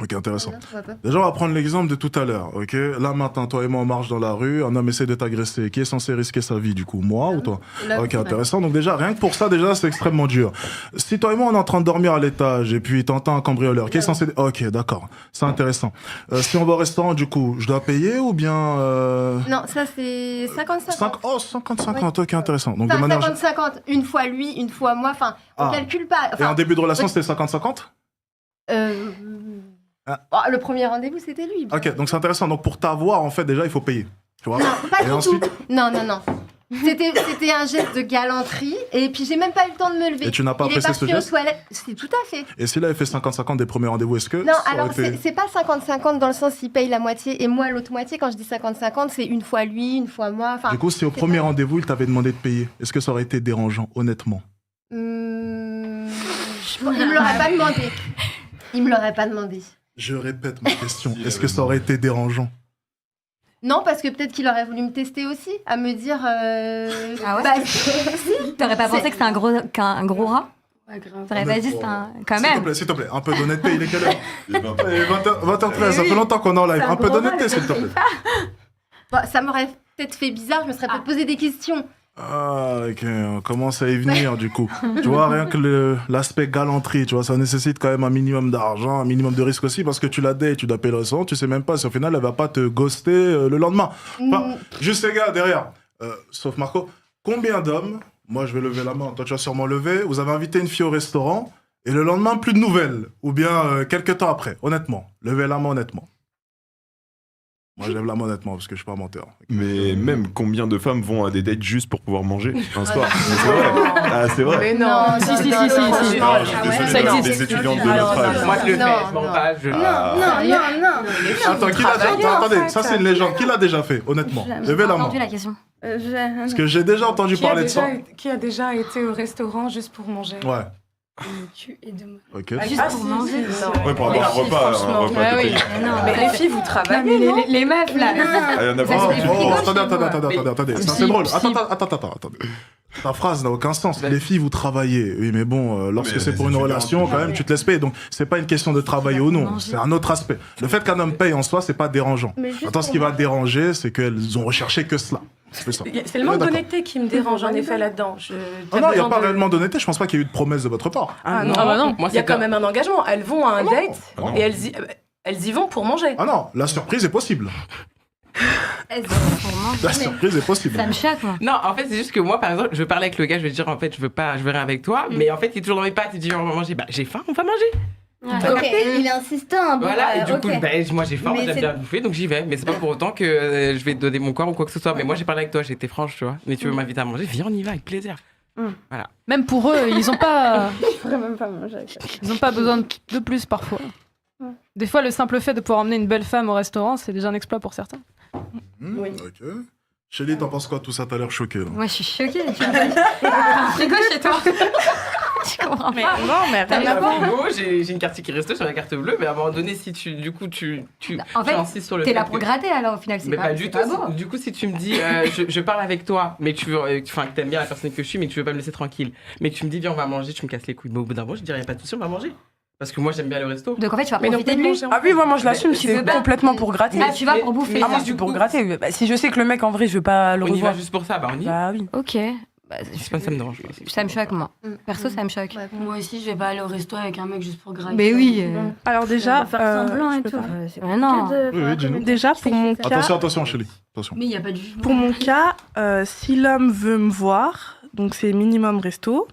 Ok, intéressant. Non, je vois pas. Déjà, on va prendre l'exemple de tout à l'heure, ok? Là, maintenant, toi et moi, on marche dans la rue, un homme essaie de t'agresser. Qui est censé risquer sa vie, du coup? Moi ou toi? Ok, intéressant. Donc déjà, rien que pour ça, déjà, c'est extrêmement dur. Si toi et moi, on est en train de dormir à l'étage, et puis t'entends un cambrioleur, qui est censé... Ok, d'accord. C'est intéressant. Si on va au restaurant, du coup, je dois payer ou bien... Non, ça, c'est 50-50. Oh, 50-50, ok, intéressant. Donc, Enfin, de manière... 50-50. Une fois lui, une fois moi. Enfin, on calcule pas. Et en début de relation, c'était 50-50? Le premier rendez-vous, c'était lui. Ok, donc c'est intéressant. Donc pour t'avoir, en fait, déjà, il faut payer. Tu vois? Non, pas du ensuite... tout. Non. C'était un geste de galanterie. Et puis, j'ai même pas eu le temps de me lever. Et tu n'as pas Il est apprécié ce parti aux geste toilettes. C'est tout à fait. Et s'il avait fait 50-50 des premiers rendez-vous, est-ce que Non, ça alors aurait été... c'est pas 50-50 dans le sens il paye la moitié et moi l'autre moitié. Quand je dis 50-50, c'est une fois lui, une fois moi. Enfin, Du coup, si au premier rendez-vous, il t'avait demandé de payer, est-ce que ça aurait été dérangeant, honnêtement? il me l'aurait pas demandé. Il me l'aurait pas demandé. Je répète ma question. Est-ce que ça aurait été dérangeant? Non, parce que peut-être qu'il aurait voulu me tester aussi, à me dire. Ah ouais bah, T'aurais pas pensé que c'est un gros rat? Ouais, grave. T'aurais pas dit c'est un. Quand S'il te même. plaît, s'il te plaît, un peu d'honnêteté, il est quelle heure? Il est 20h. 20h13, ça fait longtemps qu'on est en live. C'est un Un peu gros d'honnêteté, mal, s'il te plaît. Bon, ça m'aurait peut-être fait bizarre, je me serais peut-être posé des questions. Ah, ok, on commence à y venir, du coup. Tu vois, rien que l'aspect galanterie, tu vois, ça nécessite quand même un minimum d'argent, un minimum de risque aussi, parce que tu l'as date, tu dois payer le restaurant, tu sais même pas si au final, elle va pas te ghoster le lendemain. Enfin, juste les gars, derrière, sauf Marco, combien d'hommes, moi je vais lever la main, toi tu vas sûrement lever, vous avez invité une fille au restaurant, et le lendemain, plus de nouvelles, ou bien quelques temps après, honnêtement, levez la main honnêtement. Moi, je lève la main honnêtement, parce que je suis pas un menteur. Mais même combien de femmes vont à des dates juste pour pouvoir manger un soir? C'est vrai. Ah, c'est vrai. Mais non, si. Non, je suis désolé, Ça non, existe. des étudiantes de notre âge. Moi, je le fais, Non, je m'en non. bats. Non. Attends, qui l'a déjà... Attendez, ça c'est une légende. Qui l'a déjà fait, honnêtement? Jamais. Levez la main. Entendu la question. Parce que j'ai déjà entendu parler de ça. Qui a déjà été au restaurant juste pour manger? Ouais, Le cul est de moi. ok. Juste Ah, pour si, manger. non. Ouais, pour avoir un Les filles, repas, franchement. de Ouais, oui. pays. Non, Mais les filles, vous travaillez, non? les meufs là. Ah, il y en a Ça, pas. c'est des frigos Attendez. Ça, Si, c'est drôle. si. Attendez. Ta phrase n'a aucun sens. Les filles, vous travaillez. Oui, mais bon, lorsque Mais c'est les pour une étudiants, relation, quand même, tu te laisses payer. Donc, c'est pas une question de travailler ou non. Manger. C'est un autre aspect. Le fait qu'un homme paye en soi, c'est pas dérangeant. Mais juste Attends, ce pour qui va moi. déranger, c'est qu'elles ont recherché que cela. C'est ça. C'est le manque D'accord. d'honnêteté qui me dérange, en effet, là-dedans. Ah non, il n'y a pas réellement d'honnêteté. Je pense pas qu'il y ait eu de promesse de votre part. Ah non, Ah bah non. Moi, il y a c'est quand même un engagement. Elles vont à un date Ah non. et elles y vont pour manger. Ah non, la surprise est possible. Pour manger. La surprise est possible. Ça me choque, moi. Non, en fait, c'est juste que moi, par exemple, je veux parler avec le gars, je vais dire, en fait, je veux rien avec toi, mais en fait, il est toujours dans mes pattes, il dit, on va manger. Bah, j'ai faim, on va manger. Ok, il est insistant. Bon, Voilà, et du ok. coup, bah, moi, j'ai faim, Mais moi, j'aime c'est- bien bouffer, donc j'y vais. Mais c'est pas pour autant que je vais te donner mon corps ou quoi que ce soit. Mais moi, j'ai parlé avec toi, j'ai été franche, tu vois. Mais tu veux m'inviter à manger, viens, on y va, avec plaisir. Même pour eux, ils ont pas, Je pourrais même pas manger avec ça. ils ont pas besoin de plus parfois. Ouais. Des fois, le simple fait de pouvoir emmener une belle femme au restaurant, c'est déjà un exploit pour certains. Oui. Ok. Chélie, t'en penses quoi? Tout ça, t'as l'air choqué. Là. Moi, je suis choquée. Tu vois. Un frigo chez toi. Je comprends Mais pas. non, mais T'as rien à pas- voir. Frigo, j'ai une carte qui reste sur la carte bleue, mais à un moment donné, si tu En fait, insistes sur le T'es fait là que- pour gratter alors au final, c'est Mais pas c'est du tout. pas beau. Du coup, si tu me dis, je parle avec toi, mais tu veux, enfin, que t'aimes bien la personne que je suis, mais que tu veux pas me laisser tranquille, mais que tu me dis, viens, on va manger, tu me casses les couilles. Mais au bout d'un moment, je dirais, pas de souci, on va manger. Parce que moi, j'aime bien le resto. Donc en fait, tu vas Mais non, profiter de lui. Ah oui, moi je l'assume, si Mais c'est c'est pas- complètement pour gratter. Ah, tu vas pour bouffer. Ah, moi, je suis pour gratter. Bah, si je sais que le mec, en vrai, je veux pas le On y va revoir. juste pour ça, bah on y va. Bah oui. Ok. Bah, Ça me dérange. ça me choque, moi. Perso, ça me choque. Ouais. Moi aussi, je vais pas aller au resto avec un mec juste pour gratter. Mais oui. Alors déjà, Faire semblant je et peux tout. pas. C'est Ah non. Oui, dis-nous. Déjà, pour mon cas, Attention, Chélie. Attention. Mais il y a pas de jugement. pour mon cas, si l'homme veut me voir, donc c'est minimum resto.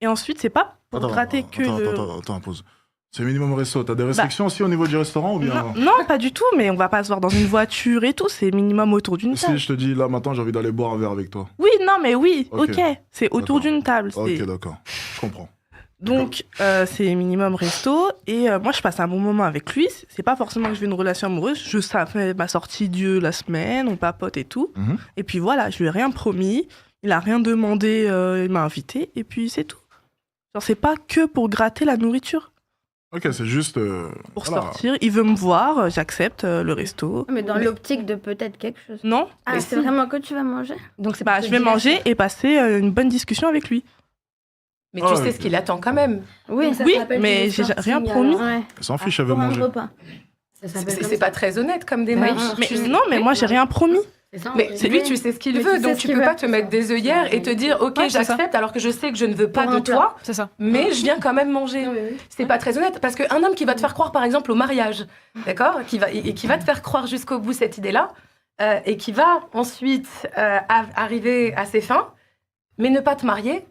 Et ensuite, c'est pas pour gratter que le... Attends, pause. C'est minimum resto. T'as des restrictions aussi au niveau du restaurant ou bien... Non, pas du tout, mais on va pas se voir dans une voiture et tout, c'est minimum autour d'une Si table. je te dis, là, maintenant, j'ai envie d'aller boire un verre avec toi. Oui, non, mais oui, Ok. ok, c'est autour D'accord. d'une table. Ok, c'est- d'accord. Je comprends. Donc, c'est minimum resto. Et moi, je passe un bon moment avec lui. C'est pas forcément que je veux une relation amoureuse. Ça fait ma sortie Dieu la semaine, on papote et tout. Mhm. Et puis voilà, je lui ai rien promis. Il a rien demandé, il m'a invité. Et puis c'est tout. Genre, c'est pas que pour gratter la nourriture. Ok, c'est juste... Pour voilà. sortir, il veut me voir, j'accepte le resto. Mais dans l'optique de peut-être quelque chose. Non, Ah, mais c'est si. vraiment que tu vas manger? Donc c'est Bah, pour te je vais divertir. manger et passer une bonne discussion avec lui. Mais Ah, tu ok. sais ce qu'il attend quand même. Oui, Oui, mais j'ai rien promis. Ouais. Elle s'en fiche, elle veut Pour un manger. repas. Ça s'appelle comme C'est ça. pas très honnête comme démarche. Mais, non, mais moi, j'ai rien promis. C'est ça, Mais on c'est dit. lui, tu sais ce qu'il Mais veut, tu sais donc ce tu qu'il peux veut. pas te mettre des œillères et te dire, ok, Ouais, c'est ça. j'accepte alors que je sais que je ne veux pas Pour de un plat. toi, C'est ça. mais je viens quand même manger. Oui, oui. C'est pas très honnête parce qu'un homme qui va te faire croire, par exemple, au mariage, d'accord, qui va te faire croire jusqu'au bout cette idée-là, et qui va ensuite arriver à ses fins, mais ne pas te marier.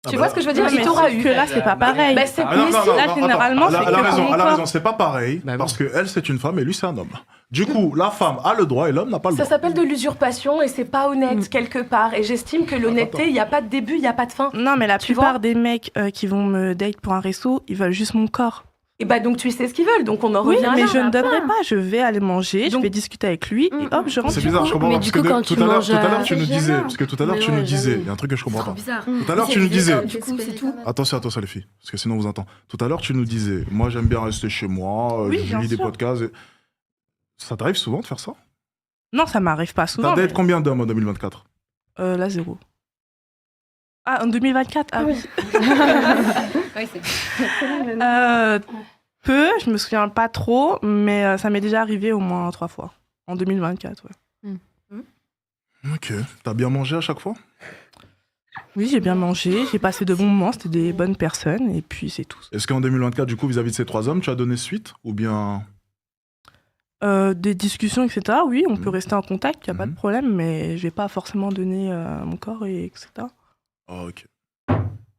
Tu vois ce que je veux dire? Non, Il mais t'aura sauf eu. que là, c'est pas pareil. Bah, c'est Ah non, plus non, si- non, Là, attends, généralement, c'est elle que a pour raison, mon elle a corps. raison, c'est pas pareil, Bah oui. parce que elle, c'est une femme et lui, c'est un homme. Du coup, la femme a le droit et l'homme n'a pas le Ça droit. s'appelle de l'usurpation et c'est pas honnête quelque part. Et j'estime que l'honnêteté, il n'y a pas de début, il n'y a pas de fin. Non, mais la Tu plupart vois des mecs qui vont me date pour un resto, ils veulent juste mon corps. Et bah donc tu sais ce qu'ils veulent, donc on en Oui, revient mais là. je ne donnerai pas. Je vais aller manger, je Donc- vais discuter avec lui et hop, je rentre. C'est bizarre, je comprends mais pas. du Parce coup, que quand tout tu à l'heure, manges, tout à l'heure, tu c'est nous disais, gênant. parce que tout à l'heure, Mais tu ouais, nous disais, jamais. il y a un truc que je comprends C'est trop pas. bizarre. Tout à l'heure, tu nous disais, Du coup, c'est tout. attention, les filles, parce que sinon on vous entend. Tout à l'heure, tu nous disais, moi j'aime bien rester chez moi, Oui, je bien lis des sûr. podcasts. Ça t'arrive souvent de faire ça? Non, ça m'arrive pas souvent. T'as date mais- combien d'hommes en 2024? Là, 0. Ah, en 2024? Ah oui. Oui, c'est Peu, je me souviens pas trop, mais ça m'est déjà arrivé au moins 3 fois. En 2024, ouais. Ok. T'as bien mangé à chaque fois? Oui, j'ai bien mangé, j'ai passé de bons moments, c'était des bonnes personnes, et puis c'est tout. Est-ce qu'en 2024, du coup, vis-à-vis de ces 3 hommes, tu as donné suite? Ou bien. Des discussions, etc. Oui, on peut rester en contact, il n'y a pas de Mhm. problème, mais je vais pas forcément donner mon corps, et etc. Ah, ok.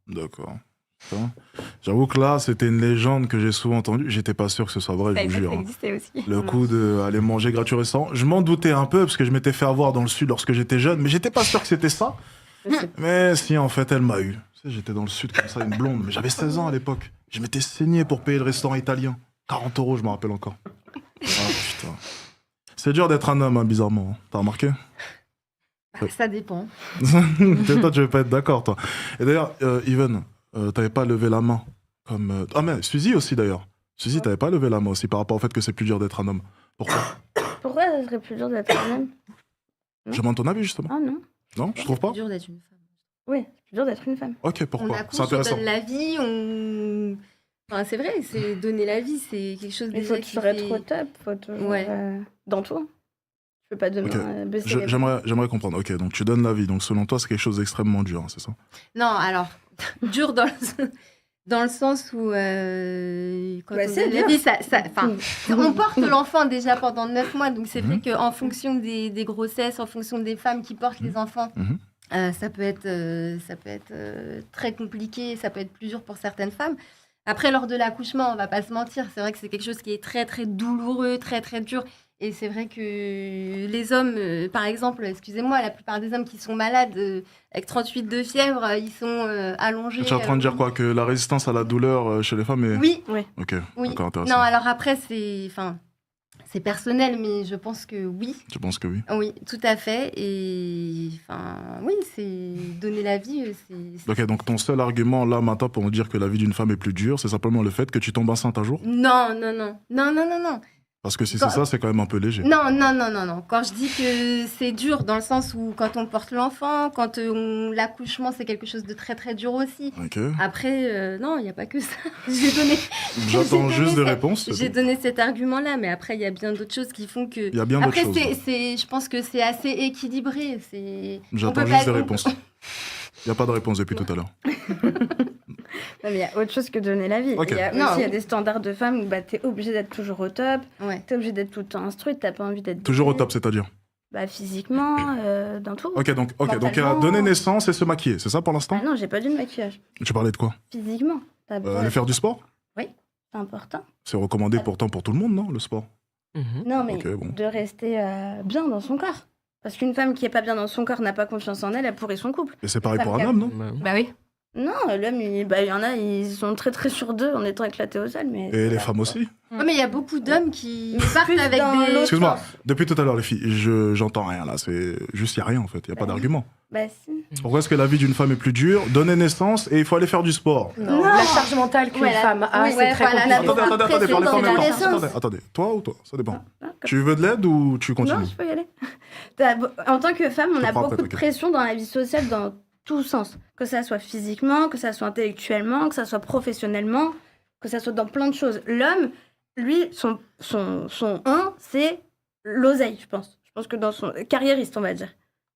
D'accord. Ça. J'avoue que là, c'était une légende que j'ai souvent entendue. J'étais pas sûr que ce soit vrai, je vous jure. Ça existait aussi. Le coup d'aller manger gratuit au restaurant. Je m'en doutais un peu parce que je m'étais fait avoir dans le sud lorsque j'étais jeune, mais j'étais pas sûr que c'était ça. Mais si, en fait, elle m'a eu. Tu sais, j'étais dans le sud comme ça, une blonde, mais j'avais 16 ans à l'époque. Je m'étais saigné pour payer le restaurant italien. 40 €, je me rappelle encore. Ah putain. C'est dur d'être un homme, hein, bizarrement. T'as remarqué? Ça dépend. Toi, tu veux pas être d'accord, toi. Et d'ailleurs, Even, t'avais pas levé la main. Comme, Ah, mais Suzy aussi, d'ailleurs. Suzy, t'avais pas levé la main aussi par rapport au fait que c'est plus dur d'être un homme. Pourquoi? Pourquoi ça serait plus dur d'être un homme? Je demande ton avis, justement. Ah non. Non, je trouve pas? C'est dur d'être une femme. Oui, c'est plus dur d'être une femme. Ok, On pourquoi? C'est accouche, on intéressant. donne la vie, on... Enfin, c'est vrai, c'est donner la vie, c'est quelque chose Il déjà faut qui toujours fait... être au top, faut toujours Ouais. Dans tout. Je peux pas demain Ok. baisser les bras. J'aimerais comprendre. Ok, donc tu donnes la vie. Donc selon toi, c'est quelque chose d'extrêmement dur, hein, c'est ça? Non, alors, dur dans le sens où quand Bah, on c'est donne la dur. vie, on porte l'enfant déjà pendant 9 mois, donc c'est vrai Mhm. qu'en fonction des grossesses, en fonction des femmes qui portent les enfants, Mhm. ça peut être très compliqué, ça peut être plus dur pour certaines femmes. Après, lors de l'accouchement, on va pas se mentir, c'est vrai que c'est quelque chose qui est très très douloureux, très très dur. Et c'est vrai que les hommes, par exemple, excusez-moi, la plupart des hommes qui sont malades avec 38 de fièvre, ils sont allongés. Tu es en train de dire quoi? Que la résistance à la douleur chez les femmes est... Oui, Ok, oui. d'accord, intéressant. Non, alors après, c'est personnel, mais je pense que oui. Je pense que oui. Oui, tout à fait. Et oui, c'est donner la vie. Ok, donc ton seul argument là maintenant pour nous dire que la vie d'une femme est plus dure, c'est simplement le fait que tu tombes enceinte un jour? Non, non, non. Non, non, non, non. Parce que si Quand- c'est ça, c'est quand même un peu léger. Non, non, non, non, non. Quand je dis que c'est dur, dans le sens où quand on porte l'enfant, quand l'accouchement, c'est quelque chose de très, très dur aussi. Ok. Après, non, il n'y a pas que ça. J'ai donné... J'attends j'ai juste donné des cette- réponses. c'est J'ai tout. donné cet argument-là, mais après, il y a bien d'autres choses qui font que... Il y a bien d'autres Après, choses. je pense que c'est assez équilibré. on J'attends peut juste pas- des réponses. Il n'y a pas de réponse depuis tout à l'heure. Non, mais il y a autre chose que donner la vie. Ok. Il y a Non. aussi il y a des standards de femmes où bah, t'es obligé d'être toujours au top, Ouais. t'es obligé d'être tout le temps instruite, t'as pas envie d'être... Toujours au décalée. top, c'est-à-dire. Bah, physiquement, dans tout. Ok, donc il y a Mentalement. donner naissance et se maquiller, c'est ça pour l'instant? Ah non, j'ai pas dit de maquillage. Tu parlais de quoi? Physiquement, t'as besoin Aller faire du sport? c'est important. C'est recommandé pourtant pour tout le monde, non, le sport? Mhm. Non, mais Ok, bon. de rester bien dans son corps. Parce qu'une femme qui est pas bien dans son corps n'a pas confiance en elle, elle pourrit son couple. Et c'est pareil pour un Femme homme, non? Bah, Bah oui. Non, l'homme, il y en a, ils sont très très sûrs d'eux en étant éclatés au sol. Mais Et les femmes aussi? Ouais, mais il y a beaucoup d'hommes qui Mais partent plus avec dans des... l'autre Excuse-moi, sens. depuis tout à l'heure, les filles, j'entends rien là. C'est juste, il n'y a rien en fait. Il n'y a pas Bah, d'argument. Bah si. Pourquoi est-ce que la vie d'une femme est plus dure? Donner naissance et il faut aller faire du sport. Non, la charge mentale qu'une Ouais, la- femme a, oui, c'est ouais, très voilà, la- compliqué. Attendez, parlez pas en même temps. naissance. Attendez, toi ou toi? Ça dépend. Ah, Tu veux de l'aide ou tu continues? Non, je peux y aller. En tant que femme, on Je a prends beaucoup après, de t'inquiète. pression dans la vie sociale dans tous sens. Que ça soit physiquement, que ça soit intellectuellement, que ça soit professionnellement, que ça soit dans plein de choses. L'homme, lui, son c'est l'oseille, je pense. Je pense que dans son... Carriériste, on va dire.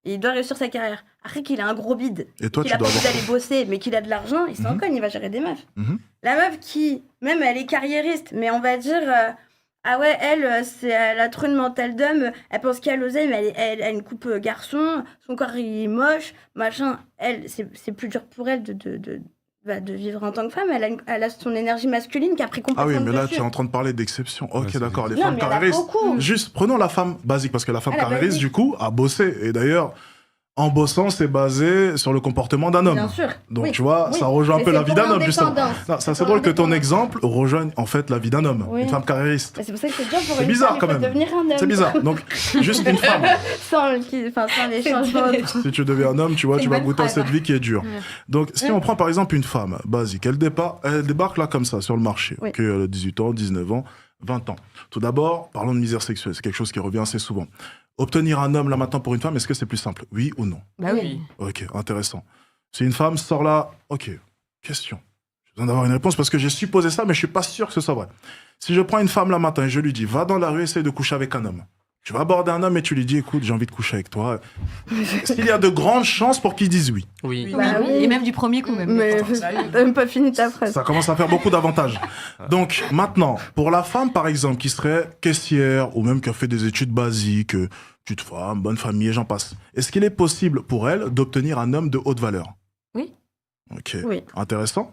Il doit réussir sa carrière. Après qu'il a un gros bide, Et toi, qu'il tu a pas dois envie avoir. d'aller bosser, mais qu'il a de l'argent, il s'en Mhm. cogne, il va gérer des meufs. Mhm. La meuf qui, même elle est carriériste, mais on va dire, Ah ouais, elle a trop une mentale d'homme, elle pense qu'elle a l'oseille, mais elle a une coupe garçon, son corps il est moche, machin. Elle, c'est plus dur pour elle de vivre en tant que femme. Elle a son énergie masculine qui a pris complètement Ah oui, mais là, dessus. tu es en train de parler d'exception. Ok, Ouais, d'accord. Les Non, femmes mais il y en a carriéristes. beaucoup. Juste, prenons la femme basique, parce que la femme Ah, la carriériste, basique. du coup, a bossé. Et d'ailleurs, en bossant, c'est basé sur le comportement d'un homme. Bien sûr. Donc, Oui, tu vois, oui. ça rejoint un Mais peu c'est la vie pour d'un homme, justement. l'indépendance. Non, ça, C'est c'est pour drôle que ton l'indépendance. exemple rejoigne, en fait, la vie d'un homme. Oui. Une femme carriériste. Mais c'est pour ça que c'est dur pour C'est une bizarre, femme, quand il faut même. devenir un homme. C'est bizarre. Donc, juste une femme. sans les changements. Si tu deviens un homme, tu vois, C'est tu une vas bonne goûter à phrase. cette vie qui est dure. Donc, si on prend par exemple une femme basique, elle débarque là comme ça sur le marché. Oui. Ok, elle a 18 ans, 19 ans, 20 ans. Tout d'abord, parlons de misère sexuelle. C'est quelque chose qui revient assez souvent. Obtenir un homme là maintenant pour une femme, est-ce que c'est plus simple? Oui ou non? Bah oui. Ok, intéressant. Si une femme sort là, ok, question. J'ai besoin d'avoir une réponse parce que j'ai supposé ça, mais je suis pas sûr que ce soit vrai. Si je prends une femme là matin et je lui dis, va dans la rue, essaye de coucher avec un homme. Tu vas aborder un homme et tu lui dis, écoute, j'ai envie de coucher avec toi. Est-ce qu'il y a de grandes chances pour qu'il dise oui? Oui. Bah oui. Et même du premier coup, même. Mais t'as même pas fini ta phrase. Ça commence à faire beaucoup d'avantages. Donc maintenant, pour la femme par exemple qui serait caissière ou même qui a fait des études basiques, petite femme, bonne famille et j'en passe, est-ce qu'il est possible pour elle d'obtenir un homme de haute valeur? Oui. Ok, Oui. intéressant.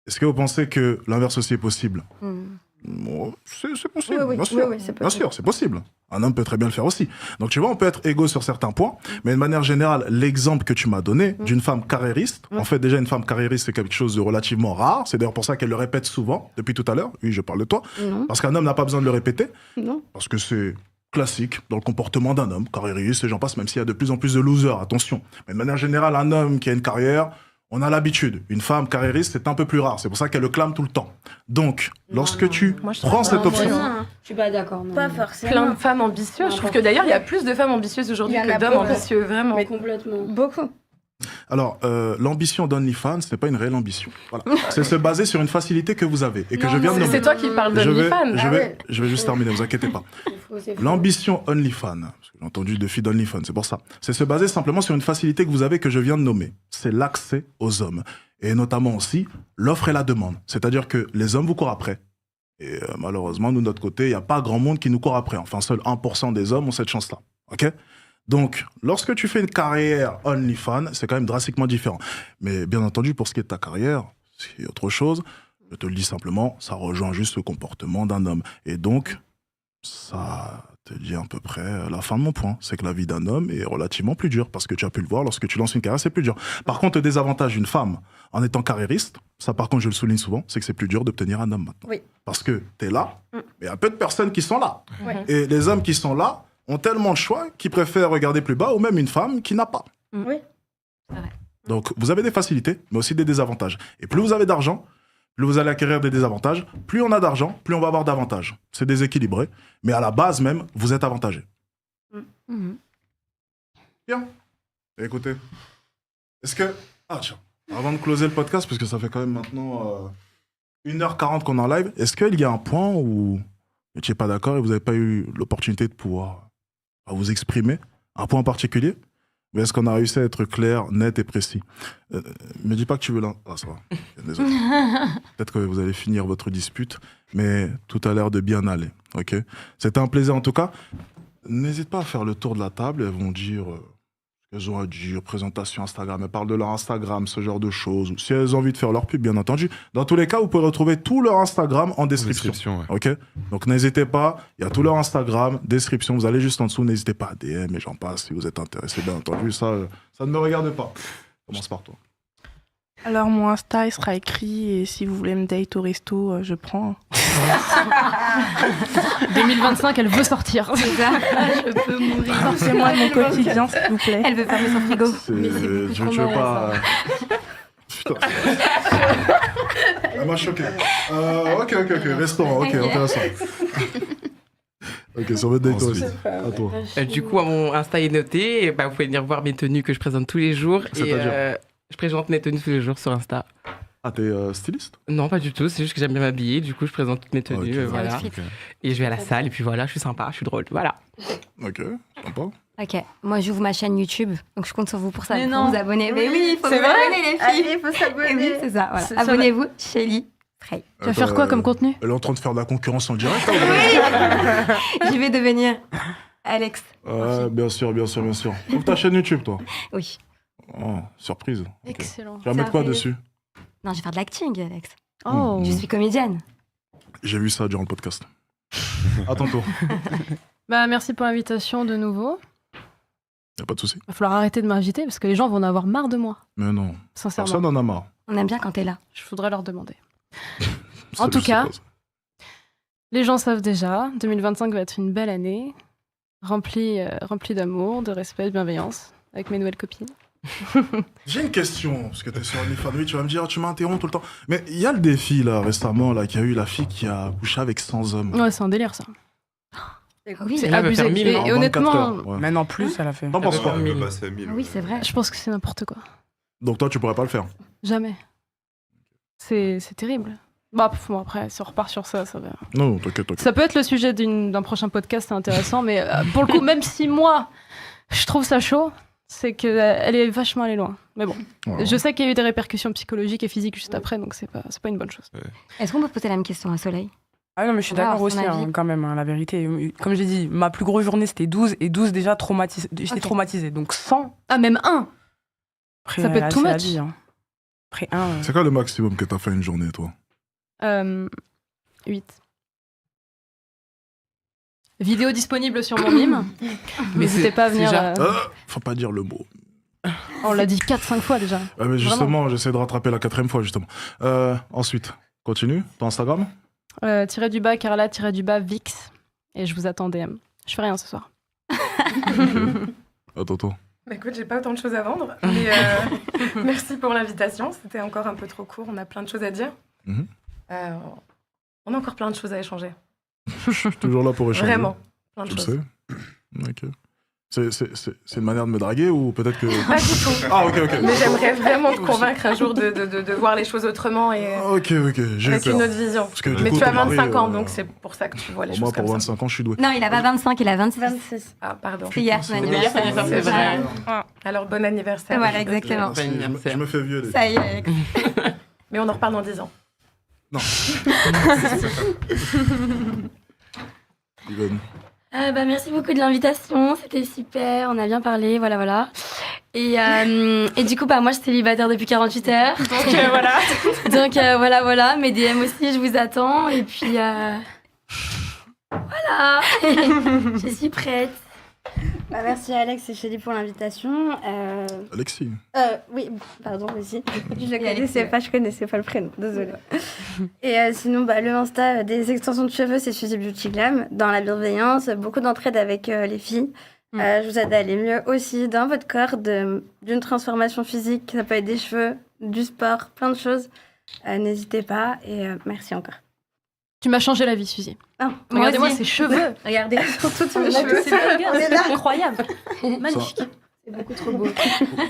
Est-ce que vous pensez que l'inverse aussi est possible? Hmm. Bon, c'est possible, Oui, bien sûr. oui, c'est Bien possible. sûr, c'est possible. Un homme peut très bien le faire aussi. Donc tu vois, on peut être égaux sur certains points, mais de manière générale, l'exemple que tu m'as donné d'une femme carriériste, en fait déjà une femme carriériste c'est quelque chose de relativement rare, c'est d'ailleurs pour ça qu'elle le répète souvent, depuis tout à l'heure, oui je parle de toi, Non, parce qu'un homme n'a pas besoin de le répéter, non. parce que c'est classique dans le comportement d'un homme, carriériste et j'en passe, même s'il y a de plus en plus de losers, attention. Mais de manière générale, un homme qui a une carrière, on a l'habitude. Une femme carriériste, c'est un peu plus rare. C'est pour ça qu'elle le clame tout le temps. Donc, lorsque tu Moi, je trouve prends pas. cette Non, option... moi, Non, Je suis pas d'accord. non. pas forcément. Plein de femmes ambitieuses. Je trouve que d'ailleurs, il y a plus de femmes ambitieuses aujourd'hui Il y en a que d'hommes beaucoup. ambitieux, vraiment. Mais Complètement. beaucoup. Alors, l'ambition d'OnlyFans, ce n'est pas une réelle ambition. Voilà. C'est se baser sur une facilité que vous avez et que je viens de nommer. C'est toi qui parles Je vais, d'OnlyFans. je vais juste terminer, vous inquiétez pas. L'ambition OnlyFans, parce que j'ai entendu de filles d'OnlyFans, c'est pour ça. C'est se baser simplement sur une facilité que vous avez que je viens de nommer. C'est l'accès aux hommes. Et notamment aussi l'offre et la demande. C'est-à-dire que les hommes vous courent après. Et malheureusement, nous, de notre côté, il n'y a pas grand monde qui nous court après. Enfin, seul 1% des hommes ont cette chance-là. OK ? Donc, lorsque tu fais une carrière OnlyFans, c'est quand même drastiquement différent. Mais bien entendu, pour ce qui est de ta carrière, c'est autre chose. Je te le dis simplement, ça rejoint juste le comportement d'un homme. Et donc, ça te dit à peu près la fin de mon point. C'est que la vie d'un homme est relativement plus dure. Parce que tu as pu le voir, lorsque tu lances une carrière, c'est plus dur. Par contre, le désavantage d'une femme en étant carriériste, ça par contre, je le souligne souvent, c'est que c'est plus dur d'obtenir un homme maintenant. Oui. Parce que tu es là, mais il y a peu de personnes qui sont là. Ouais. Et les hommes qui sont là ont tellement de choix qu'ils préfèrent regarder plus bas, ou même une femme qui n'a pas. Oui. Donc, vous avez des facilités, mais aussi des désavantages. Et plus vous avez d'argent, plus vous allez acquérir des désavantages. Plus on a d'argent, plus on va avoir d'avantages. C'est déséquilibré, mais à la base même, vous êtes avantagé. Mhm. Bien. Écoutez, est-ce que... Ah tiens, avant de closer le podcast, parce que ça fait quand même maintenant 1h40 qu'on est en live, est-ce qu'il y a un point où vous n'étiez pas d'accord et vous n'avez pas eu l'opportunité de pouvoir vous exprimer? Un point en particulier? Mais est-ce qu'on a réussi à être clair, net et précis? Me dis pas que tu veux là. Ah, ça va. Désolé. Peut-être que vous allez finir votre dispute, mais tout a l'air de bien aller. Ok. C'était un plaisir en tout cas. N'hésite pas à faire le tour de la table. Elles vont dire ce qu'elles ont à dire, présentation Instagram. Elles parlent de leur Instagram, ce genre de choses. Ou si elles ont envie de faire leur pub, bien entendu. Dans tous les cas, vous pouvez retrouver tout leur Instagram en description. Ouais. Ok. Donc n'hésitez pas. Il y a tout leur Instagram, description. Vous allez juste en dessous. N'hésitez pas à DM et j'en passe si vous êtes intéressé. Bien entendu, ça ne me regarde pas. Commence par toi. Alors, mon Insta, il sera écrit et si vous voulez me date au resto, je prends. 2025, elle veut sortir. Je peux mourir. Sortez-moi de mon quotidien, s'il vous plaît. Elle veut fermer son frigo. Mais je veux pas. Putain. Elle m'a choqué. Ok. Restaurant, ok, intéressant. Ok, sur votre date aussi. À toi. Du coup, mon Insta est noté. Et bah, vous pouvez venir voir mes tenues que je présente tous les jours. Et C'est-à-dire je présente mes tenues tous les jours sur Insta. Ah, t'es styliste? Non, pas du tout. C'est juste que j'aime bien m'habiller. Du coup, je présente toutes mes tenues. Ok. Voilà. Outfit. Et je vais à la salle. Et puis voilà, je suis sympa, je suis drôle. Voilà. Ok, sympa. Ok, moi j'ouvre ma chaîne YouTube, donc je compte sur vous pour ça, Mais pour non. vous abonner. Mais oui, il faut c'est vous vrai. abonner les filles. Allez, il faut Et oui, s'abonner. c'est ça, voilà. C'est sur Abonnez-vous, Shelly. Frey. Tu vas faire quoi comme contenu? Elle est en train de faire de la concurrence en direct. Je vais devenir Alex. Bien sûr. Ouvre ta chaîne YouTube, toi. Oui. Oh, surprise. Ok. Excellent. Tu vas mettre quoi Ça fait- dessus? Non, je vais faire de l'acting, Alex. Oh. Je suis comédienne. J'ai vu ça durant le podcast. À ton tour. Bah, merci pour l'invitation de nouveau. Y a pas de souci. Va falloir arrêter de m'inviter parce que les gens vont en avoir marre de moi. Mais non, Sincèrement. personne n'en a marre. On aime bien quand t'es là. Je voudrais leur demander. Ça, En tout je sais cas, pas. les gens savent déjà, 2025 va être une belle année, remplie d'amour, de respect, de bienveillance, avec mes nouvelles copines. J'ai une question, parce que t'es sur OnlyFans, oui, tu vas me dire, tu m'interromps tout le temps. Mais il y a le défi, là, récemment, là, qu'il y a eu la fille qui a couché avec 100 hommes. Ouais, c'est un délire ça. Oui, C'est Elle veut faire abusé. 1000 Et, en et 24 honnêtement, heures, ouais. Maintenant plus, elle a fait. T'en penses quoi? Elle veut passer à 1000. oui, c'est vrai. je pense que c'est n'importe quoi. Donc toi, tu pourrais pas le faire. Jamais. C'est terrible. Bah, bon, après, si on repart sur ça, ça va. Non, t'inquiète. Ça peut être le sujet d'un prochain podcast, c'est intéressant, mais pour le coup, même si moi, je trouve ça chaud, c'est qu'elle est vachement allée loin. Mais bon, Ouais. je sais qu'il y a eu des répercussions psychologiques et physiques juste après, donc c'est pas une bonne chose. Est-ce qu'on peut poser la même question à Soleil? Ah non, mais je suis On va d'accord avoir aussi, son hein, avis. quand même, hein, la vérité. Comme j'ai dit, ma plus grosse journée, c'était 12, et 12 déjà traumatisé. J'étais Ok. traumatisée. Donc 100, Ah, même un. après, Ça peut être là, too c'est la much. vie, hein. Après 1. C'est quoi le maximum que t'as fait une journée, toi? 8. Vidéo disponible sur mon mime. N'hésitez pas à venir. déjà- Faut pas dire le mot. On l'a dit 4-5 fois déjà. Ah, mais justement, j'essaie de rattraper la 4e fois, justement. Ensuite, continue. Ton Instagram? Tiré du bas, Carla, tiré du bas, Vix. Et je vous attends DM. Je fais rien ce soir. À Toto. Bah écoute, j'ai pas autant de choses à vendre, mais merci pour l'invitation. C'était encore un peu trop court, on a plein de choses à dire. Mhm. On a encore plein de choses à échanger. Je suis toujours là pour échanger. Vraiment, plein de Tu le choses. sais? Ok. C'est une manière de me draguer ou peut-être que... Pas du tout. Ah, ok. Mais j'aimerais vraiment te convaincre un jour de voir les choses autrement et Ok, j'ai eu avec peur. une autre vision. Parce que, du Mais coup, tu as ton mari, 25 ans, donc c'est pour ça que tu vois les moi, choses pour comme ça. 25 ans, je suis doué. Non, il a pas 25, il a 26. 26. Ah, pardon. C'est hier son anniversaire. C'est vrai. Voilà. Alors, bon anniversaire. Voilà, exactement. Merci, je me fais vieux. les Ça y est, Alex. Mais on en reparle dans 10 ans. Non. Yvonne. Bah, merci beaucoup de l'invitation, c'était super, on a bien parlé, voilà. Et du coup, bah, moi, je suis célibataire depuis 48 heures, donc voilà. Donc voilà, mes DM aussi, je vous attends, et puis voilà, je suis prête. Bah, merci Alex et Chélie pour l'invitation. Alexis. Oui, pardon, aussi. Je Alexis, je connaissais pas le prénom, désolée. Et sinon, bah, le Insta des extensions de cheveux, c'est Suzy Beauty Glam. Dans la bienveillance, beaucoup d'entraide avec les filles. Je vous aide à aller mieux aussi dans votre corps, d'une transformation physique. Ça peut être des cheveux, du sport, plein de choses. N'hésitez pas et merci encore. Tu m'as changé la vie, Suzy. Ah, Regardez-moi aussi. ces cheveux. Regardez. surtout tous On mes a cheveux. tous ces belles On est c'est là. incroyable. Magnifique. C'est beaucoup trop beau.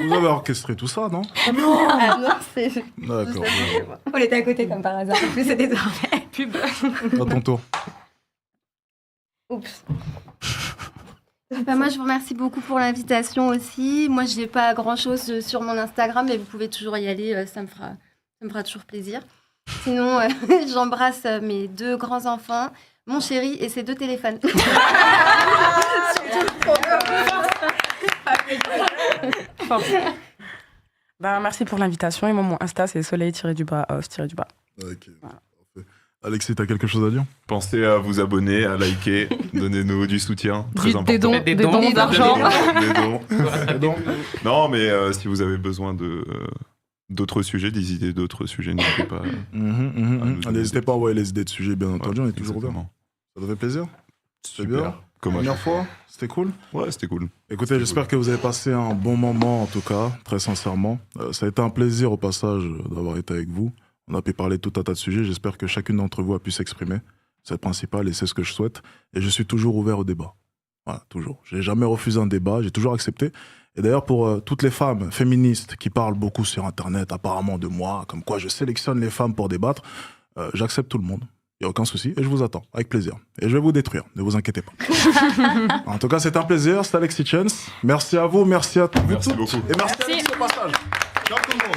Vous avez orchestré tout ça, non? Ah non, c'est... D'accord. On était à côté comme par hasard. En plus, c'était parfait. Pub. À ton tour. Oups. Bah, moi, je vous remercie beaucoup pour l'invitation aussi. Moi, je n'ai pas grand-chose sur mon Instagram, mais vous pouvez toujours y aller, ça me fera toujours plaisir. Sinon, j'embrasse mes 2 grands-enfants, mon chéri et ses 2 téléphones. Bah, merci pour l'invitation. Et moi, mon Insta, c'est soleil-off-. Ok. Parfait. Alexis, t'as quelque chose à dire? Pensez à vous abonner, à liker, donnez-nous du soutien, très important. Des dons Des dons d'argent. Des dons. Non, mais si vous avez besoin d'autres sujets, des idées d'autres sujets, n'hésitez pas. N'hésitez pas à envoyer les idées de sujets, bien entendu, on est toujours ouvert. Exactement. Ça te fait plaisir? C'est Super. bien? Comme à Première chaque fois? C'était cool? fois. Ouais, c'était cool. Écoutez, j'espère que vous avez passé un bon moment, en tout cas, très sincèrement. Ça a été un plaisir, au passage, d'avoir été avec vous. On a pu parler de tout un tas de sujets. J'espère que chacune d'entre vous a pu s'exprimer. C'est le principal et c'est ce que je souhaite. Et je suis toujours ouvert au débat. Voilà, toujours. J'ai jamais refusé un débat, j'ai toujours accepté. Et d'ailleurs, pour toutes les femmes féministes qui parlent beaucoup sur Internet, apparemment de moi, comme quoi je sélectionne les femmes pour débattre, j'accepte tout le monde. Il n'y a aucun souci et je vous attends, avec plaisir. Et je vais vous détruire, ne vous inquiétez pas. En tout cas, c'est un plaisir. C'est Alexis Chance. Merci à vous, merci à vous Merci toutes. beaucoup. Et merci à Alexis au passage. Ciao tout le monde.